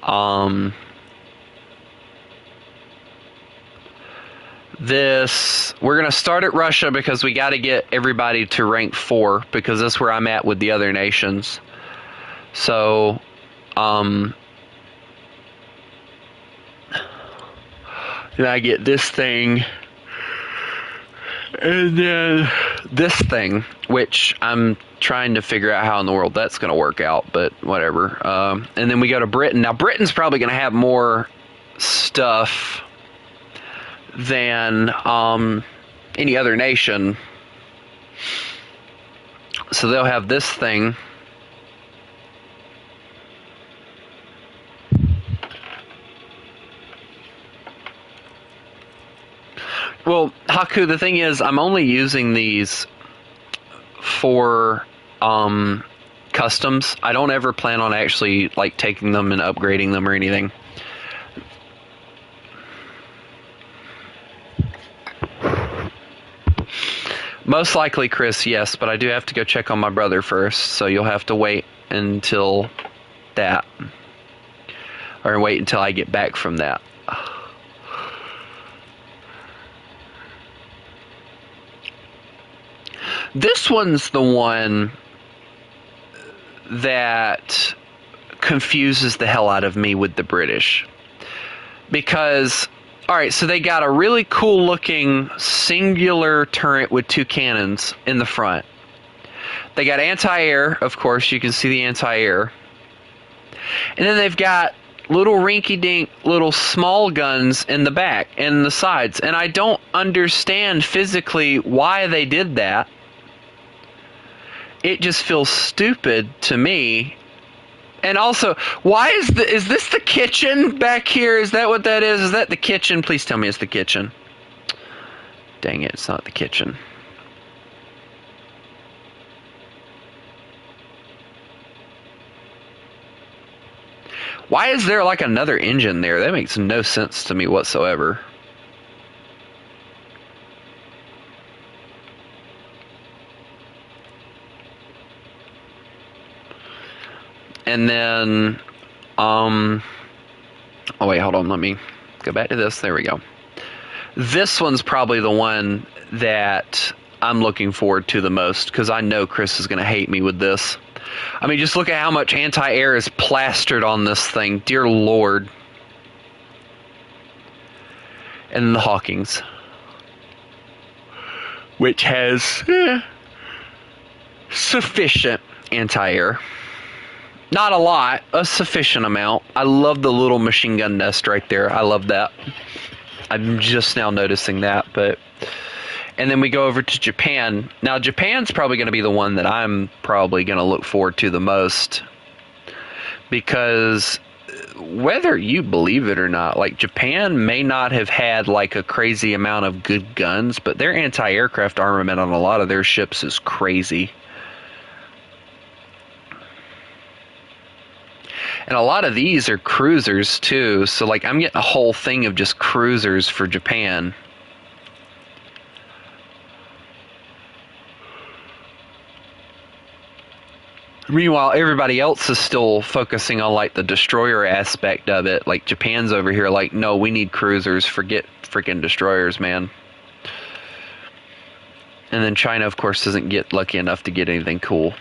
We're going to start at Russia because we got to get everybody to rank 4 because that's where I'm at with the other nations. So, then I get this thing, and then this thing, which I'm trying to figure out how in the world that's going to work out, but whatever. And then we go to Britain. Now, Britain's probably going to have more stuff than any other nation. So they'll have this thing. Well, Haku, the thing is, I'm only using these for customs. I don't ever plan on actually like taking them and upgrading them or anything. Most likely, Chris, yes, but I do have to go check on my brother first, so you'll have to wait until that. Or wait until I get back from that. This one's the one that confuses the hell out of me with the British. Because, alright, so they got a really cool looking singular turret with 2 cannons in the front. They got anti-air, of course, you can see the anti-air. And then they've got little rinky-dink little small guns in the back and the sides. And I don't understand physically why they did that. It just feels stupid to me. And also, why is this the kitchen back here? Is that what that is? Is that the kitchen? Please tell me it's the kitchen. Dang it, it's not the kitchen. Why is there like another engine there? That makes no sense to me whatsoever. And then, oh wait, hold on, let me go back to this. There we go. This one's probably the one that I'm looking forward to the most, because I know Chris is going to hate me with this. I mean, just look at how much anti-air is plastered on this thing. Dear Lord. And the Hawkins, which has sufficient anti-air. Not a lot, a sufficient amount. I love the little machine gun nest right there. I love that. I'm just now noticing that, but... And then we go over to Japan. Now, Japan's probably going to be the one that I'm probably going to look forward to the most. Because whether you believe it or not, like, Japan may not have had, like, a crazy amount of good guns, but their anti-aircraft armament on a lot of their ships is crazy. And a lot of these are cruisers, too. So, like, I'm getting a whole thing of just cruisers for Japan. Meanwhile, everybody else is still focusing on, like, the destroyer aspect of it. Like, Japan's over here like, no, we need cruisers. Forget freaking destroyers, man. And then China, of course, doesn't get lucky enough to get anything cool.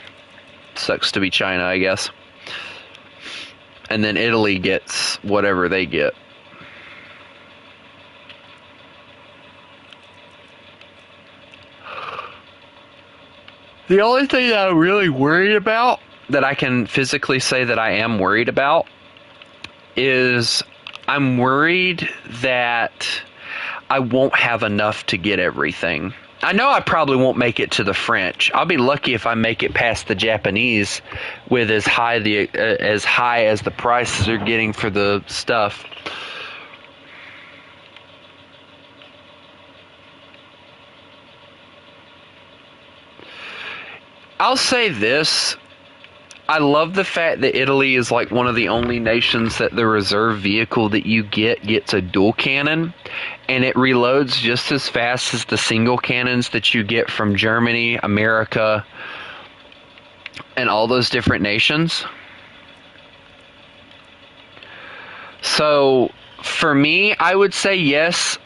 Sucks to be China, I guess. And then Italy gets whatever they get. The only thing that I'm really worried about, that I can physically say that I am worried about, is I'm worried that I won't have enough to get everything. I know I probably won't make it to the French. I'll be lucky if I make it past the Japanese with as high as the prices are getting for the stuff. I'll say this. I love the fact that Italy is like one of the only nations that the reserve vehicle that you gets a dual cannon, and it reloads just as fast as the single cannons that you get from Germany, America, and all those different nations. So for me, I would say yes,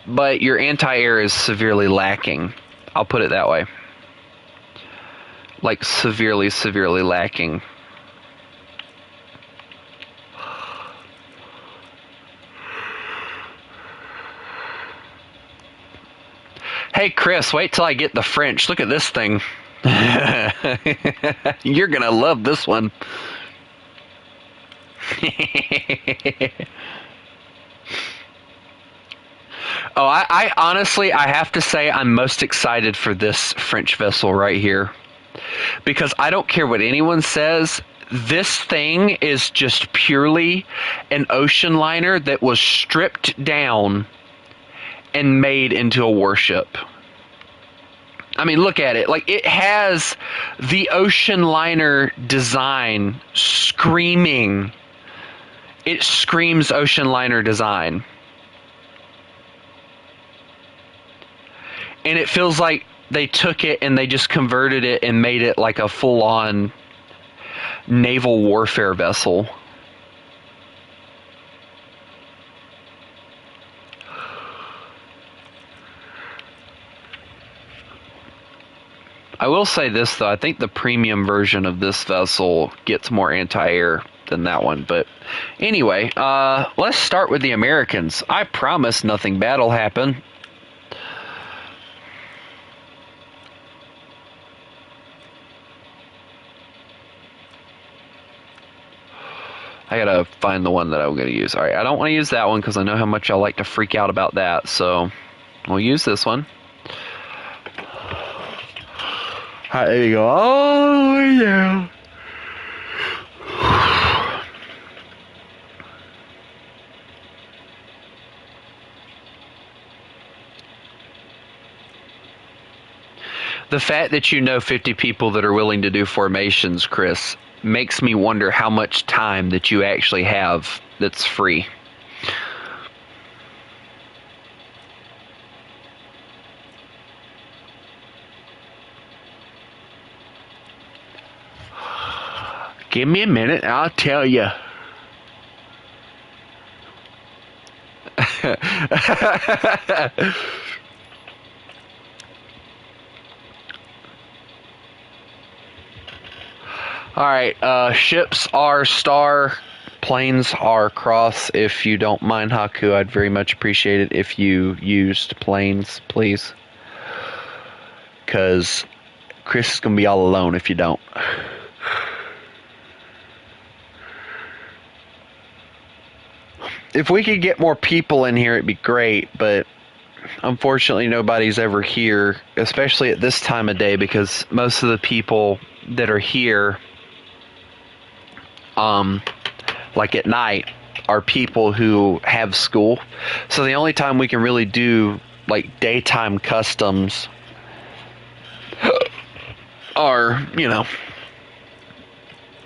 but your anti-air is severely lacking. I'll put it that way. Like severely lacking. Hey Chris, wait till I get the French. Look at this thing. You're gonna love this one. Oh, I honestly, I have to say I'm most excited for this French vessel right here. Because I don't care what anyone says, this thing is just purely an ocean liner that was stripped down and made into a warship. I mean, look at it. Like, it has the ocean liner design screaming. It screams ocean liner design. And it feels like they took it and they just converted it and made it like a full-on naval warfare vessel. I will say this, though. I think the premium version of this vessel gets more anti-air than that one. But anyway, let's start with the Americans. I promise nothing bad will happen. I gotta find the one that I'm gonna use. Alright, I don't want to use that one because I know how much I like to freak out about that, so we'll use this one. Alright, there you go. Oh, yeah. The fact that you know 50 people that are willing to do formations, Chris, makes me wonder how much time that you actually have that's free. Give me a minute, I'll tell you. Alright, ships are star, planes are cross. If you don't mind, Haku, I'd very much appreciate it if you used planes, please. Because Chris is going to be all alone if you don't. If we could get more people in here, it'd be great, but unfortunately nobody's ever here, especially at this time of day, because most of the people that are here like at night are people who have school. So the only time we can really do like daytime customs are, you know,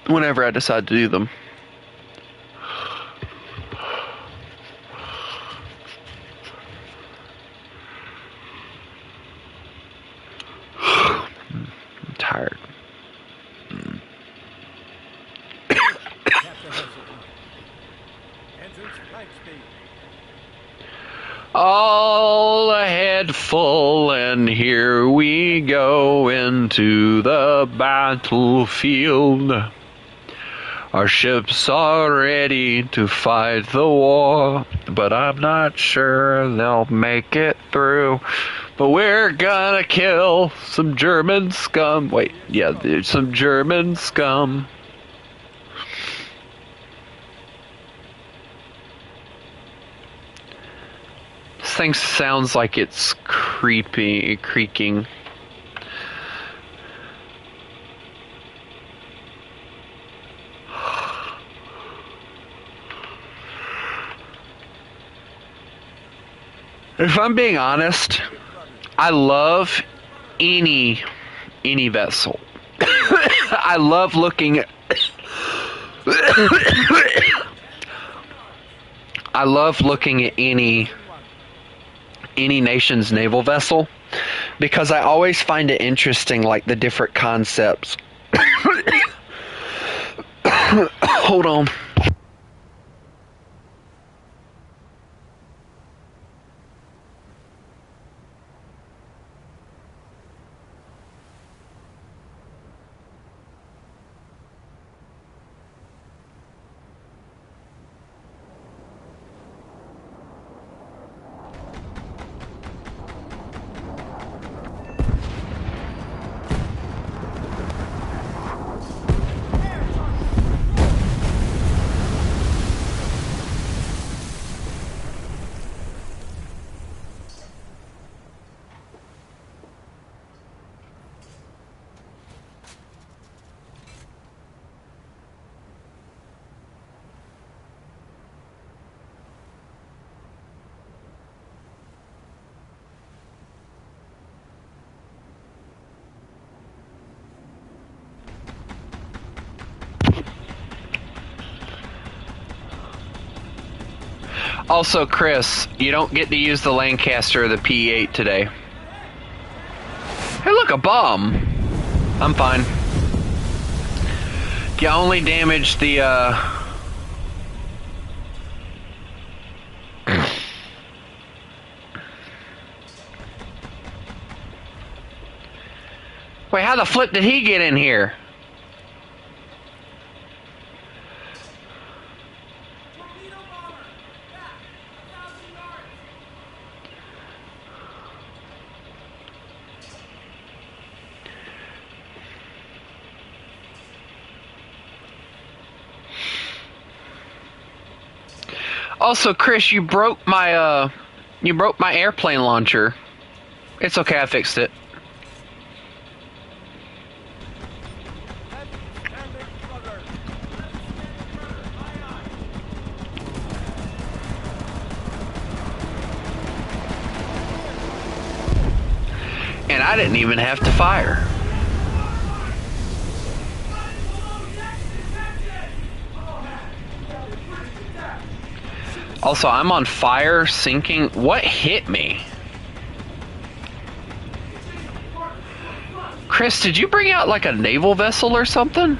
whenever I decide to do them. I'm tired. All ahead full, and here we go into the battlefield. Our ships are ready to fight the war, but I'm not sure they'll make it through. But we're gonna kill some German scum. Wait, yeah, there's some German scum. This thing sounds like it's creaking. If I'm being honest, I love any vessel. I love looking at I love looking at any nation's naval vessel because I always find it interesting, like the different concepts. Hold on. Also, Chris, you don't get to use the Lancaster or the P8 today. Hey, look, a bomb. I'm fine. You only damaged the, Wait, how the flip did he get in here? Also, Chris, you broke my airplane launcher. It's okay, I fixed it. And I didn't even have to fire. Also, I'm on fire, sinking. What hit me? Chris, did you bring out like a naval vessel or something?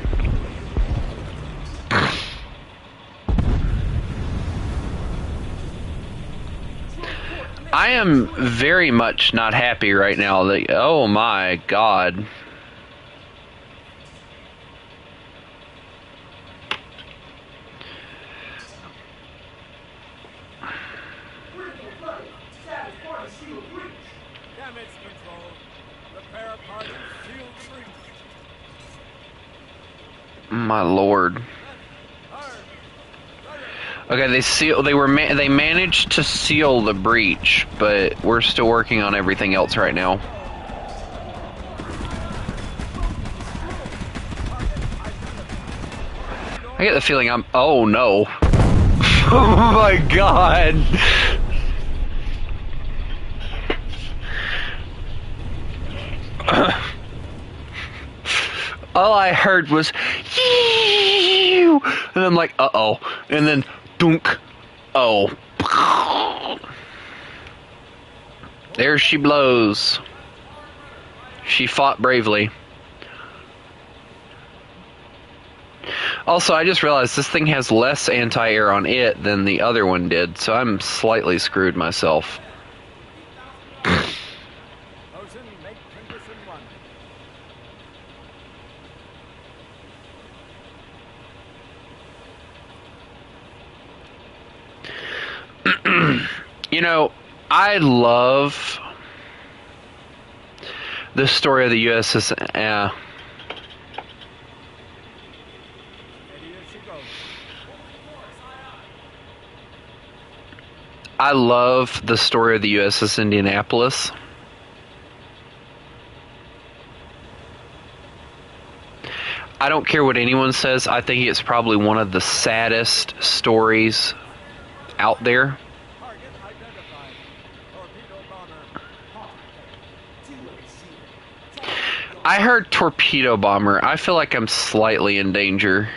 I am very much not happy right now. Oh my God. My Lord. Okay, they managed to seal the breach, but we're still working on everything else right now. I get the feeling oh no. Oh my God. All I heard was, "Eeeew," and I'm like, uh-oh. And then, dunk. Oh. There she blows. She fought bravely. Also, I just realized this thing has less anti-air on it than the other one did, so I'm slightly screwed myself. You know, I love the story of the USS. I love the story of the USS Indianapolis. I don't care what anyone says. I think it's probably one of the saddest stories out there. I heard torpedo bomber. I feel like I'm slightly in danger.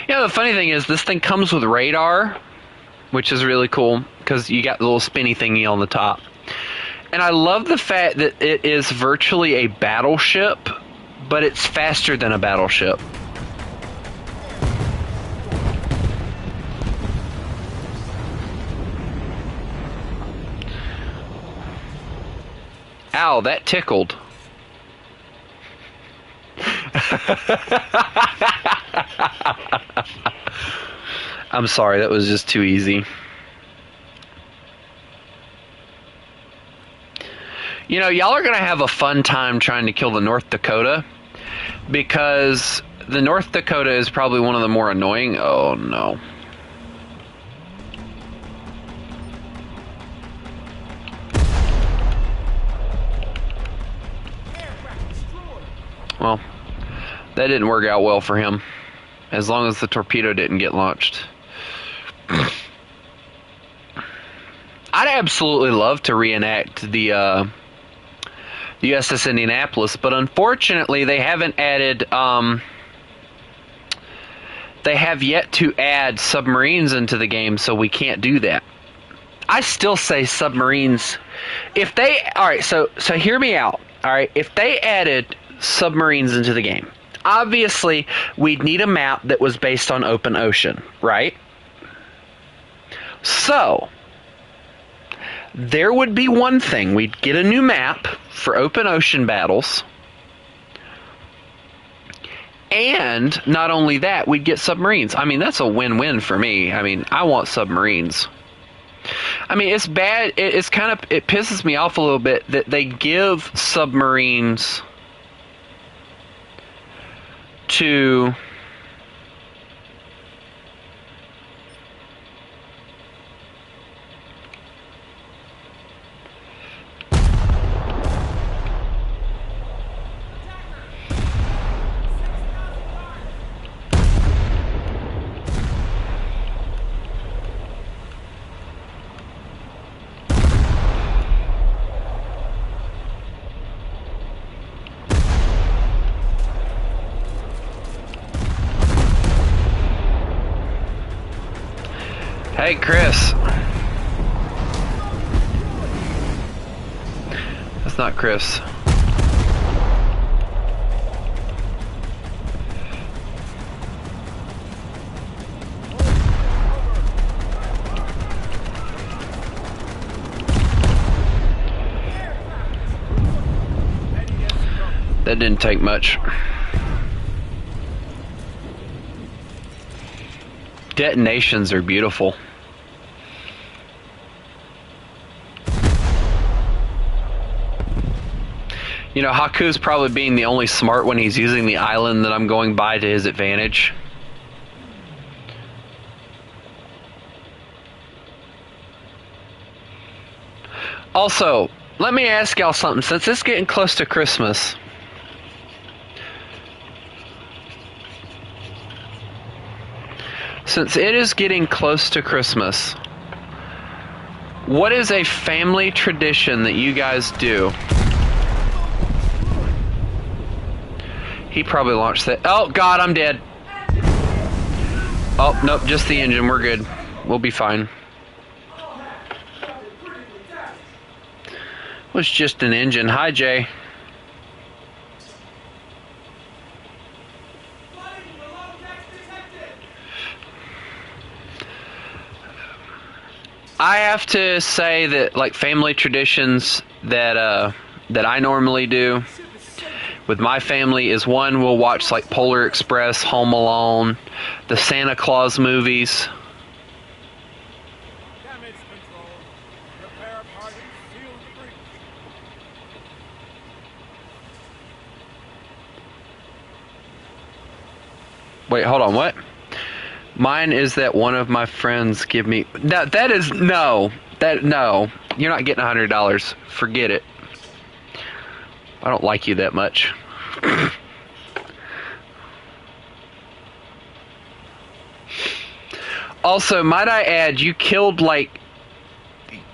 Yeah, the funny thing is this thing comes with radar, which is really cool because you got the little spinny thingy on the top. And I love the fact that it is virtually a battleship, but it's faster than a battleship. Ow, that tickled. I'm sorry, that was just too easy. You know, y'all are going to have a fun time trying to kill the North Dakota, because the North Dakota is probably one of the more annoying... Oh, no. Well, that didn't work out well for him, as long as the torpedo didn't get launched. I'd absolutely love to reenact the USS Indianapolis, but unfortunately they haven't added, they have yet to add submarines into the game, so we can't do that. I still say submarines, if they, alright, so hear me out, alright, if they added submarines into the game, obviously we'd need a map that was based on open ocean, right? So, there would be one thing. We'd get a new map for open ocean battles. And not only that, we'd get submarines. I mean, that's a win-win for me. I mean, I want submarines. I mean, it's bad. It's kind of, it pisses me off a little bit that they give submarines to... Hey, Chris. That's not Chris. That didn't take much. Detonations are beautiful. You know, Haku's probably being the only smart when he's using the island that I'm going by to his advantage. Also, let me ask y'all something. Since it's getting close to Christmas, what is a family tradition that you guys do? He probably launched that. Oh, God, I'm dead. Oh, nope, just the engine. We're good. We'll be fine. It was just an engine. Hi, Jay. I have to say that, like, family traditions that I normally do with my family is, one, we'll watch like Polar Express, Home Alone, the Santa Claus movies. Damage control. Repair party. Seal the breach. Wait, hold on, what? Mine is that one of my friends give me... That is... No. No. You're not getting $100. Forget it. I don't like you that much. Also, might I add, you killed like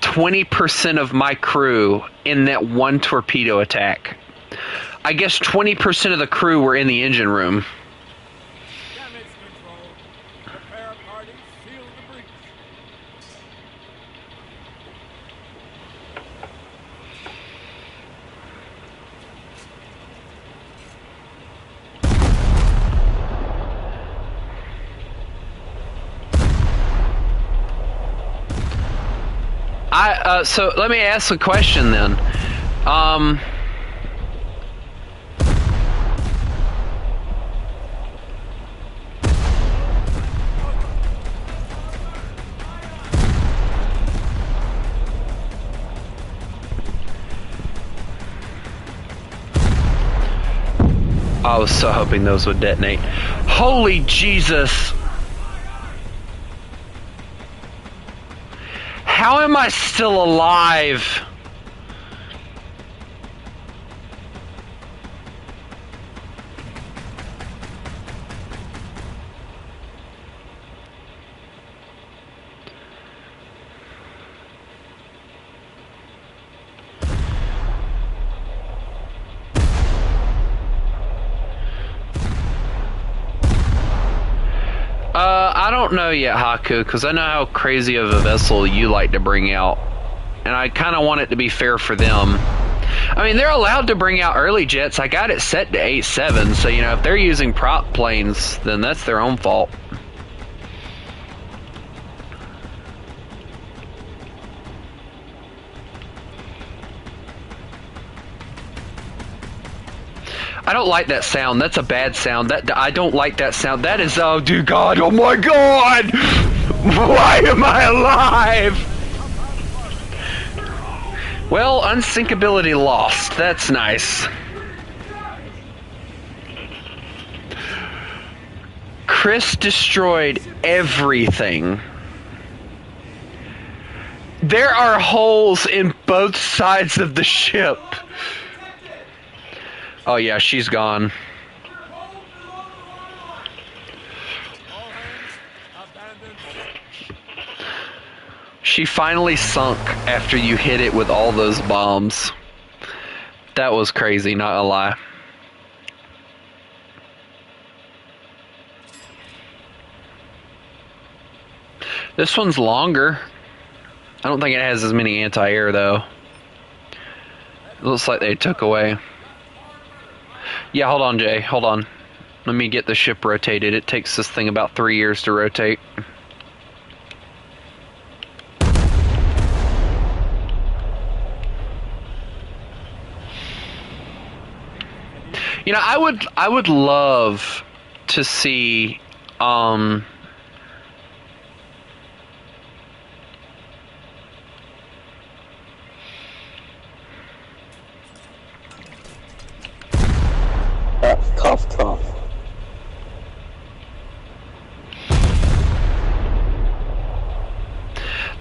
20% of my crew in that one torpedo attack. I guess 20% of the crew were in the engine room. Damage control. Repair parties seal the breach. So let me ask a question then. I was so hoping those would detonate. Holy Jesus! How am I still alive? I don't know yet, Haku, because I know how crazy of a vessel you like to bring out. And I kind of want it to be fair for them. I mean, they're allowed to bring out early jets. I got it set to 8.7, so, you know, if they're using prop planes, then that's their own fault. I don't like that sound. That's a bad sound. I don't like that sound. That is, oh dear God, oh my God! Why am I alive? Well, unsinkability lost. That's nice. Chris destroyed everything. There are holes in both sides of the ship. Oh yeah, she's gone. She finally sunk after you hit it with all those bombs. That was crazy, not a lie. This one's longer. I don't think it has as many anti-air though. It looks like they took away. Yeah, hold on, Jay. Hold on. Let me get the ship rotated. It takes this thing about 3 years to rotate. You know, I would love to see Tough.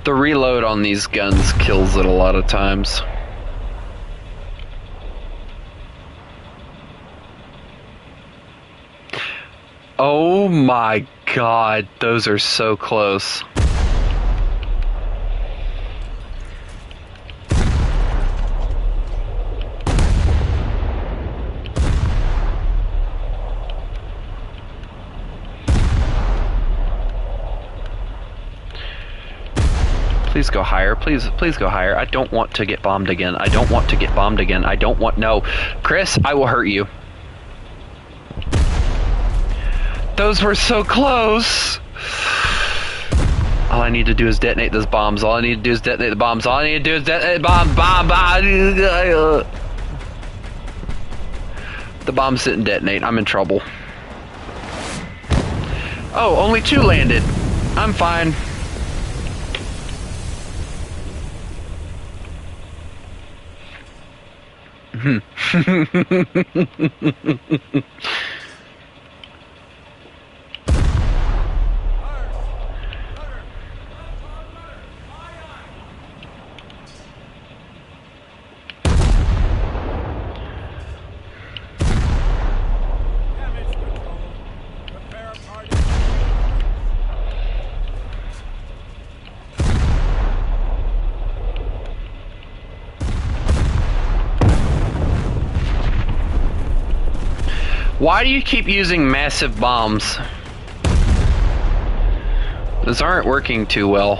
the reload on these guns kills it a lot of times. Oh my God, those are so close. Please go higher. Please go higher. I don't want to get bombed again. I don't want to get bombed again. I don't want... No. Chris, I will hurt you. Those were so close. All I need to do is detonate those bombs. All I need to do is detonate the bombs. All I need to do is detonate the bomb. The bombs didn't detonate. I'm in trouble. Oh, only 2 landed. I'm fine. Why do you keep using massive bombs? Those aren't working too well.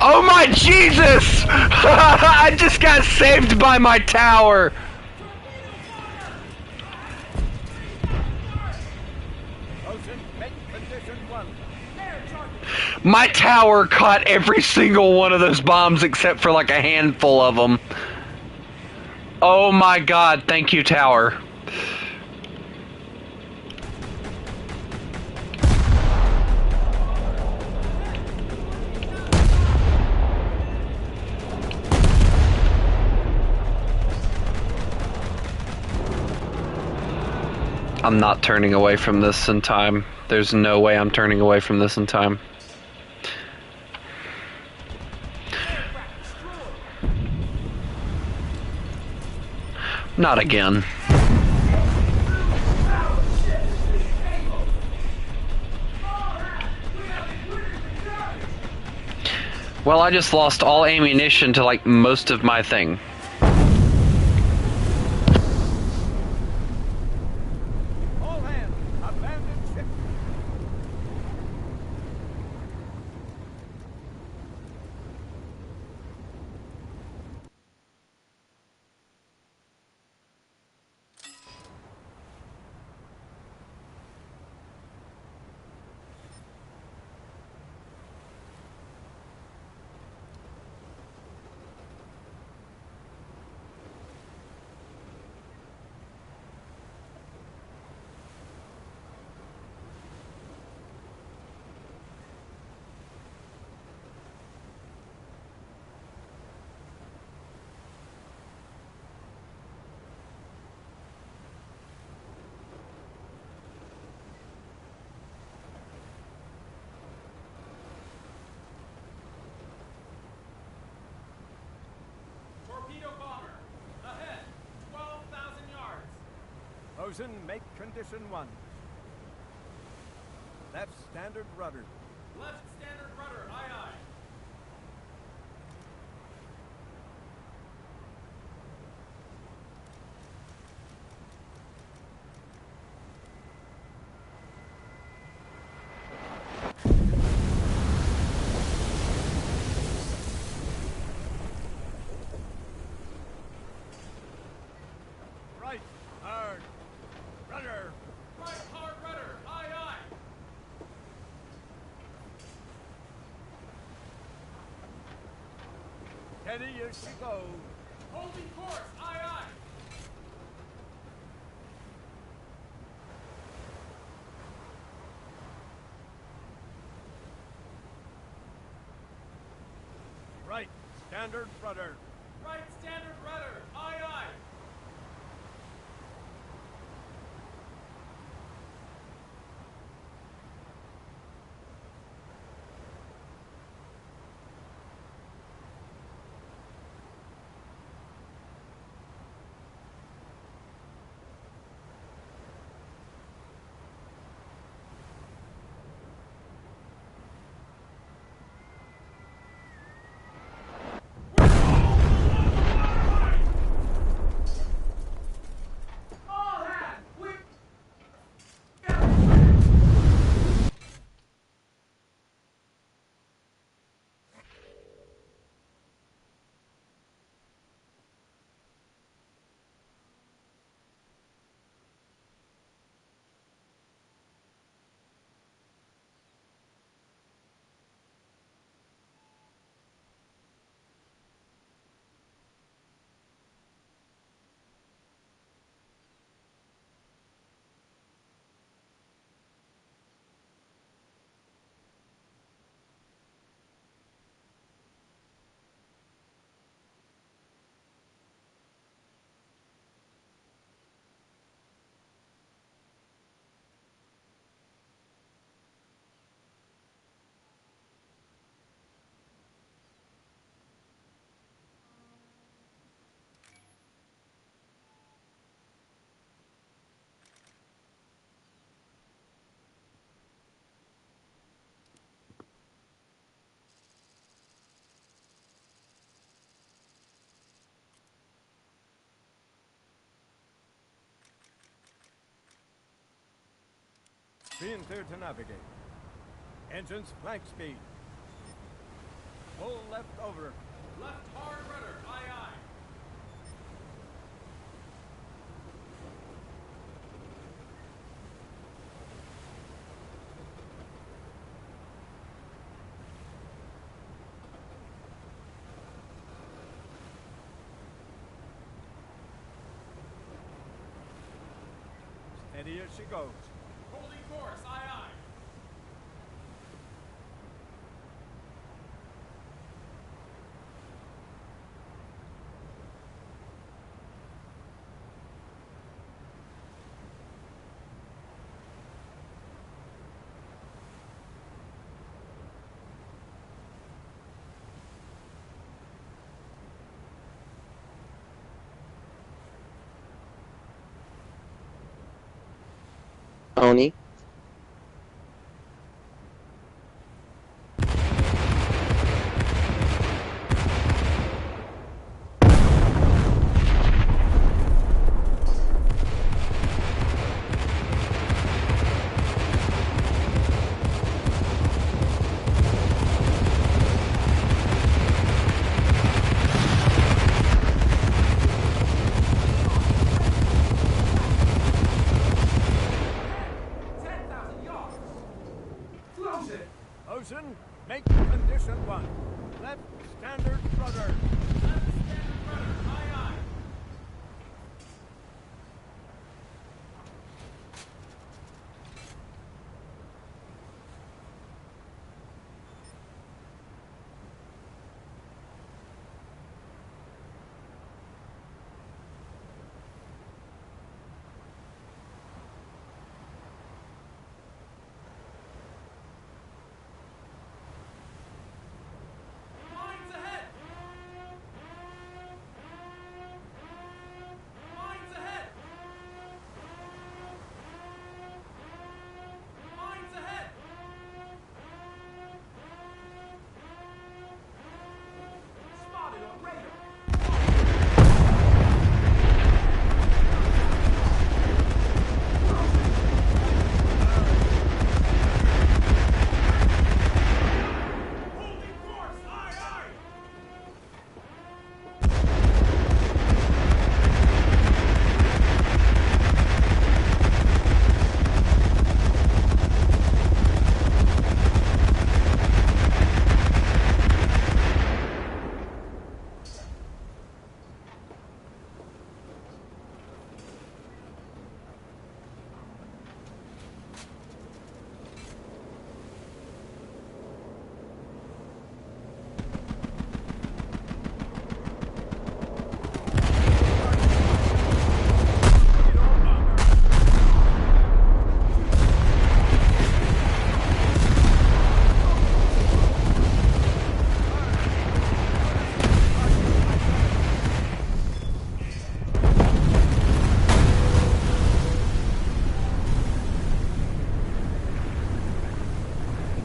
Oh my Jesus! I just got saved by my tower! My tower caught every single one of those bombs except for like a handful of them. Oh my God, thank you, tower. I'm not turning away from this in time. There's no way I'm turning away from this in time. Not again. Well, I just lost all ammunition to like most of my thing. All hands, abandon ship. Torpedo bomber. Ahead. 12,000 yards. Ocean, make condition 1. Left standard rudder. Left standard rudder. Aye, aye. Right hard rudder. Right hard rudder. Aye, aye. Steady as she goes. Holding course. Aye, aye. Right standard rudder. Right standard rudder. Aye, aye. Being clear to navigate. Engines flank speed. Full left over. Left hard rudder. Aye, aye. Steady as she goes. Holding course. Aye, aye. Tony. Ocean, make condition 1. Left standard rudder. Left standard rudder. Aye, aye. Lines ahead. Lines ahead. Lines ahead. Spotted on radar. Holding course. Aye, aye.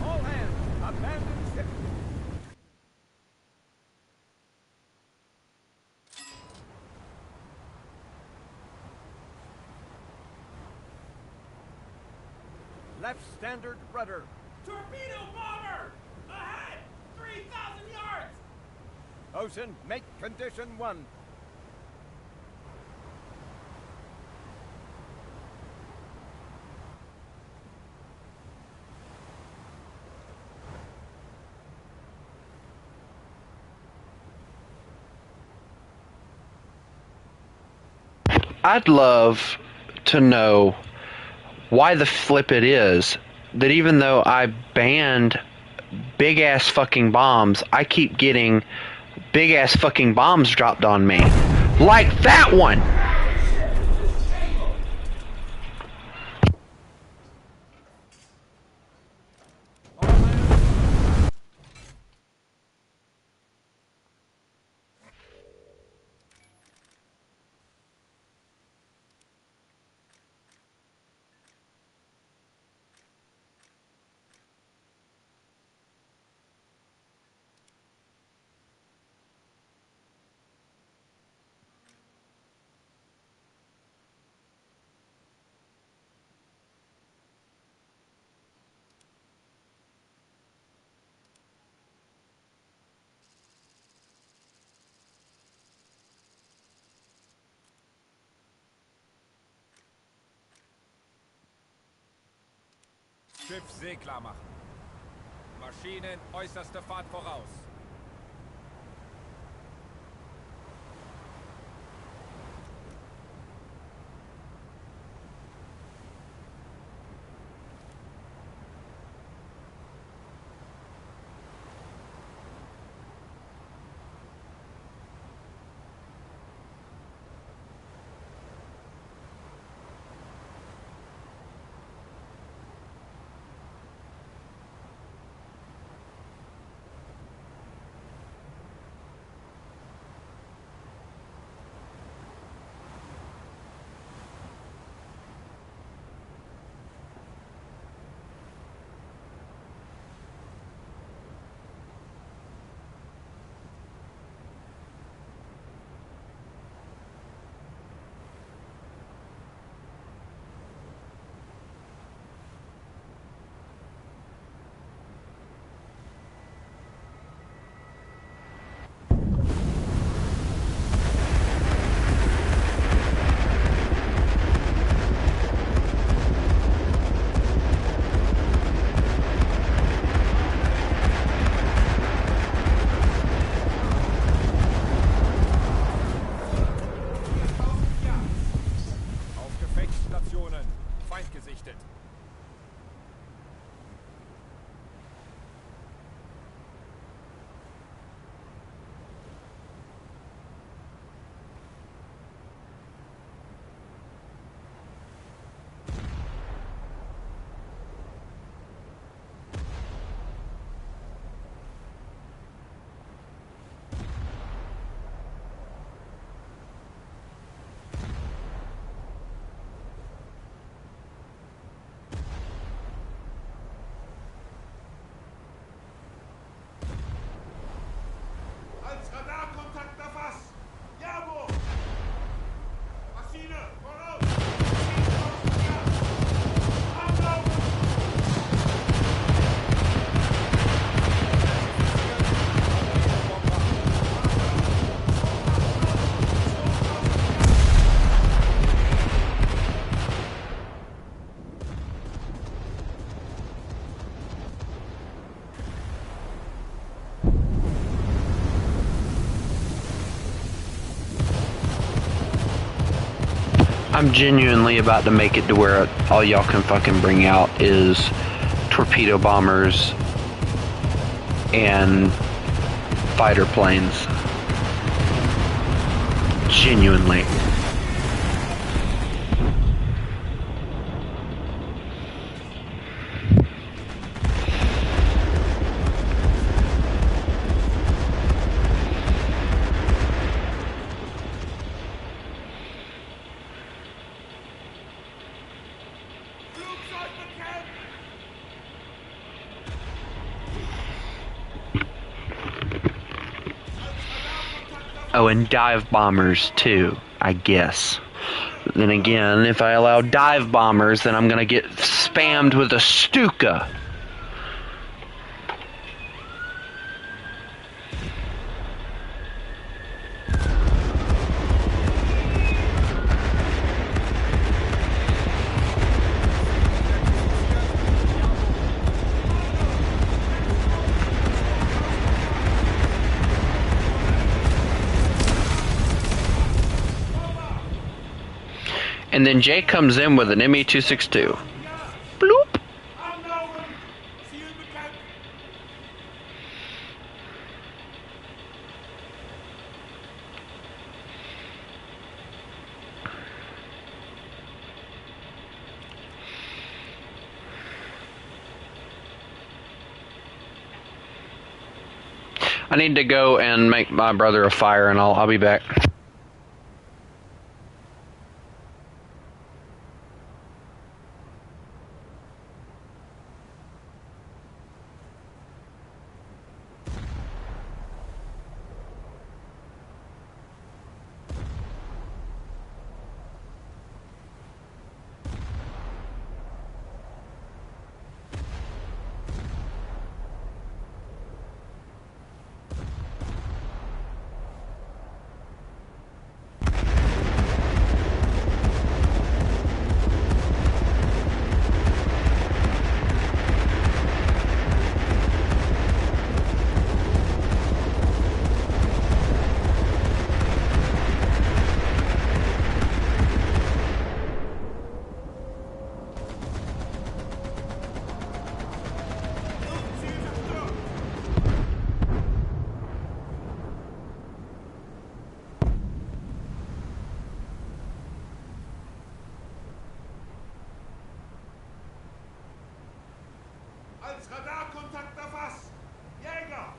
All hands, abandon ship. Left standard rudder. Torpedo bomber! Ahead! 3,000 yards! Ocean, make condition 1. I'd love to know why the flip it is that even though I banned big ass fucking bombs, I keep getting big ass fucking bombs dropped on me. Like that one! Schiff seeklar machen. Maschinen äußerste Fahrt voraus. Feind gesichtet. Als Radarkontakt erfasst! Jawohl! Maschine, voraus! Anlaufen! I'm genuinely about to make it to where all y'all can fucking bring out is torpedo bombers and fighter planes. Genuinely. Flugzeug bekämpft! Oh, and dive bombers too, I guess. Then again, if I allow dive bombers, then I'm gonna get spammed with a Stuka. And then Jay comes in with an ME-262. Bloop. Anlaufen! Ziel bekämpft! I need to go and make my brother a fire, and I'll be back. Alles, Radarkontakt erfasst! Jäger!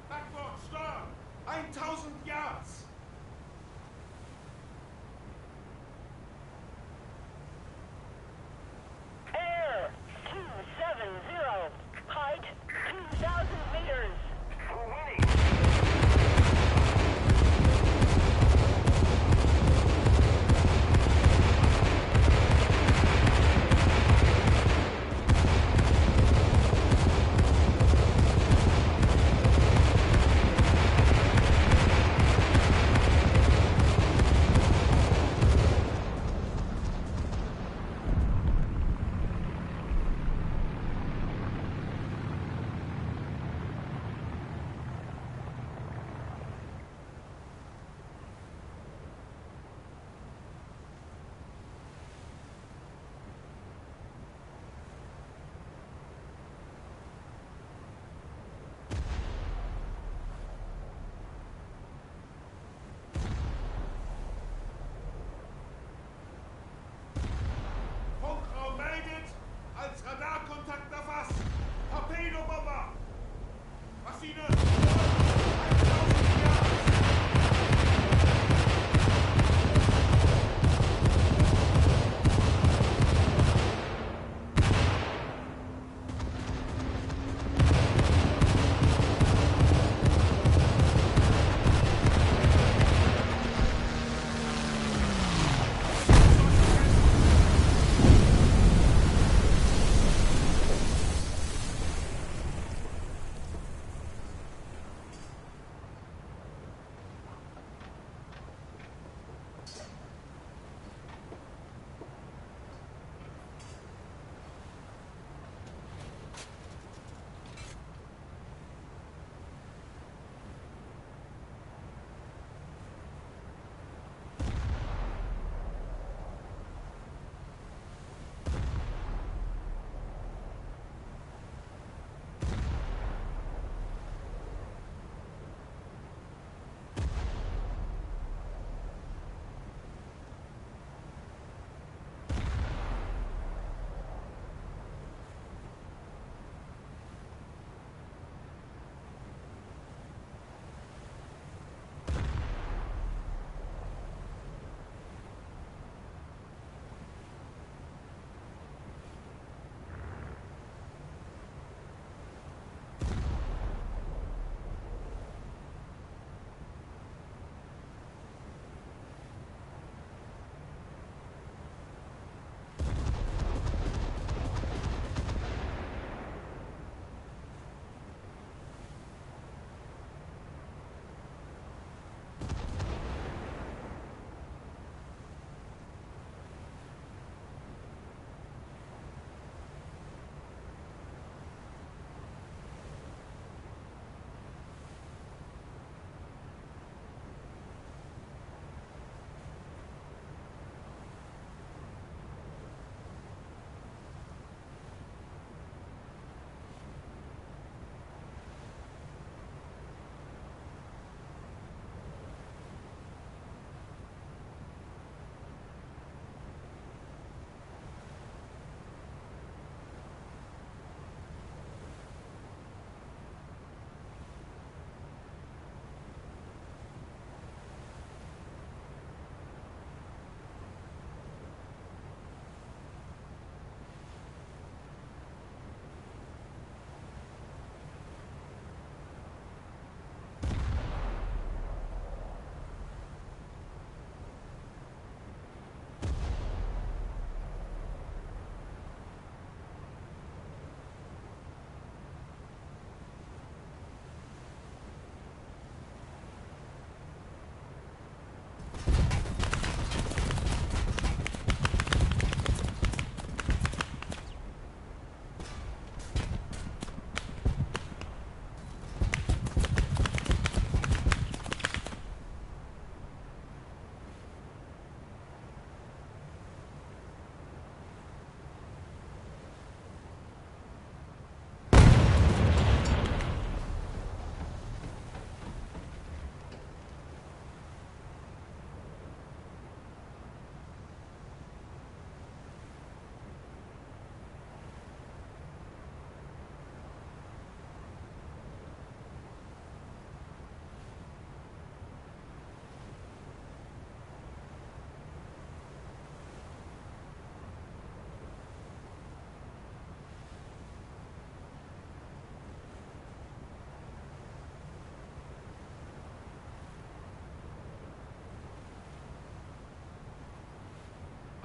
Backbord, Steuern! 1000 Yards! Air 270. Height 2,000 meters. We're winning.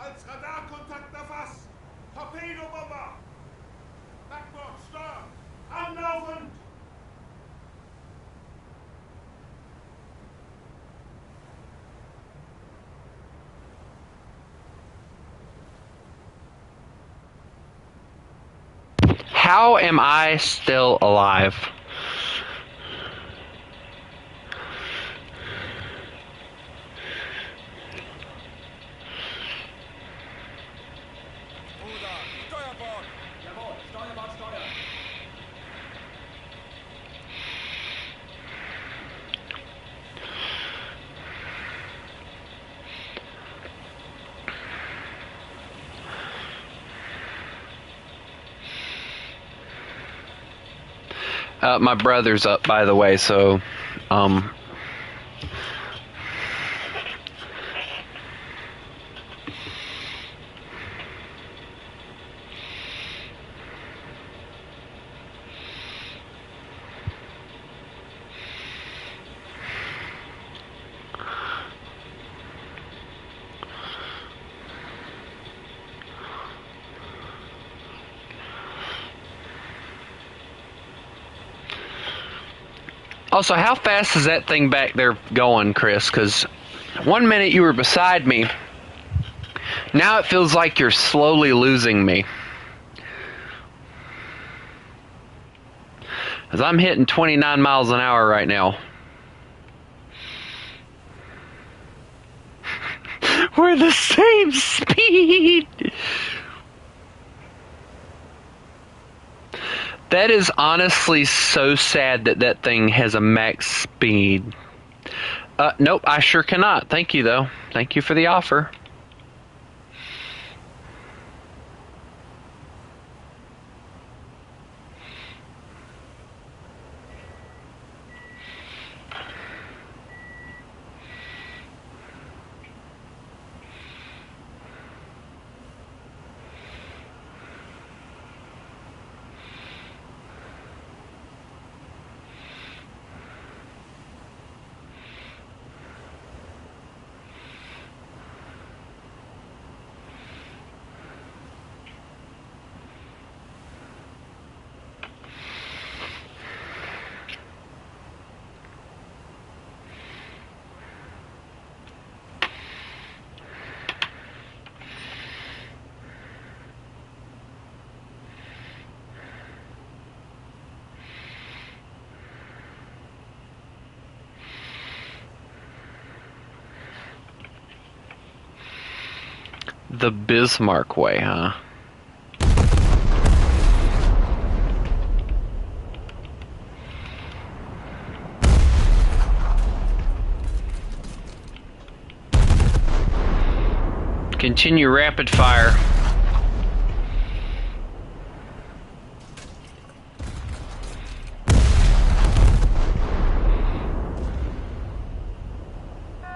Als Radarkontakt erfasst! Torpedobomber! Backbord, Steuer! Anlaufen! How am I still alive? Bruder, Steuerbord! Jawohl, Steuerbord, Steuer! My brother's up, by the way, so, also, how fast is that thing back there going, Chris? Because 1 minute you were beside me. Now it feels like you're slowly losing me. Because I'm hitting 29 miles an hour right now. We're the same speed! That is honestly so sad that that thing has a max speed. Nope, I sure cannot. Thank you, though. Thank you for the offer. The Bismarck way, huh? Continue rapid fire.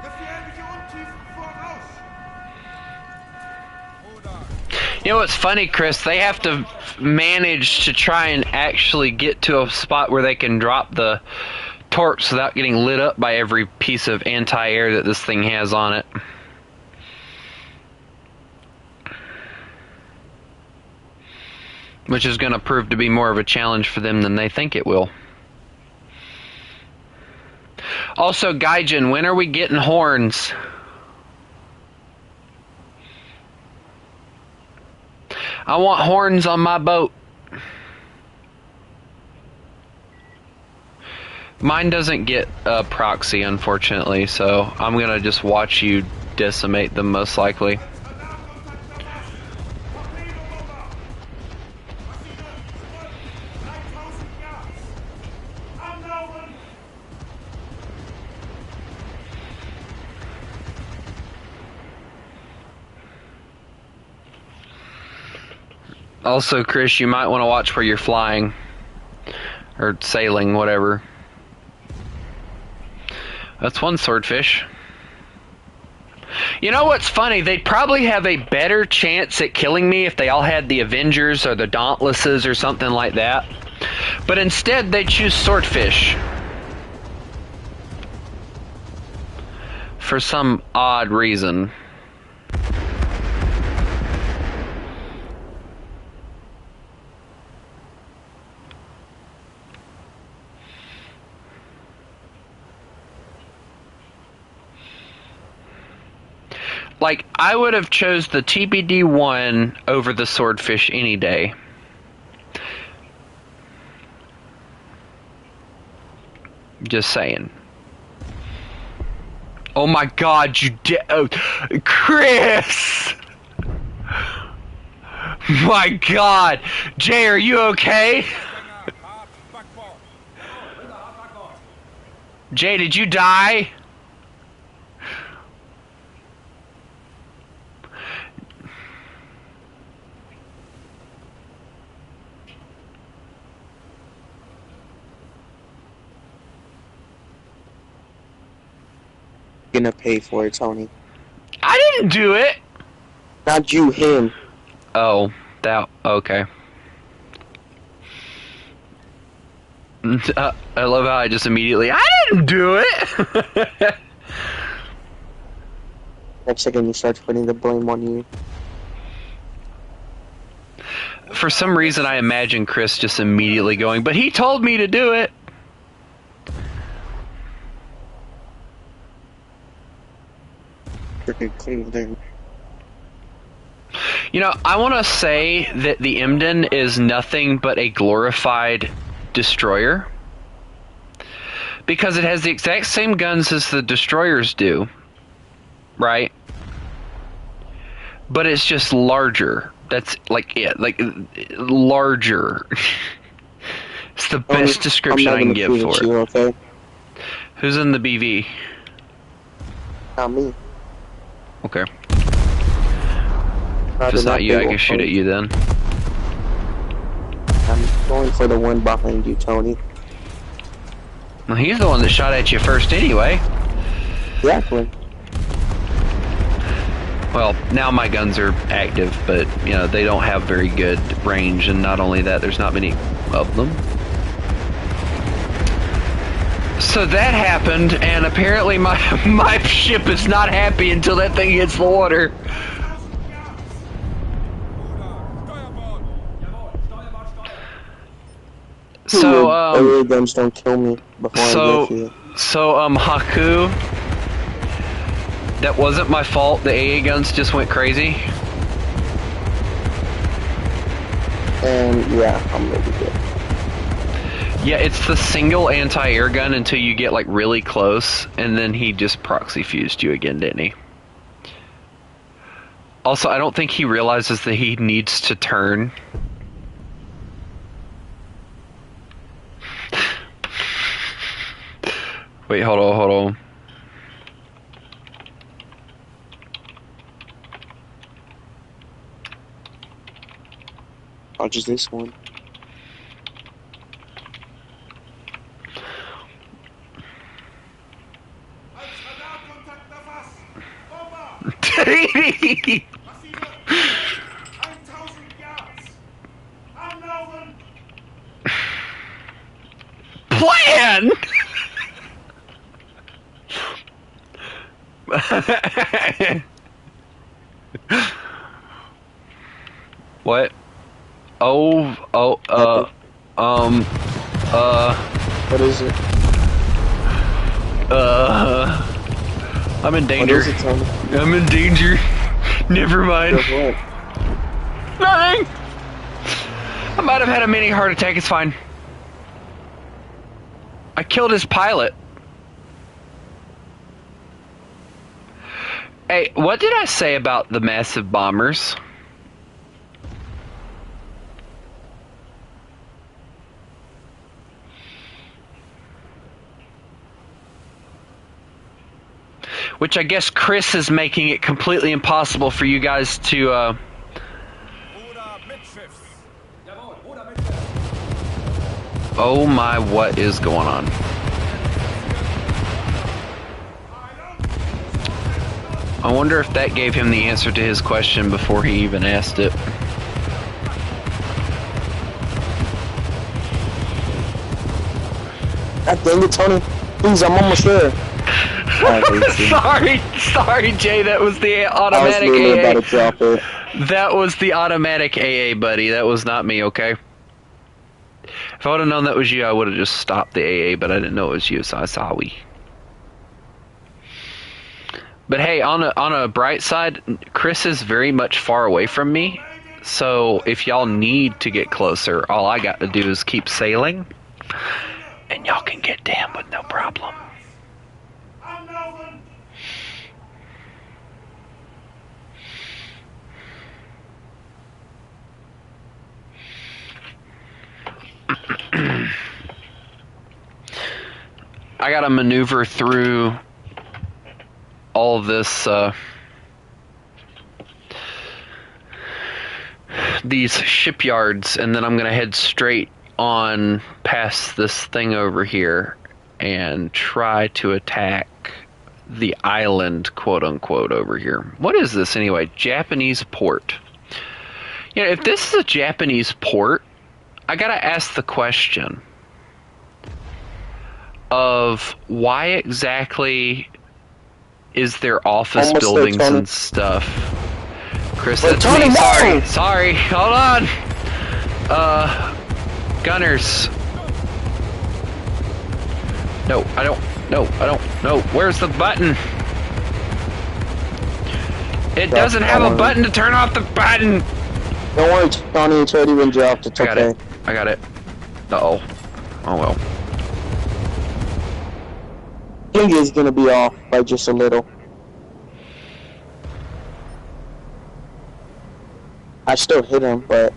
Gefährliche Untiefen voraus! You know what's funny, Chris? They have to manage to try and actually get to a spot where they can drop the torps without getting lit up by every piece of anti-air that this thing has on it. Which is going to prove to be more of a challenge for them than they think it will. Also, Gaijin, when are we getting horns? I want horns on my boat. Mine doesn't get a proxy, unfortunately, so I'm going to just watch you decimate them most likely. Also, Chris, you might want to watch where you're flying. Or sailing, whatever. That's one swordfish. You know what's funny? They'd probably have a better chance at killing me if they all had the Avengers or the Dauntlesses or something like that. But instead, they choose swordfish. For some odd reason. Like, I would have chose the TBD-1 over the swordfish any day. Just saying. Oh my God, you did... Oh, Chris! My God! Jay, are you okay? Jay, did you die? Gonna pay for it, Tony. I didn't do it! Not you, him. Oh, that... Okay. I love how I just immediately... I didn't do it! Next second, you start putting the blame on you. For some reason, I imagine Chris just immediately going, but he told me to do it! You know, I want to say that the Emden is nothing but a glorified destroyer. Because it has the exact same guns as the destroyers do. Right? But it's just larger. That's like it. Like, larger. It's the best description I can give for it. Okay? Who's in the BV? Not me. Okay. If it's not you, I can shoot at you then. I'm going for the one behind you, Tony. Well, he's the one that shot at you first anyway. Exactly. Well, now my guns are active, but, you know, they don't have very good range, and not only that, there's not many of them. So that happened, and apparently my ship is not happy until that thing hits the water. So, AA guns don't kill me before I get here. So, Haku, that wasn't my fault. The AA guns just went crazy. And yeah, I'm really good. Yeah, it's the single anti-air gun until you get like really close, and then he just proxy fused you again, didn't he? Also, I don't think he realizes that he needs to turn. Wait, hold on. I'll just this one. Plan! What? What is it? I'm in danger. What is it, Tony? I'm in danger. Never mind. What? Nothing! I might have had a mini heart attack, it's fine. I killed his pilot. Hey, what did I say about the massive bombers? Which I guess Chris is making it completely impossible for you guys to, Oh my, what is going on? I wonder if that gave him the answer to his question before he even asked it. God dang it, Tony. Please, I'm almost there. Sorry, Jay, that was the automatic I was AA. about to drop it. That was the automatic AA, buddy. That was not me, okay? If I would have known that was you, I would have just stopped the AA, but I didn't know it was you, so I'm sorry. But hey, on a bright side, Chris is very much far away from me. So if y'all need to get closer, all I got to do is keep sailing, and y'all can get to him with no problem. Anlaufen! I got to maneuver through all of this, these shipyards, and then I'm going to head straight on past this thing over here and try to attack the island, quote unquote, over here. What is this anyway? Japanese port. You know, if this is a Japanese port, I gotta ask the question of why exactly is there office Almost there, buildings Tony. and stuff? Chris, Wait, that's Tony, me. no! Sorry. Hold on. Gunners. No, I don't. No. Where's the button? It doesn't have a button to turn off the button. Don't worry, Tony, it's already been dropped. It's okay. I got it. Uh-oh. Oh well. King is gonna be off by just a little. I still hit him, but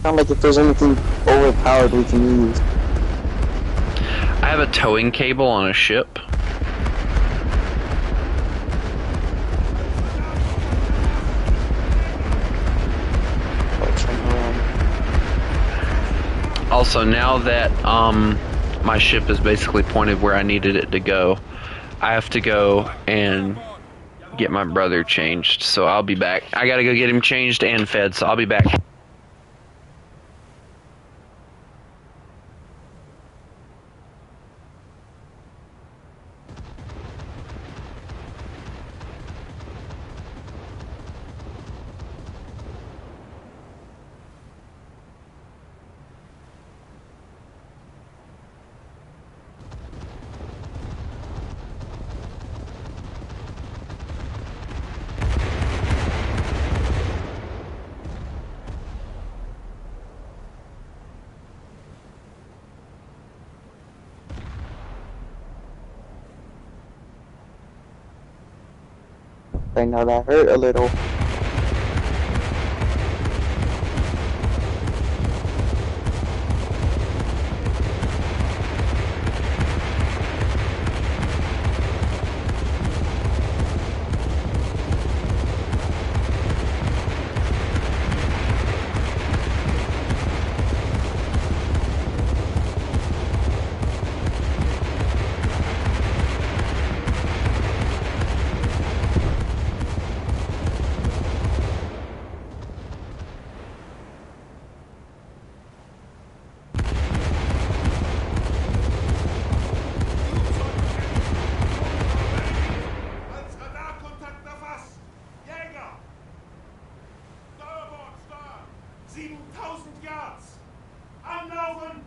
not like if there's anything overpowered we can use. I have a towing cable on a ship. Also, now that my ship is basically pointed where I needed it to go, I have to go and get my brother changed. So I'll be back. I gotta go get him changed and fed, so I'll be back. Right now that hurt a little. Als Radarkontakt erfasst! Jäger! Steuerbord, Steuer! 7000 Yards! Anlaufen!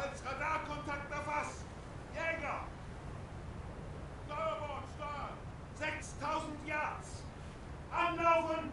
Als Radarkontakt erfasst! Jäger! Steuerbord, Steuern! 6000 Yards! Anlaufen!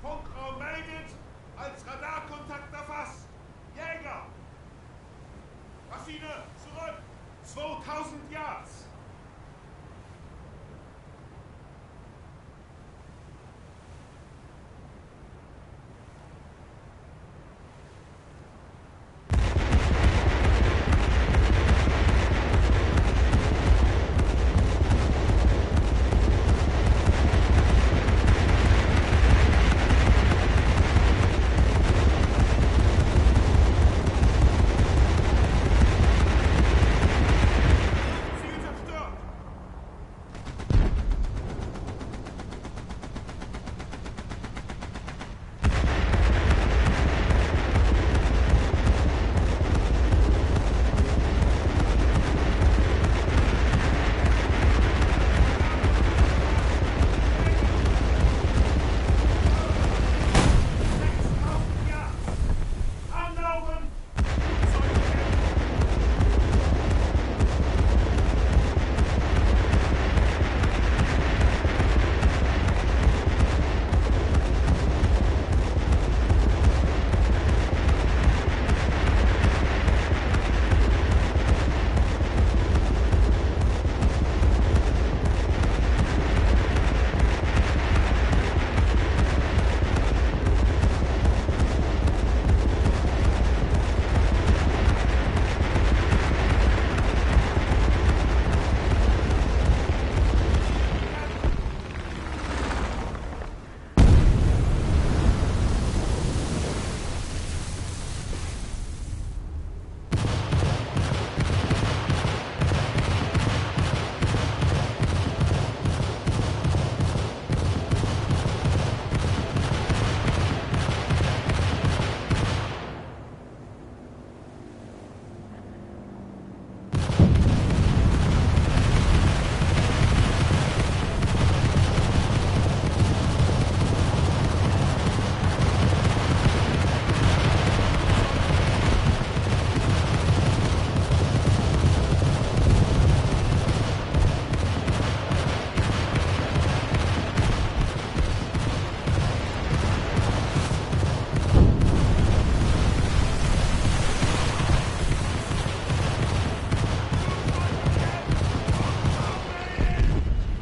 Funkraum meldet, als Radarkontakt erfasst. Jäger! Maschine, zurück! 2000 Yards! Ziel zerstört! Anlaufen!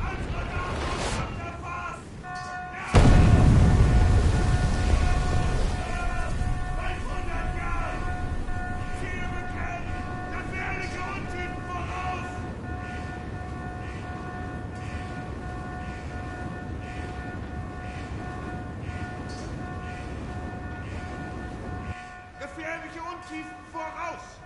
Als Radarkontakt erfasst! 500 Yards! Ziel bekannt! Gefährliche Untiefen voraus! Gefährliche Untiefen voraus!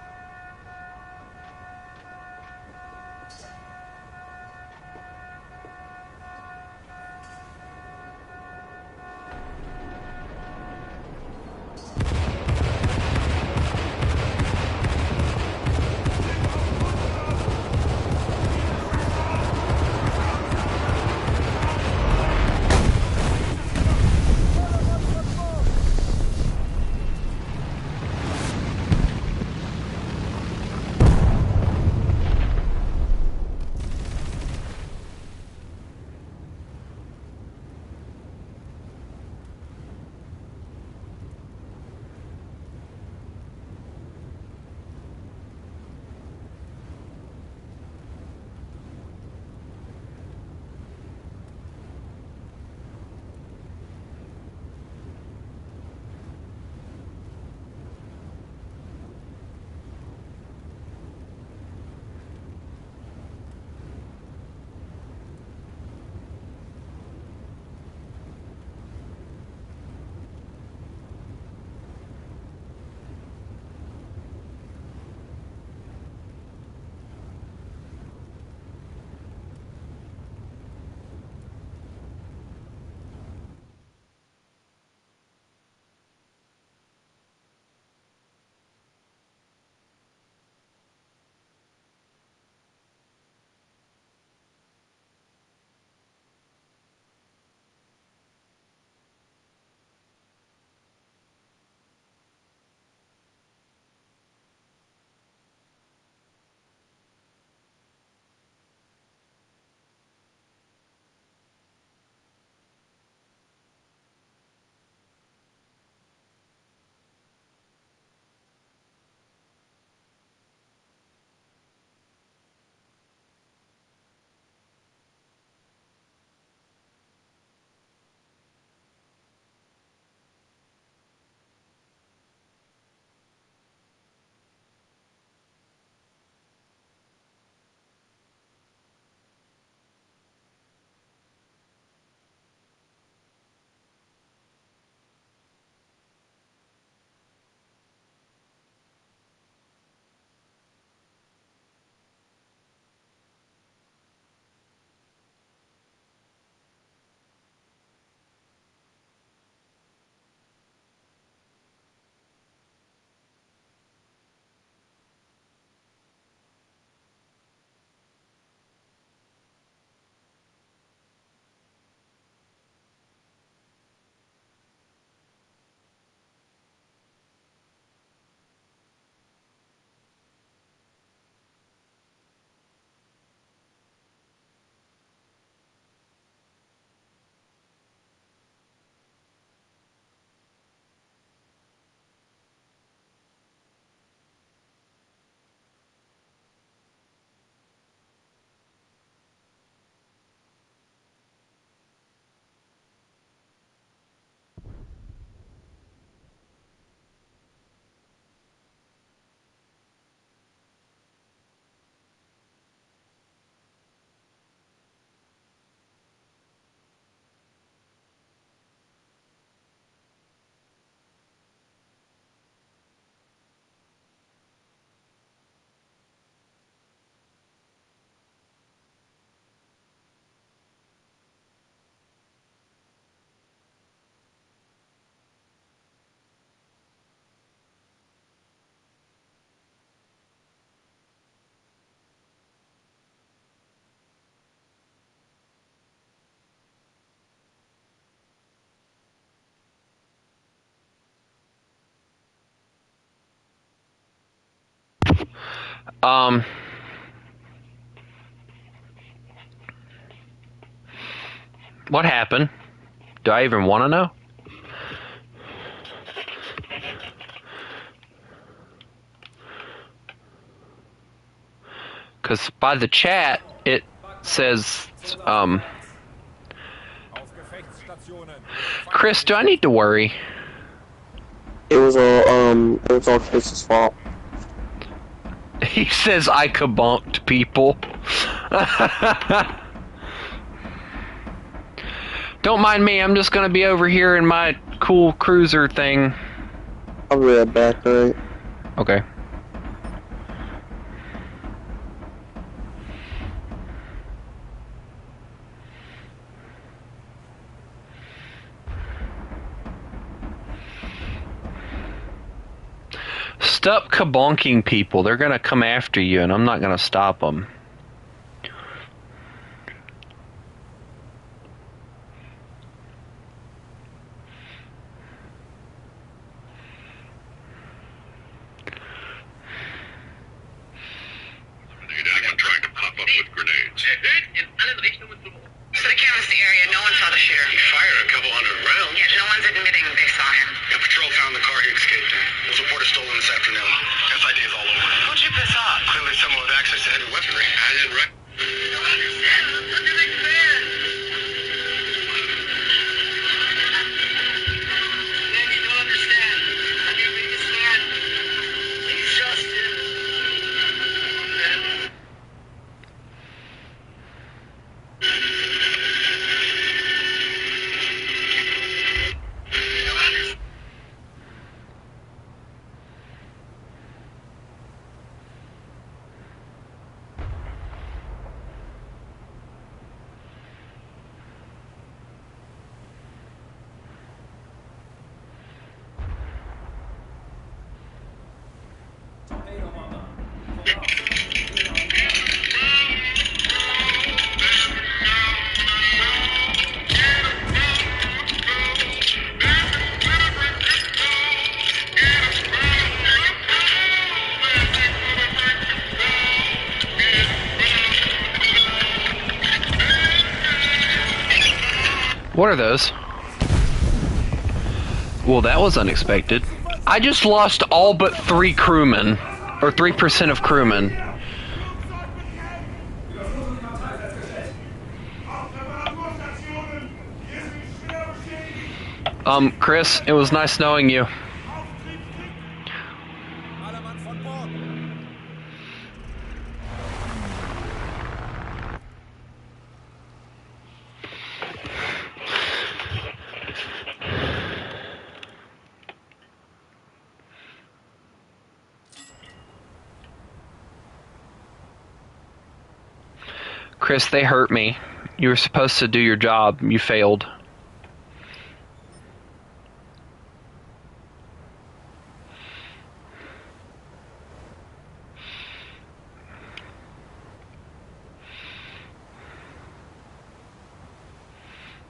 What happened? Do I even want to know? Because by the chat, it says, Chris, do I need to worry? It was all Chris's fault. He says I kabonked people. Don't mind me, I'm just gonna be over here in my cool cruiser thing. I'll be right back, alright? Okay. Stop kabonking people. They're gonna come after you, and I'm not gonna stop them. Anyone trying to pop up with grenades? So the canvassed area, no one saw the shooter. He fired a couple hundred rounds. Yeah, no one's admitting they saw him. Yeah, patrol found the car he escaped in. It was reported stolen this afternoon. FID is all over. Who'd you piss off? Clearly someone with access to heavy weaponry. I didn't I don't understand. What's such a big fan? Man, you don't understand. I'm your biggest fan. Please trust him. What are those? Well, that was unexpected. I just lost all but 3 crewmen, or 3% of crewmen. Chris, it was nice knowing you. Chris, they hurt me. You were supposed to do your job. You failed.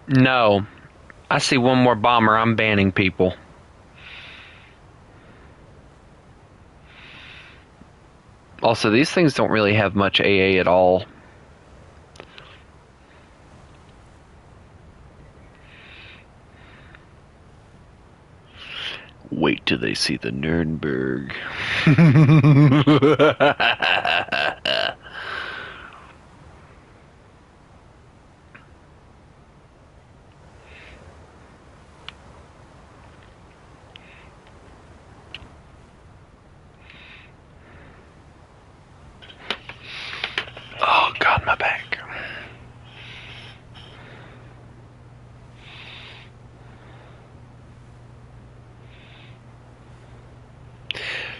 No. I see one more bomber. I'm banning people. Also, these things don't really have much AA at all. Wait till they see the Nuremberg. Oh God, my back.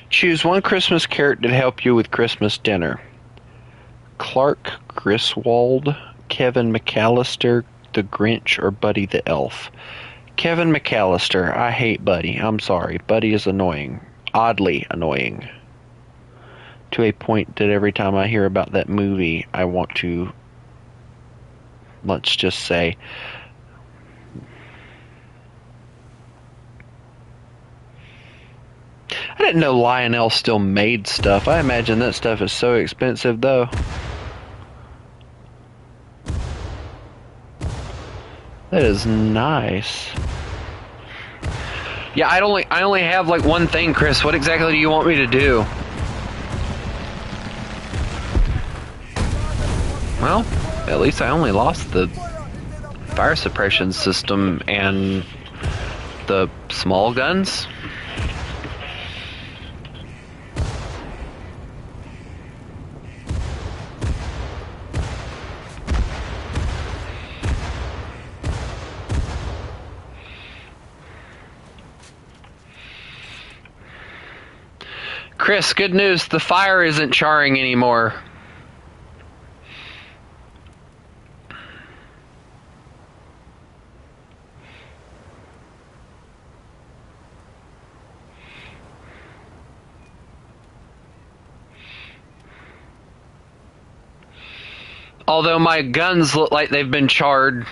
Choose one Christmas character to help you with Christmas dinner. Clark Griswold, Kevin McAllister, the Grinch, or Buddy the Elf. Kevin McAllister. I hate Buddy. I'm sorry. Buddy is annoying. Oddly annoying. To a point that every time I hear about that movie, I want to, let's just say, I'd didn't know Lionel still made stuff. I imagine that stuff is so expensive, though. That is nice. Yeah, I only have like one thing, Chris. What exactly do you want me to do? Well, at least I only lost the fire suppression system and the small guns. Chris, good news. The fire isn't charring anymore. Although my guns look like they've been charred.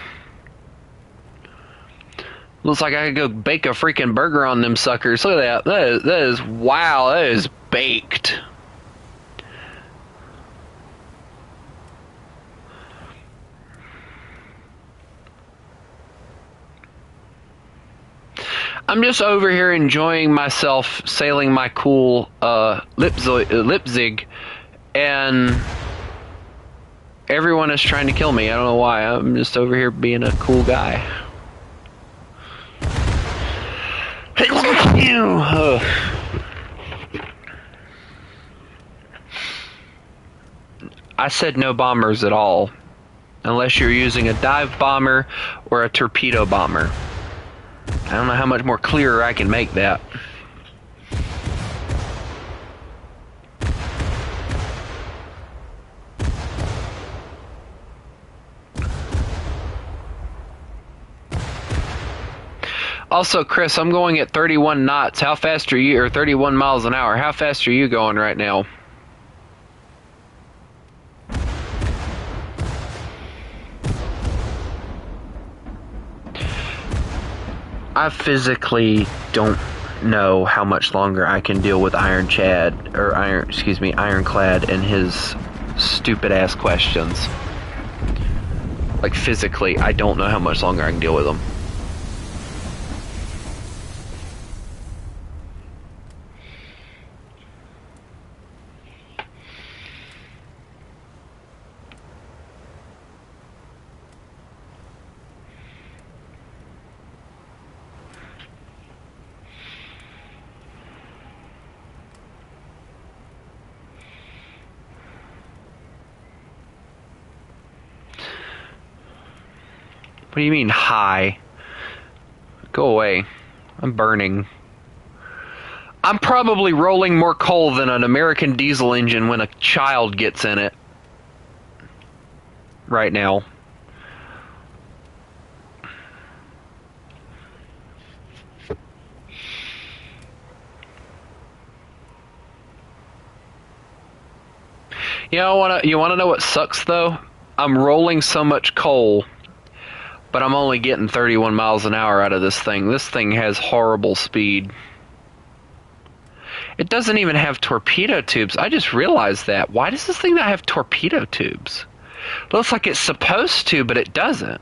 Looks like I could go bake a freaking burger on them suckers. Look at that. That is wow, that is baked. I'm just over here enjoying myself sailing my cool Lipzig, and everyone is trying to kill me. I don't know why. I'm just over here being a cool guy. I said no bombers at all, unless you're using a dive bomber or a torpedo bomber. I don't know how much more clearer I can make that. Also, Chris, I'm going at 31 knots. How fast are you, or 31 miles an hour? How fast are you going right now? I physically don't know how much longer I can deal with Ironclad and his stupid ass questions. Like physically, I don't know how much longer I can deal with them. What do you mean, high? Go away. I'm burning. I'm probably rolling more coal than an American diesel engine when a child gets in it. Right now. You wanna know what sucks though? I'm rolling so much coal, but I'm only getting 31 miles an hour out of this thing. This thing has horrible speed. It doesn't even have torpedo tubes. I just realized that. Why does this thing not have torpedo tubes? Looks like it's supposed to, but it doesn't.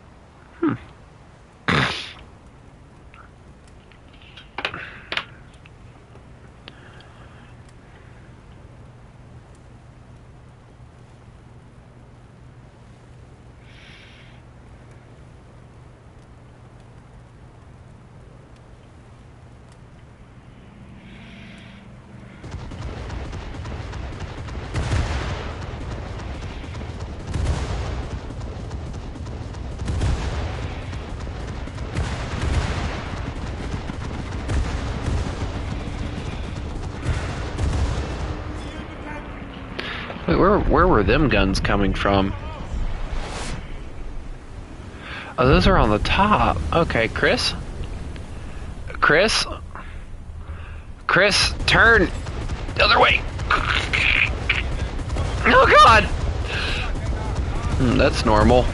Wait, where were them guns coming from? Oh, those are on the top. Okay, Chris? Chris? Chris, turn the other way. Oh, God! That's normal.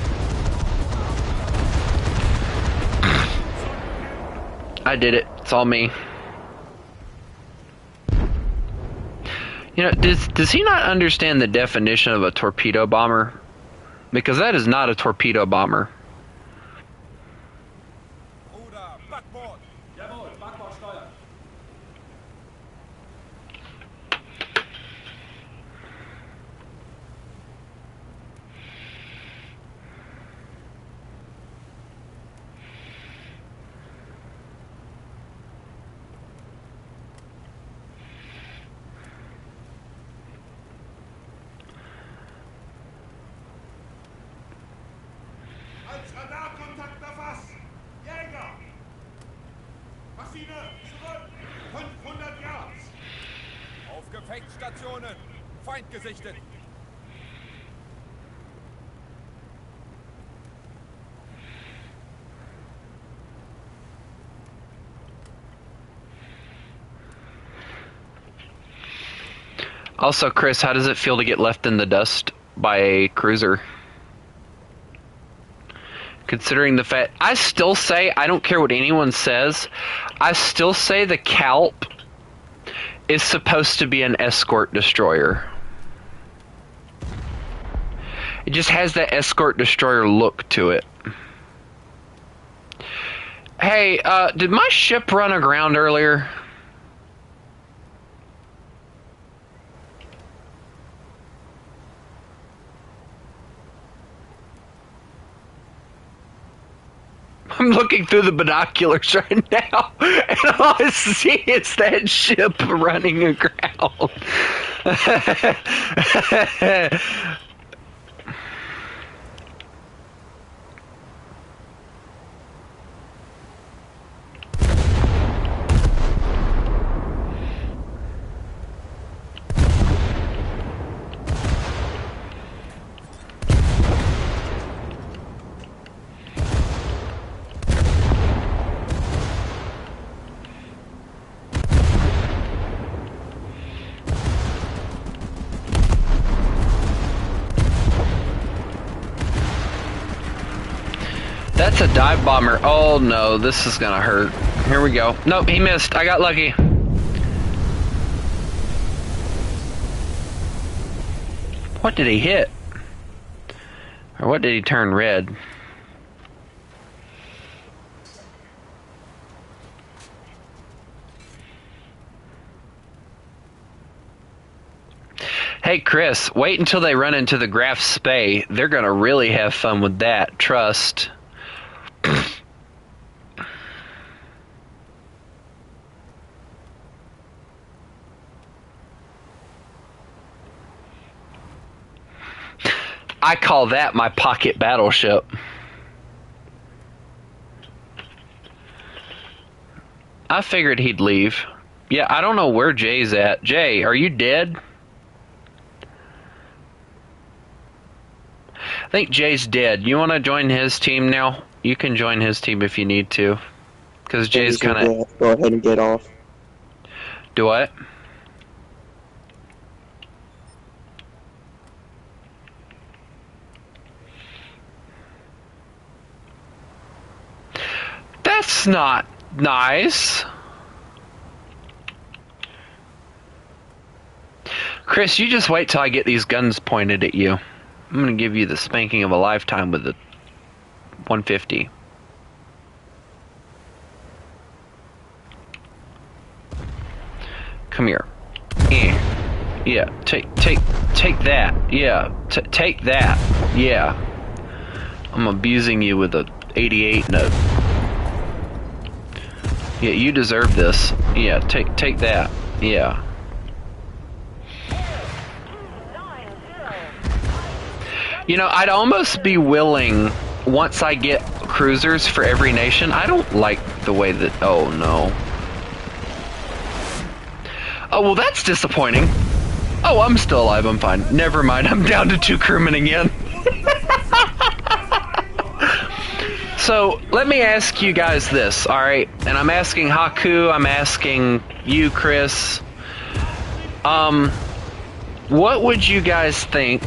I did it. It's all me. You know, does he not understand the definition of a torpedo bomber? Because that is not a torpedo bomber. Ruder, Backbord. Jawohl, Backbord steuern. Als Radarkontakt erfasst! Jäger! Maschine, zurück! 500 Yards! Auf Gefechtsstationen. Feind gesichtet. Also, Chris, how does it feel to get left in the dust by a cruiser? Considering the fact, I still say, I don't care what anyone says, I still say the Calp is supposed to be an escort destroyer. It just has that escort destroyer look to it. Hey, did my ship run aground earlier? I'm looking through the binoculars right now, and all I see is that ship running aground. That's a dive bomber. Oh no, this is gonna hurt. Here we go. Nope, he missed. I got lucky. What did he hit? Or what did he turn red? Hey Chris, wait until they run into the Graf Spey. They're gonna really have fun with that. Trust. I call that my pocket battleship. I figured he'd leave. Yeah, I don't know where Jay's at. Jay, are you dead? I think Jay's dead. You want to join his team now? You can join his team if you need to. Because Jay's kind of... Go ahead and get off. Do what? That's not nice. Chris, you just wait till I get these guns pointed at you. I'm going to give you the spanking of a lifetime with the 150. Come here. Yeah, take that. Yeah, take that. Yeah. I'm abusing you with a 88 and a... Yeah, you deserve this. Yeah, take that. Yeah. You know, I'd almost be willing, once I get cruisers for every nation. I don't like the way that... Oh, no. Oh, well, that's disappointing. Oh, I'm still alive. I'm fine. Never mind. I'm down to 2 crewmen again. So, let me ask you guys this, alright? And I'm asking Haku, I'm asking you, Chris. What would you guys think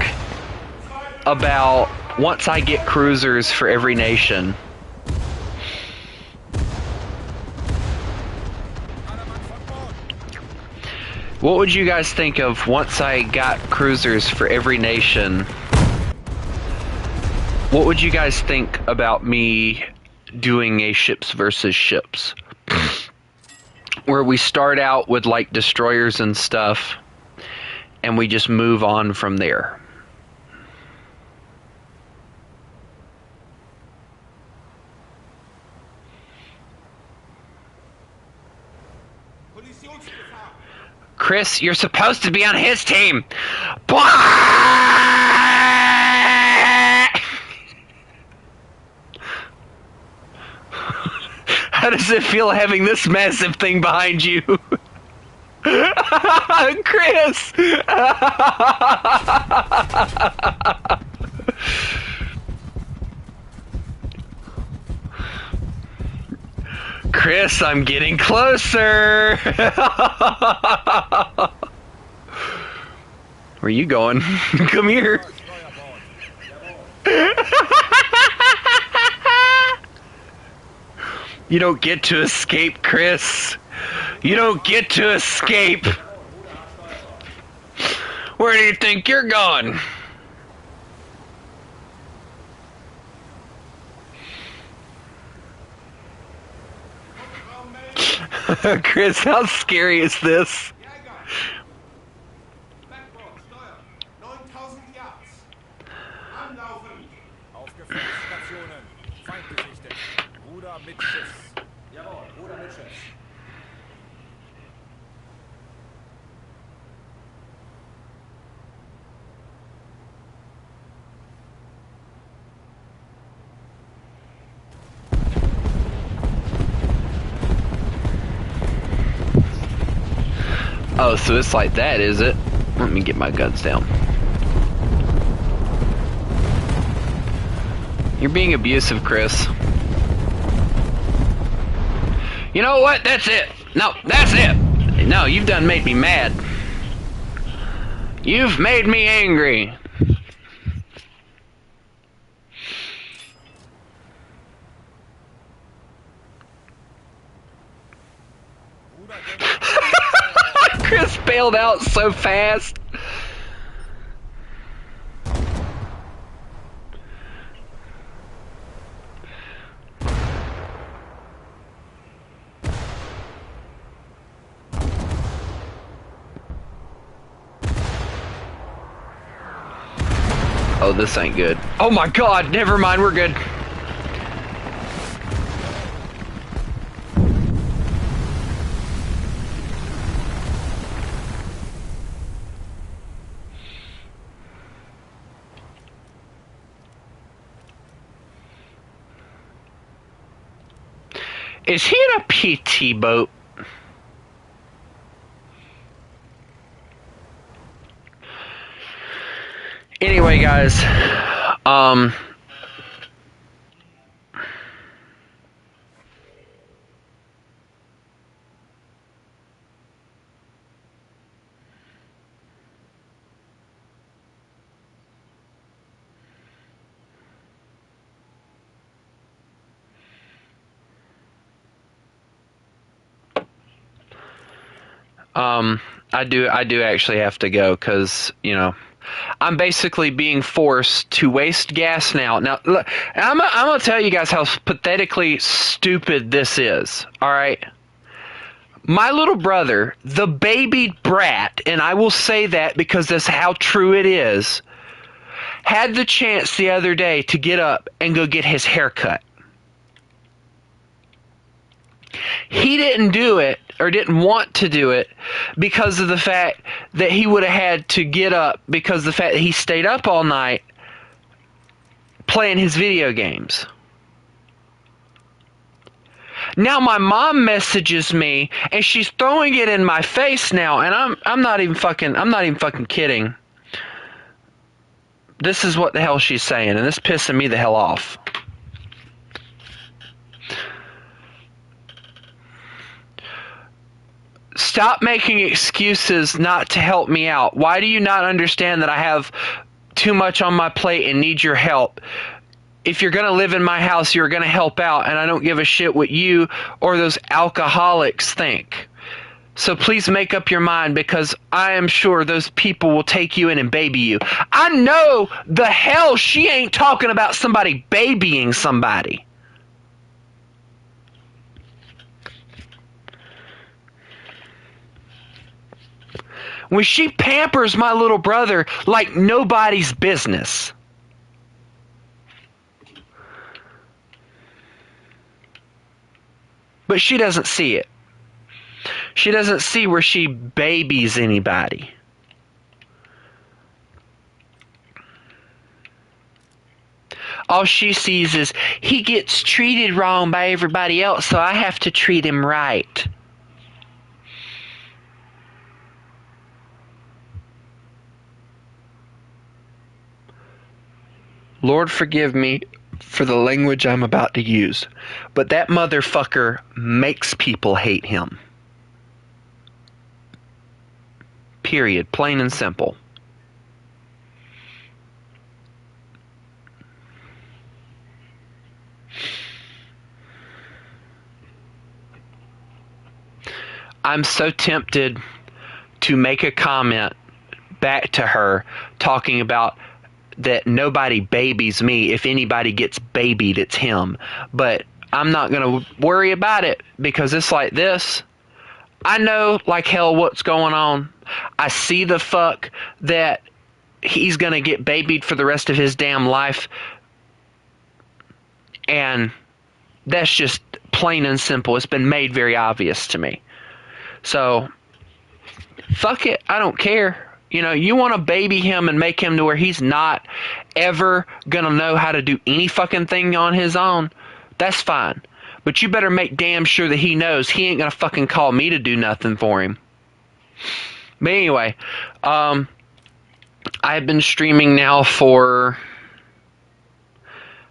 about once I get cruisers for every nation? What would you guys think of once I got cruisers for every nation? What would you guys think about me doing a ships versus ships? Where we start out with like destroyers and stuff, and we just move on from there. Chris, you're supposed to be on his team. How does it feel having this massive thing behind you? Chris! Chris, I'm getting closer! Where are you going? Come here. You don't get to escape, Chris. You don't get to escape. Where do you think you're going? Chris, how scary is this? Oh, so it's like that, is it? Let me get my guns down. You're being abusive, Chris. You know what? That's it. No, that's it. No, you've done made me mad. You've made me angry. Chris bailed out so fast. Oh, this ain't good. Oh my God, never mind, we're good. Is he in a PT boat? Anyway, guys, I do actually have to go because, you know, I'm basically being forced to waste gas now. Now, look, I'm going to tell you guys how pathetically stupid this is, all right? My little brother, the baby brat, and I will say that because that's how true it is, had the chance the other day to get up and go get his hair cut. He didn't do it, or didn't want to do it, because of the fact that he would have had to get up, because of the fact that he stayed up all night playing his video games. Now my mom messages me, and she's throwing it in my face now, and I'm not even fucking kidding. This is what the hell she's saying, and this pissing me the hell off. Stop making excuses not to help me out. Why do you not understand that I have too much on my plate and need your help? If you're going to live in my house, you're going to help out, and I don't give a shit what you or those alcoholics think. So please make up your mind, because I am sure those people will take you in and baby you. I know the hell she ain't talking about somebody babying somebody. When she pampers my little brother like nobody's business. But she doesn't see it. She doesn't see where she babies anybody. All she sees is he gets treated wrong by everybody else, so I have to treat him right. Lord forgive me for the language I'm about to use, but that motherfucker makes people hate him. Period. Plain and simple. I'm so tempted to make a comment back to her talking about that nobody babies me. If anybody gets babied, it's him. But I'm not going to worry about it, because it's like this. I know like hell what's going on. I see the fuck that he's going to get babied for the rest of his damn life. And that's just plain and simple. It's been made very obvious to me. So, fuck it. I don't care. You know, you want to baby him and make him to where he's not ever going to know how to do any fucking thing on his own. That's fine. But you better make damn sure that he knows he ain't going to fucking call me to do nothing for him. But anyway, I've been streaming now for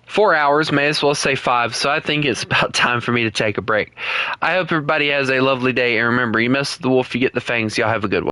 4 hours, may as well say 5, so I think it's about time for me to take a break. I hope everybody has a lovely day, and remember, you mess with the wolf, you get the fangs. Y'all have a good one.